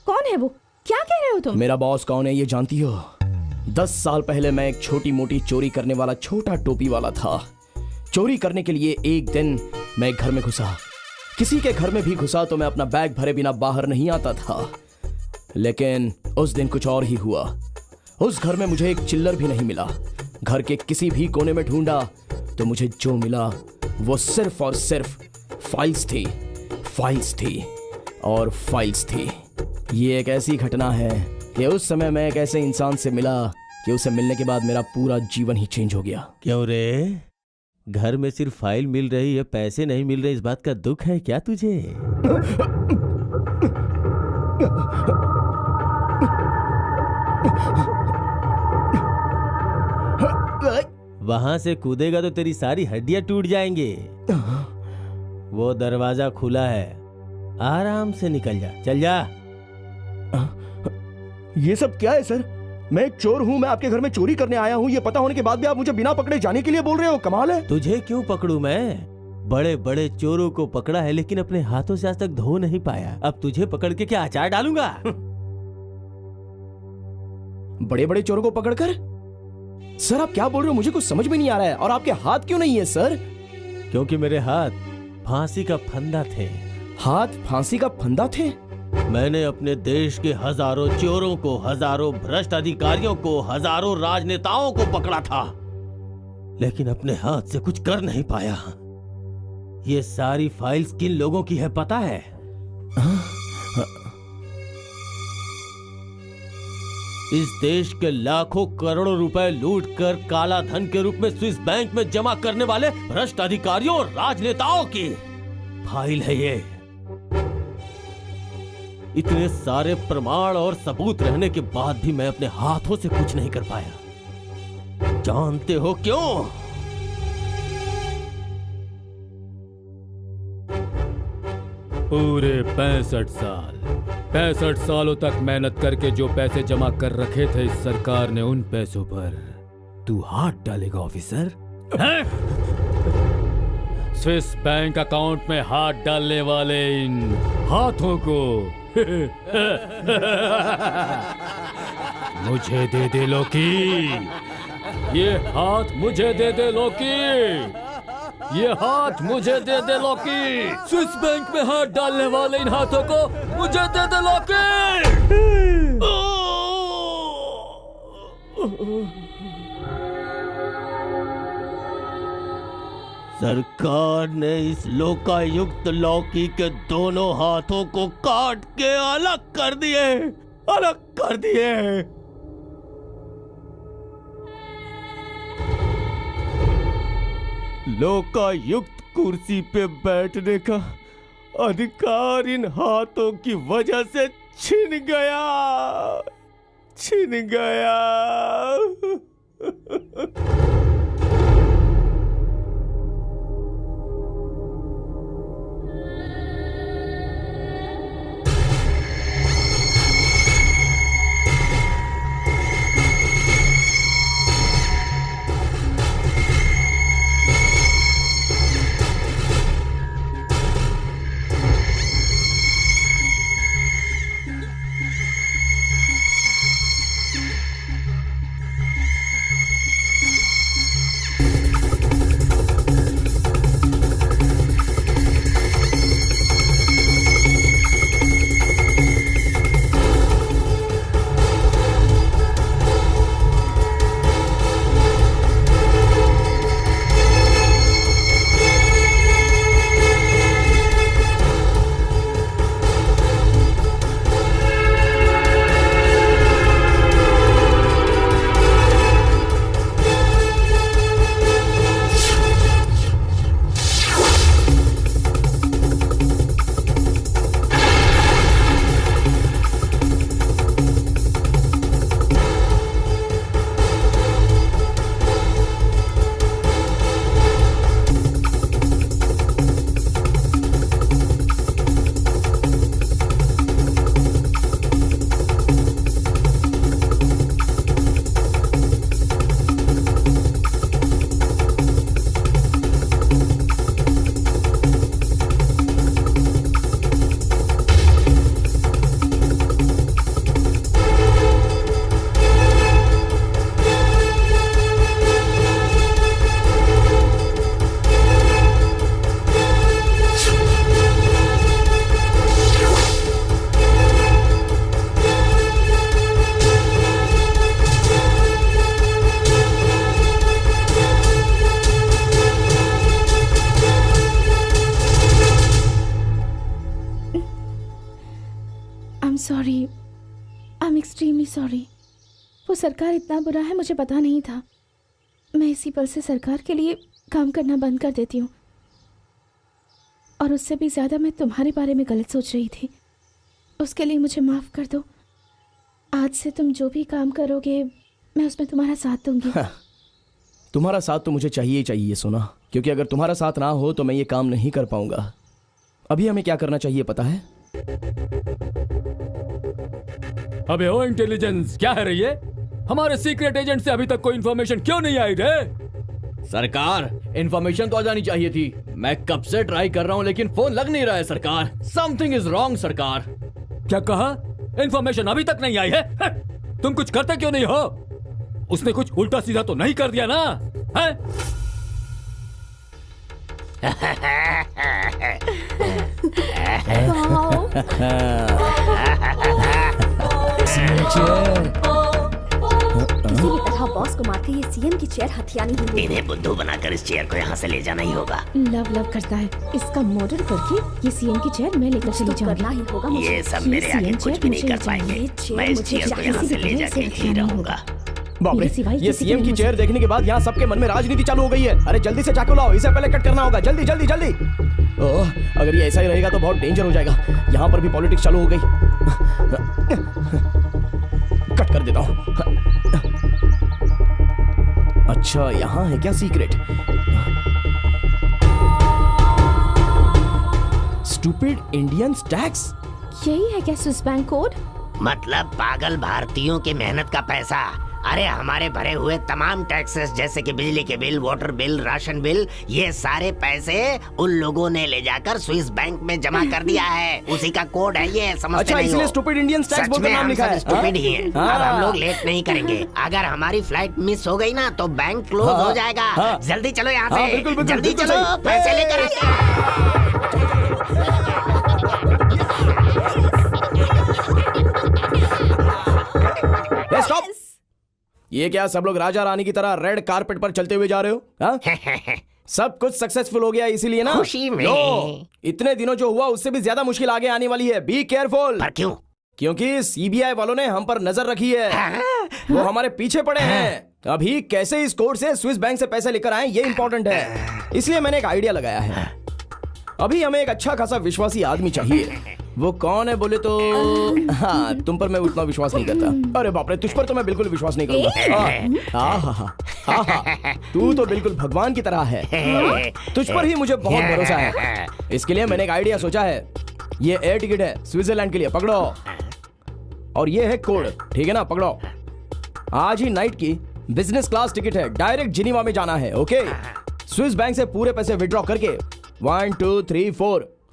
कौन है वो? क्या कह रहे हो तुम? मेरा बॉस कौन है ये जानती हो? 10 साल पहले मैं एक छोटी मोटी चोरी करने वाला छोटा टोपी वाला था। चोरी करने के लिए एक दिन मैं घर में घुसा। किसी के घर में भी घुसा तो मैं अपना बैग भरे बिना बाहर नहीं आता था। लेकिन उस दिन कुछ और ही हुआ। उस घर में मुझे एक चिल्लर भी नहीं मिला। घर के किसी भी कोने में ढूंढा तो मुझे जो मिला वो सिर्फ और सिर्फ फाइल्स थी, फाइल्स थी और फाइल्स थी। ये एक ऐसी घटना है कि उस समय मैं एक ऐसे इंसान से मिला कि उसे मिलने के बाद मेरा पूरा जीवन ही चेंज हो गया। क्यों रे? घर में सिर्फ फाइल मिल रही है, पैसे नहीं मिल रहे, इस बात का दुख है क्या तुझे? वहां से कूदेगा तो तेरी सारी हड्डियां टूट जाएंगे। वो दरवाजा खुला है, आराम से निकल जा, चल जा। ये सब क्या है सर? मैं एक चोर हूँ, मैं आपके घर में चोरी करने आया हूँ। ये पता होने के बाद भी आप मुझे बिना पकड़े जाने के लिए बोल रहे हो, कमाल है। तुझे क्यों पकड़ूं मैं? बड़े बड़े चोरों को पकड़ा है लेकिन अपने हाथों से आज तक धो नहीं पाया। अब तुझे पकड़ के क्या अचार डालूंगा? बड़े बड़े चोरों को पकड़कर? सर आप क्या बोल रहे हो? मुझे कुछ समझ में नहीं आ रहा है। और आपके हाथ क्यों नहीं है सर? क्योंकि मेरे हाथ फांसी का फंदा थे। हाथ फांसी का फंदा थे? मैंने अपने देश के हजारों चोरों को, हजारों भ्रष्ट अधिकारियों को, हजारों राजनेताओं को पकड़ा था, लेकिन अपने हाथ से कुछ कर नहीं पाया। ये सारी फाइल्स किन लोगों की है पता है? इस देश के लाखों करोड़ों रुपए लूट कर काला धन के रूप में स्विस बैंक में जमा करने वाले भ्रष्ट अधिकारियों और राजनेताओं की फाइल है ये। इतने सारे प्रमाण और सबूत रहने के बाद भी मैं अपने हाथों से कुछ नहीं कर पाया। जानते हो क्यों? पूरे 65 सालों तक मेहनत करके जो पैसे जमा कर रखे थे इस सरकार ने, उन पैसों पर तू हाथ डालेगा ऑफिसर? स्विस बैंक अकाउंट में हाथ डालने वाले इन हाथों को मुझे दे दे लोकी, ये हाथ मुझे दे दे लोकी, ये हाथ मुझे दे दे लोकी। स्विस बैंक में हाथ डालने वाले इन हाथों को मुझे दे दे लोकी। सरकार ने इस लोकायुक्त लौकी के दोनों हाथों को काट के अलग कर दिए, अलग कर दिए। लोकायुक्त कुर्सी पे बैठने का अधिकार इन हाथों की वजह से छिन गया, छिन गया। Sorry, I am extremely sorry. वो सरकार इतना बुरा है मुझे पता नहीं था। मैं इसी पल से सरकार के लिए काम करना बंद कर देती हूँ, और उससे भी ज़्यादा मैं तुम्हारे बारे में गलत सोच रही थी। उसके लिए मुझे माफ़ कर दो। आज से तुम जो भी काम करोगे मैं उसमें तुम्हारा साथ दूंगी। तुम्हारा साथ तो मुझे चाहिए ही चाहिए सोना, क्योंकि अगर तुम्हारा साथ ना हो तो मैं ये काम नहीं कर पाऊंगा। अभी हमें क्या करना चाहिए पता है? अबे ओ इंटेलिजेंस, क्या है रे ये? हमारे सीक्रेट एजेंट से अभी तक कोई इन्फॉर्मेशन क्यों नहीं आई रे? सरकार, इन्फॉर्मेशन तो आ जानी चाहिए थी। मैं कब से ट्राई कर रहा हूँ लेकिन फोन लग नहीं रहा है सरकार। समथिंग इज रॉन्ग सरकार। क्या कहा? इन्फॉर्मेशन अभी तक नहीं आई है? तुम कुछ करते क्यों नहीं हो? उसने कुछ उल्टा सीधा तो नहीं कर दिया ना? है? किसी भी तरह बॉस को मार के ये सीएम की चेयर हथियानी ही होगी। इन्हें बुद्धू बनाकर इस चेयर को यहाँ से ले जाना ही होगा। लव करता है, इसका मर्डर करके ये सीएम की चेयर मैं लेकर चली जाऊंगी। करना ही होगा मुझे। ये सब मेरे आगे कुछ भी नहीं कर पाएंगे। मैं इस चेयर को यहाँ से ले जाके ही रहूंगा। बाप रे, मेरे सिवाय ये किसी सीएम के की लिए चेयर देखने के बाद यहाँ सबके मन में राजनीति चालू हो गई है। अरे जल्दी से चाकू लाओ, इसे पहले कट करना होगा। जल्दी जल्दी जल्दी। ओह, अगर ये ऐसा ही रहेगा तो बहुत डेंजर हो जाएगा। यहाँ पर भी पॉलिटिक्स चालू हो गई। कट कर देता हूँ। अच्छा, यहाँ है क्या सीक्रेट? Stupid Indians tax. यही है क्या स्विस बैंक कोड? मतलब पागल भारतीयों की मेहनत का पैसा। अरे हमारे भरे हुए तमाम टैक्सेस जैसे कि बिजली के bill, water bill, ration bill, ये सारे पैसे उन लोगों ने ले जाकर स्विस बैंक में जमा कर दिया है। उसी का कोड है ये, समझते अच्छा, नहीं इसलिए हो? स्टूपिड इंडियंस टैक्स सच बोलकर में नाम हम लिखा सब है। स्टूपिड ही हैं। हाँ। अब हम लोग लेट नहीं करेंगे। अगर हमारी फ्लाइट मिस हो गई ना तो बैंक क्लोज हाँ। हो जाएगा। हाँ। जल्दी चलो यहाँ हाँ, से। बिल्कुल, बिल्कुल, जल्दी बिल्कुल चलो, सही। पैसे लेकर स्टॉप। ये क्या सब लोग राजा रानी की तरह रेड कारपेट पर चलते हुए जा रहे हो? हाँ? सब कुछ सक्सेसफुल हो गया इसीलिए ना? खुशी में। लो, इतने दिनों जो हुआ उससे भी ज्यादा मुश्किल आगे आने वाली है। Be careful. पर क्यों? क्योंकि सीबीआई वालों ने हम पर नजर रखी है। वो हमारे पीछे पड़े हैं। अभी कैसे इस कोड से स्विस बैंक से पैसे लेकर आए ये इंपॉर्टेंट है। इसलिए मैंने एक आइडिया लगाया है। अभी हमें एक अच्छा खासा विश्वासी आदमी चाहिए। वो कौन है बोले तो हाँ, तुम पर मैं उतना विश्वास नहीं करता। अरे बाप रे, तुझ पर तो मैं बिल्कुल विश्वास नहीं करूंगा। हाँ, तू तो बिल्कुल भगवान की तरह है। तुझ पर ही मुझे बहुत भरोसा है। इसके लिए मैंने एक आइडिया सोचा है। ये एयर टिकट है स्विट्जरलैंड के लिए, पकड़ो। और ये है कोड, ठीक है ना? पकड़ो। आज ही नाइट की बिजनेस क्लास टिकट है, डायरेक्ट जिनीवा में जाना है। ओके, स्विस बैंक से पूरे पैसे विड्रॉ करके 1 2 3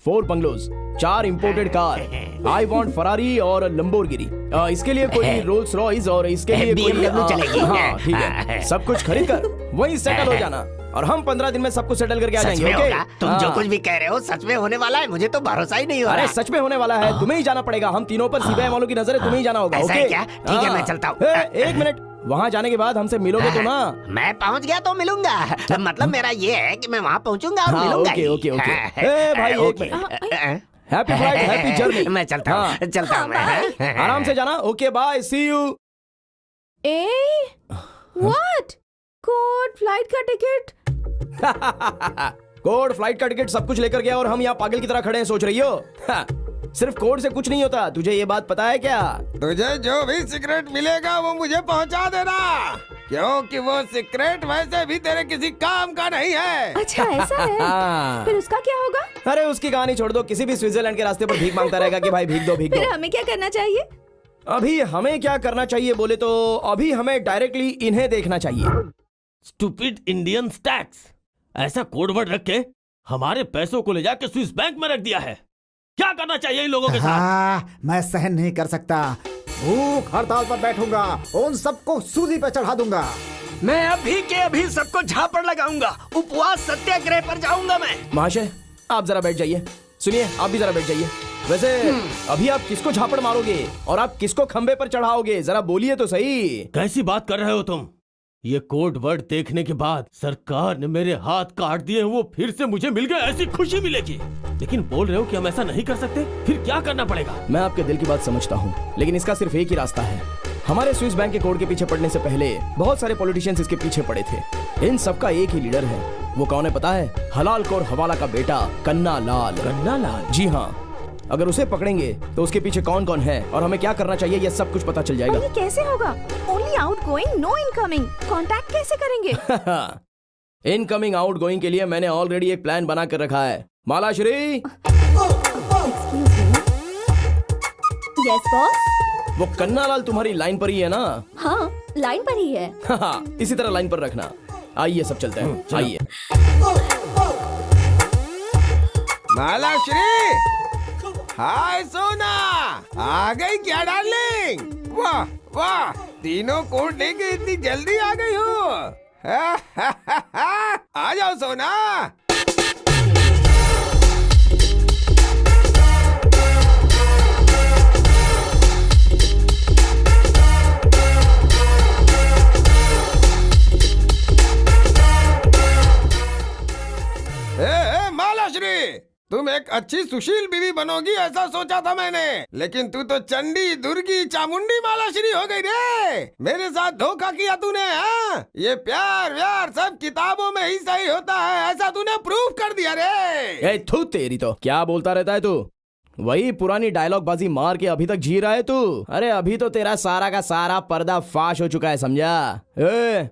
4 bungalows, 4 imported car. I want Ferrari और लंबोर्गिनी। इसके लिए कोई रोल्स रॉयस और इसके लिए कोई BMW चलेगी। हाँ, ठीक है। सब कुछ खरीद कर वहीं सेटल हो जाना और हम 15 दिन में सब कुछ सेटल करके आ सच जाएंगे। में ओके? होगा? तुम जो कुछ भी कह रहे हो सच में होने वाला है? मुझे तो भरोसा ही नहीं हो रहा। अरे सच में होने वाला है। तुम्हें ही जाना पड़ेगा। हम तीनों पर सीबीआई वालों की नजर है, तुम्हें ही जाना होगा। ऐसा है ओके? क्या? ठीक है, मैं चलता हूँ। एक मिनट, वहाँ जाने के बाद हमसे मिलोगे तो ना? मैं पहुंच गया तो मिलूंगा। मतलब मेरा ये है कि मैं वहाँ पहुँचूंगा और हाँ, मिलूंगा ओके, ही। Okay, okay. हाँ, ए, भाई, एक okay. Minute. Happy flight, happy journey. मैं चलता हूँ, हाँ। चलता हूँ मैं। आराम से जाना। Okay, bye, see you. Eh what? Code, flight का टिकट? कोड, फ्लाइट का टिकट सब कुछ लेकर गया और हम यहाँ पागल की तरह खड़े हैं, सोच रही हो? हाँ, सिर्फ कोड से कुछ नहीं होता। तुझे ये बात पता है क्या? तुझे जो भी सीक्रेट मिलेगा वो मुझे पहुंचा देना, क्योंकि वो सीक्रेट वैसे भी तेरे किसी काम का नहीं है। अच्छा ऐसा है? फिर उसका क्या होगा? अरे उसकी कहानी छोड़ दो। किसी भी स्विट्जरलैंड के रास्ते पर भीख मांगता रहेगा कि भाई भीख दो, भीख फिर दो। हमें क्या करना चाहिए? अभी हमें क्या करना चाहिए बोले तो अभी हमें डायरेक्टली इन्हें देखना चाहिए। Stupid Indian tax. ऐसा कोड वर्ड रख के हमारे पैसों को ले जाके स्विस बैंक में रख दिया है। क्या करना चाहिए इन लोगों के साथ? हाँ, मैं सहन नहीं कर सकता। भूख हड़ताल पर बैठूंगा, उन सबको सूली पे चढ़ा दूंगा। मैं अभी के अभी सबको झापड़ लगाऊंगा। उपवास सत्याग्रह पर जाऊंगा मैं। महाशय, आप जरा बैठ जाइए। सुनिए, आप भी जरा बैठ जाइए। वैसे अभी आप किसको झापड़ मारोगे और आप किसको खंबे पर चढ़ाओगे? जरा बोलिए तो सही। कैसी बात कर रहे हो तुम? ये कोड वर्ड देखने के बाद सरकार ने मेरे हाथ काट दिए, वो फिर से मुझे मिल गए, ऐसी खुशी मिलेगी। लेकिन बोल रहे हो कि हम ऐसा नहीं कर सकते? फिर क्या करना पड़ेगा? मैं आपके दिल की बात समझता हूँ, लेकिन इसका सिर्फ एक ही रास्ता है। हमारे स्विस बैंक के कोड के पीछे पड़ने से पहले बहुत सारे पॉलिटिशियंस इसके पीछे पड़े थे। इन सबका एक ही लीडर है। वो कौन है पता है? हलाल कौर हवाला का बेटा कन्ना लाल। कन्ना लाल? जी हाँ। अगर उसे पकड़ेंगे तो उसके पीछे कौन कौन है और हमें क्या करना चाहिए, ये सब कुछ पता चल जाएगा। ये कैसे होगा? Only outgoing, no incoming. Contact कैसे करेंगे? इनकमिंग आउटगोइंग के लिए मैंने ऑलरेडी एक प्लान बना कर रखा है। मालाश्री। Yes boss. वो कन्ना लाल तुम्हारी लाइन पर ही है ना? हाँ, लाइन पर ही है। इसी तरह लाइन पर रखना। आइए सब चलते हैं, आइए। मालाश्री, हाय सोना, आ गई क्या डार्लिंग? वाह वाह, तीनों कोड लेके इतनी जल्दी आ गई हो। आ जाओ सोना। अच्छी सुशील बीवी बनोगी ऐसा सोचा था मैंने, लेकिन तू तो चंडी दुर्गी चामुंडी मालाश्री हो गई रे। मेरे साथ धोखा किया तूने। हाँ, ये प्यार व्यार सब किताबों में ही सही होता है, ऐसा तूने प्रूव कर दिया रे। ए थू तेरी तो, क्या बोलता रहता है तू? वही पुरानी डायलॉग बाजी मार के अभी तक जी रहा है तू? अरे अभी तो तेरा सारा का सारा पर्दा फाश हो चुका है, समझा?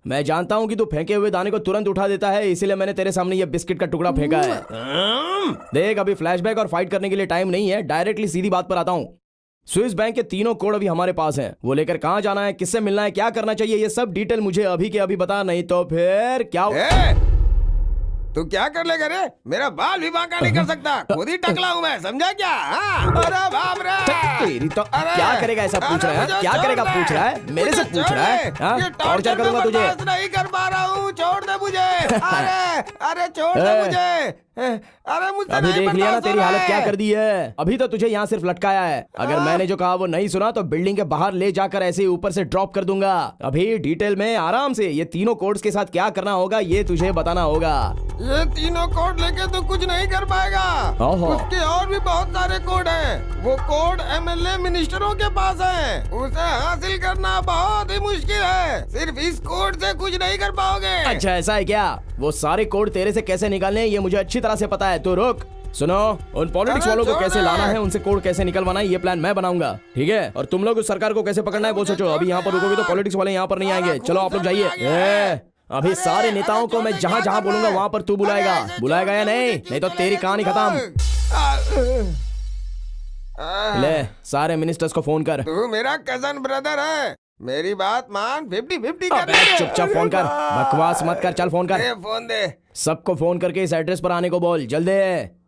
मैं जानता हूँ कि तू फेंके हुए दाने को तुरंत उठा देता है, इसीलिए मैंने तेरे सामने ये बिस्किट का टुकड़ा फेंका है। देख, अभी फ्लैशबैक और फाइट करने के लिए टाइम नहीं है, डायरेक्टली सीधी बात पर आता हूँ। स्विस बैंक के 3 कोड अभी हमारे पास हैं। वो लेकर कहाँ जाना है, किससे मिलना है, क्या करना चाहिए, ये सब डिटेल मुझे अभी के अभी बता, नहीं तो फिर क्या तू क्या कर लेगा रे? मेरा बाल भी बांका नहीं कर सकता, खुद ही टकला हूँ मैं, समझा क्या? हाँ? अरे बाप रे, तेरी तो क्या करेगा ऐसा पूछ रहा है? क्या करेगा पूछ रहा है? मेरे से पूछ रहा है? टॉर्चर करूंगा तुझे। नहीं कर पा रहा हूँ, छोड़ दे मुझे। अरे छोड़ दे मुझे। अरे मुझसे अभी नहीं देख लिया ना बर्दाश्त तेरी हो रहा हालत है। क्या कर दी है। अभी तो तुझे यहाँ सिर्फ लटकाया है, अगर मैंने जो कहा वो नहीं सुना तो बिल्डिंग के बाहर ले जाकर ऐसे ही ऊपर से ड्रॉप कर दूंगा। अभी डिटेल में आराम से ये 3 कोड्स के साथ क्या करना होगा ये तुझे बताना होगा। ये 3 कोड लेके तो कुछ नहीं कर पाएगा, उसके और भी बहुत सारे कोड हैं। वो कोड MLA मिनिस्टरों के पास है, उसे हासिल करना बहुत ही मुश्किल है। सिर्फ इस कोड से कुछ नहीं कर पाओगे। अच्छा ऐसा है क्या? वो सारे कोड तेरे से कैसे निकालने हैं ये मुझे अच्छी तरह से पता है। तो रुक, सुनो, उन पॉलिटिक्स वालों को कैसे लाना है, उनसे कोड कैसे निकलवाना है, ये प्लान मैं बनाऊंगा, ठीक है? और तुम लोग उस सरकार को कैसे पकड़ना है वो सोचो। अभी यहाँ पर रुकोगे तो पॉलिटिक्स वाले यहाँ पर नहीं आएंगे। चलो आप लोग जाइए। अभी सारे नेताओं को मैं जहाँ जहाँ बोलूंगा वहाँ पर तू बुलाएगा या नहीं? नहीं तो तेरी कहानी खत्म। ले सारे मिनिस्टर्स को फोन कर। तू मेरा कजन ब्रदर है, मेरी बात मान। 50-50 कर। चुपचाप फोन कर, बकवास मत कर, चल फोन कर। फोन दे। सबको फोन करके इस एड्रेस पर आने को बोल, जल्दी।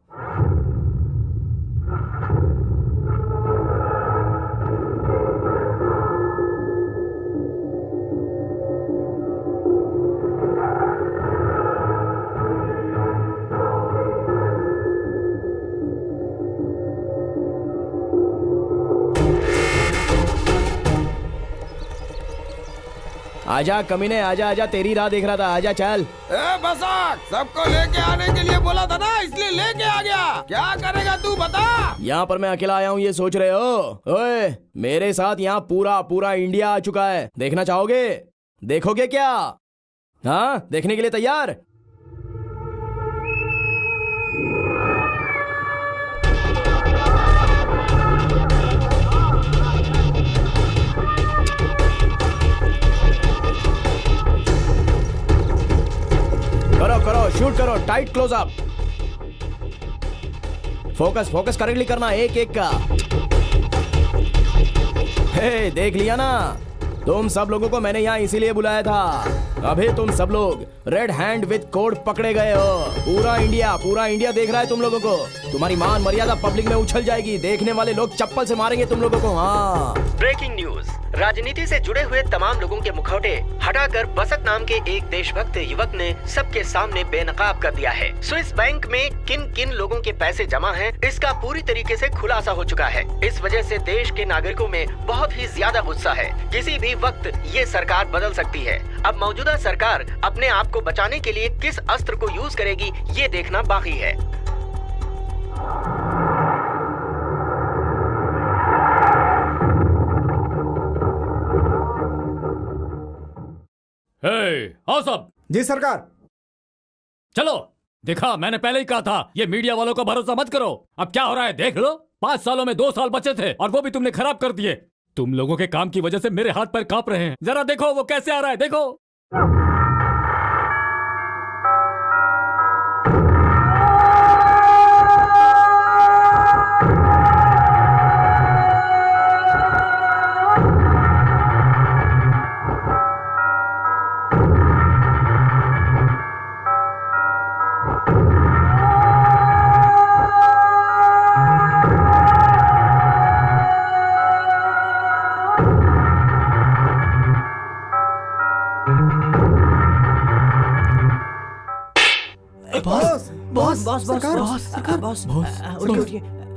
आजा कमीने, आजा आजा, तेरी राह देख रहा था, आजा चल। बसाक, सबको लेके आने के लिए बोला था ना, इसलिए लेके आ गया। क्या करेगा तू बता? यहाँ पर मैं अकेला आया हूँ ये सोच रहे हो? ओए, मेरे साथ यहाँ पूरा इंडिया आ चुका है। देखना चाहोगे? देखोगे क्या? हाँ, देखने के लिए तैयार? करो, शूट करो, tight close up. Focus correctly करना, एक का। हे, देख लिया ना? तुम सब लोगों को मैंने यहाँ इसीलिए बुलाया था। अभी तुम सब लोग रेड हैंड विद कोड पकड़े गए हो। पूरा इंडिया देख रहा है तुम लोगों को। तुम्हारी मान मर्यादा पब्लिक में उछल जाएगी, देखने वाले लोग चप्पल से मारेंगे तुम लोगों को। हाँ, ब्रेकिंग न्यूज, राजनीति से जुड़े हुए तमाम लोगों के मुखौटे हटाकर बसत नाम के एक देशभक्त युवक ने सबके सामने बेनकाब कर दिया है। स्विस बैंक में किन किन लोगों के पैसे जमा हैं, इसका पूरी तरीके से खुलासा हो चुका है। इस वजह से देश के नागरिकों में बहुत ही ज्यादा गुस्सा है। किसी भी वक्त ये सरकार बदल सकती है। अब मौजूदा सरकार अपने आप को बचाने के लिए किस अस्त्र को यूज करेगी ये देखना बाकी है। आओ सब। जी सरकार। चलो, देखा, मैंने पहले ही कहा था ये मीडिया वालों को भरोसा मत करो। अब क्या हो रहा है देख लो। 5 सालों में 2 साल बचे थे और वो भी तुमने खराब कर दिए। तुम लोगों के काम की वजह से मेरे हाथ पैर कांप रहे हैं। जरा देखो वो कैसे आ रहा है, देखो।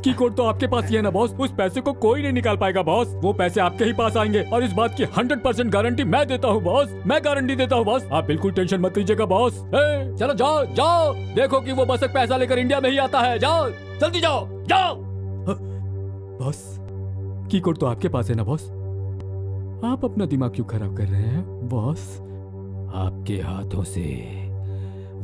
की कोड तो आपके पास ही है ना बॉस। उस पैसे को कोई नहीं निकाल पाएगा बॉस। वो पैसे आपके ही पास आएंगे और इस बात की 100% गारंटी मैं देता हूँ बॉस। मैं गारंटी देता हूँ बॉस। आप बिल्कुल टेंशन मत लीजिएगा बॉस। चलो जाओ, देखो कि वो बस पैसा लेकर इंडिया में ही आता है। जाओ। जल्दी जाओ जाओ। बॉस, की कोड तो आपके पास है ना बॉस? आप अपना दिमाग क्यों खराब कर रहे हैं बॉस? आपके हाथों से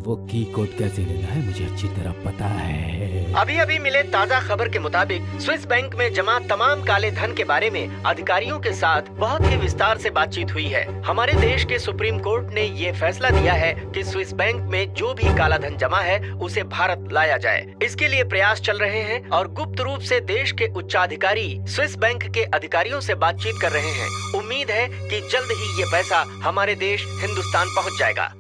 वो की कोड कैसे लेना है मुझे अच्छी तरह पता है। अभी अभी मिले ताजा खबर के मुताबिक स्विस बैंक में जमा तमाम काले धन के बारे में अधिकारियों के साथ बहुत ही विस्तार से बातचीत हुई है। हमारे देश के सुप्रीम कोर्ट ने ये फैसला दिया है कि स्विस बैंक में जो भी काला धन जमा है उसे भारत लाया जाए। इसके लिए प्रयास चल रहे हैं और गुप्त रूप से देश के उच्चाधिकारी स्विस बैंक के अधिकारियों से बातचीत कर रहे हैं। उम्मीद है कि जल्द ही ये पैसा हमारे देश हिंदुस्तान पहुँच जाएगा।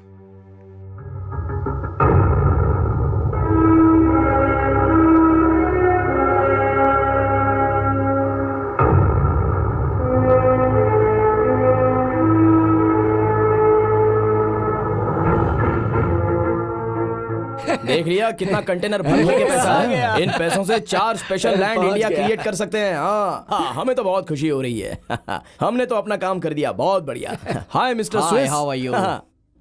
देख लिया कितना कंटेनर भरने के पैसा है। इन पैसों से 4 स्पेशल लैंड इंडिया क्रिएट कर सकते हैं। हाँ, हमें तो बहुत खुशी हो रही है। हमने तो अपना काम कर दिया, बहुत बढ़िया। Hi mister Swiss, how are you?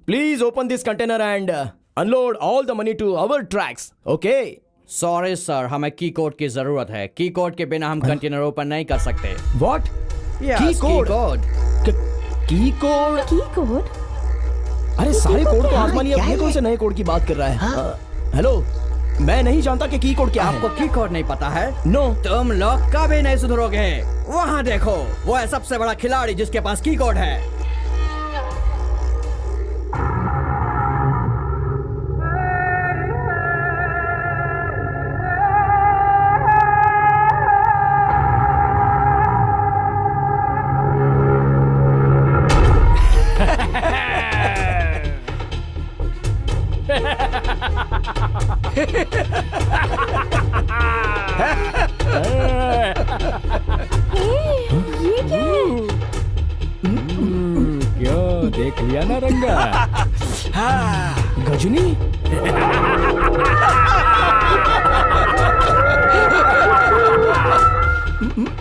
Please open this container and unload all the money to our tracks, okay? Sorry sir, हमें की कोड की जरूरत है। की कोड के बिना हम कंटेनर ओपन नहीं कर सकते। व्हाट? की कोड? की कोड? की कोड? अरे सारे कोड तो आसमानी है, ये कौन से नए कोड की बात कर रहा है? हेलो, मैं नहीं जानता कि की कोड क्या है। आपको की कोड नहीं पता है? नो। तुम लोग कभी नहीं सुधरोगे। वहाँ देखो, वो है सबसे बड़ा खिलाड़ी जिसके पास की कोड है। ये क्या है? क्यों, देख लिया ना रंगा? गजनी?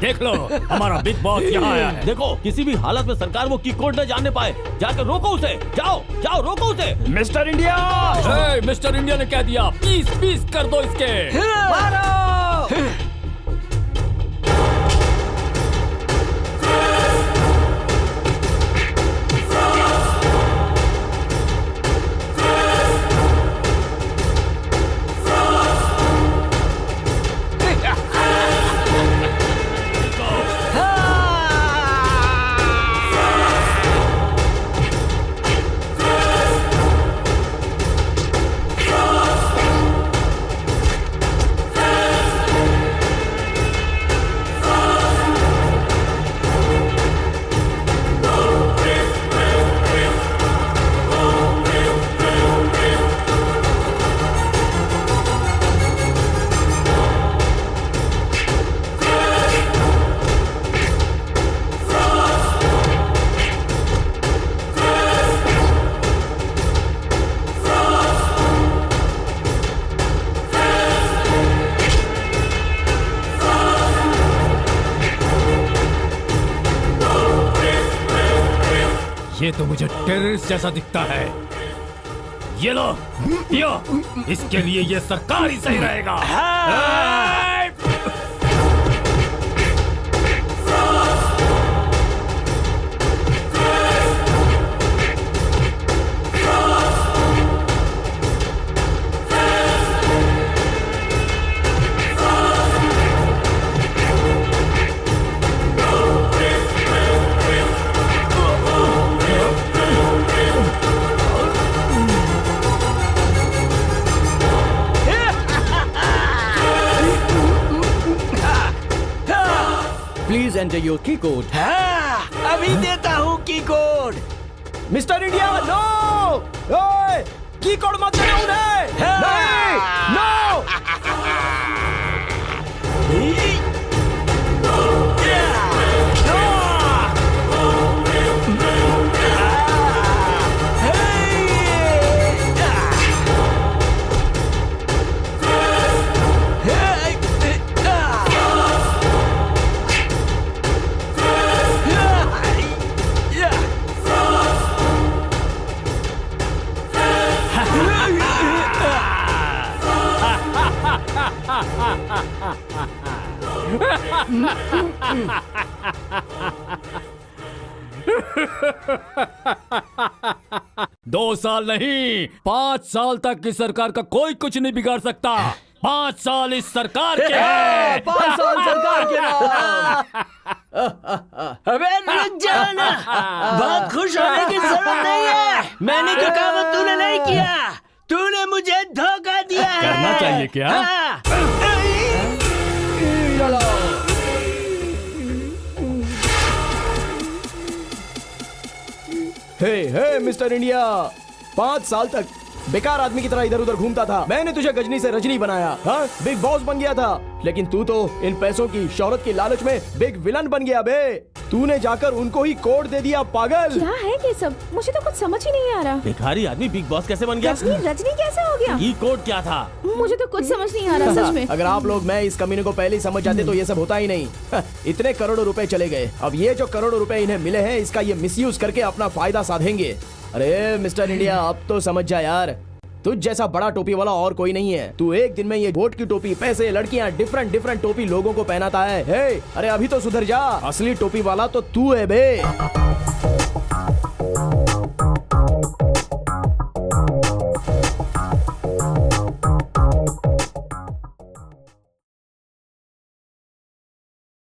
देख लो, हमारा बिग बॉस यहाँ आया है। देखो, किसी भी हालत में सरकार वो की कोड न जानने पाए। जाकर रोको उसे। जाओ जाओ, रोको उसे। Mister India! मिस्टर इंडिया ने कह दिया, पीस पीस कर दो इसके। मारो! ये तो मुझे टेररिस्ट जैसा दिखता है। ये लो, पियो। इसके लिए ये सरकार ही सही रहेगा। Please enter your key code. अभी देता हूँ की कोड। Mister India, no! ओए, की कोड मत देना उन्हें! नहीं! नो! ha ha! दो साल नहीं, 5 साल तक इस सरकार का कोई कुछ नहीं बिगाड़ सकता। 5 साल इस सरकार के हैं। 5 साल सरकार के नाम। अबे रुक जाओ ना, बहुत खुश होने की जरूरत नहीं है। मैंने जो कहा वो तूने नहीं किया, तूने मुझे धोखा दिया है। करना चाहिए क्या? हे मिस्टर इंडिया, 5 साल तक बेकार आदमी की तरह इधर उधर घूमता था। मैंने तुझे गजनी से रजनी बनाया, हाँ, बिग बॉस बन गया था। लेकिन तू तो इन पैसों की शोहरत की लालच में बिग विलन बन गया बे। तूने जाकर उनको ही कोड दे दिया, पागल। क्या है ये सब? मुझे तो कुछ समझ ही नहीं आ रहा। भिखारी आदमी बिग बॉस कैसे बन गया? रजनी कैसे हो गया? ये कोड क्या था? मुझे तो कुछ समझ नहीं आ रहा सच में। अगर आप लोग मैं इस कमीने को पहले ही समझ जाते तो ये सब होता ही नहीं। इतने करोड़ों रुपए चले गए, अब ये जो करोड़ों रुपए इन्हें मिले हैं इसका ये मिसयूज करके अपना फायदा साधेंगे। अरे मिस्टर इंडिया, अब तो समझ जा यार, तुझ जैसा बड़ा टोपी वाला और कोई नहीं है। तू एक दिन में ये वोट की टोपी, पैसे, लड़कियां, डिफरेंट टोपी लोगों को पहनाता है। हे, अरे अभी तो सुधर जा, असली टोपी वाला तो तू है बे।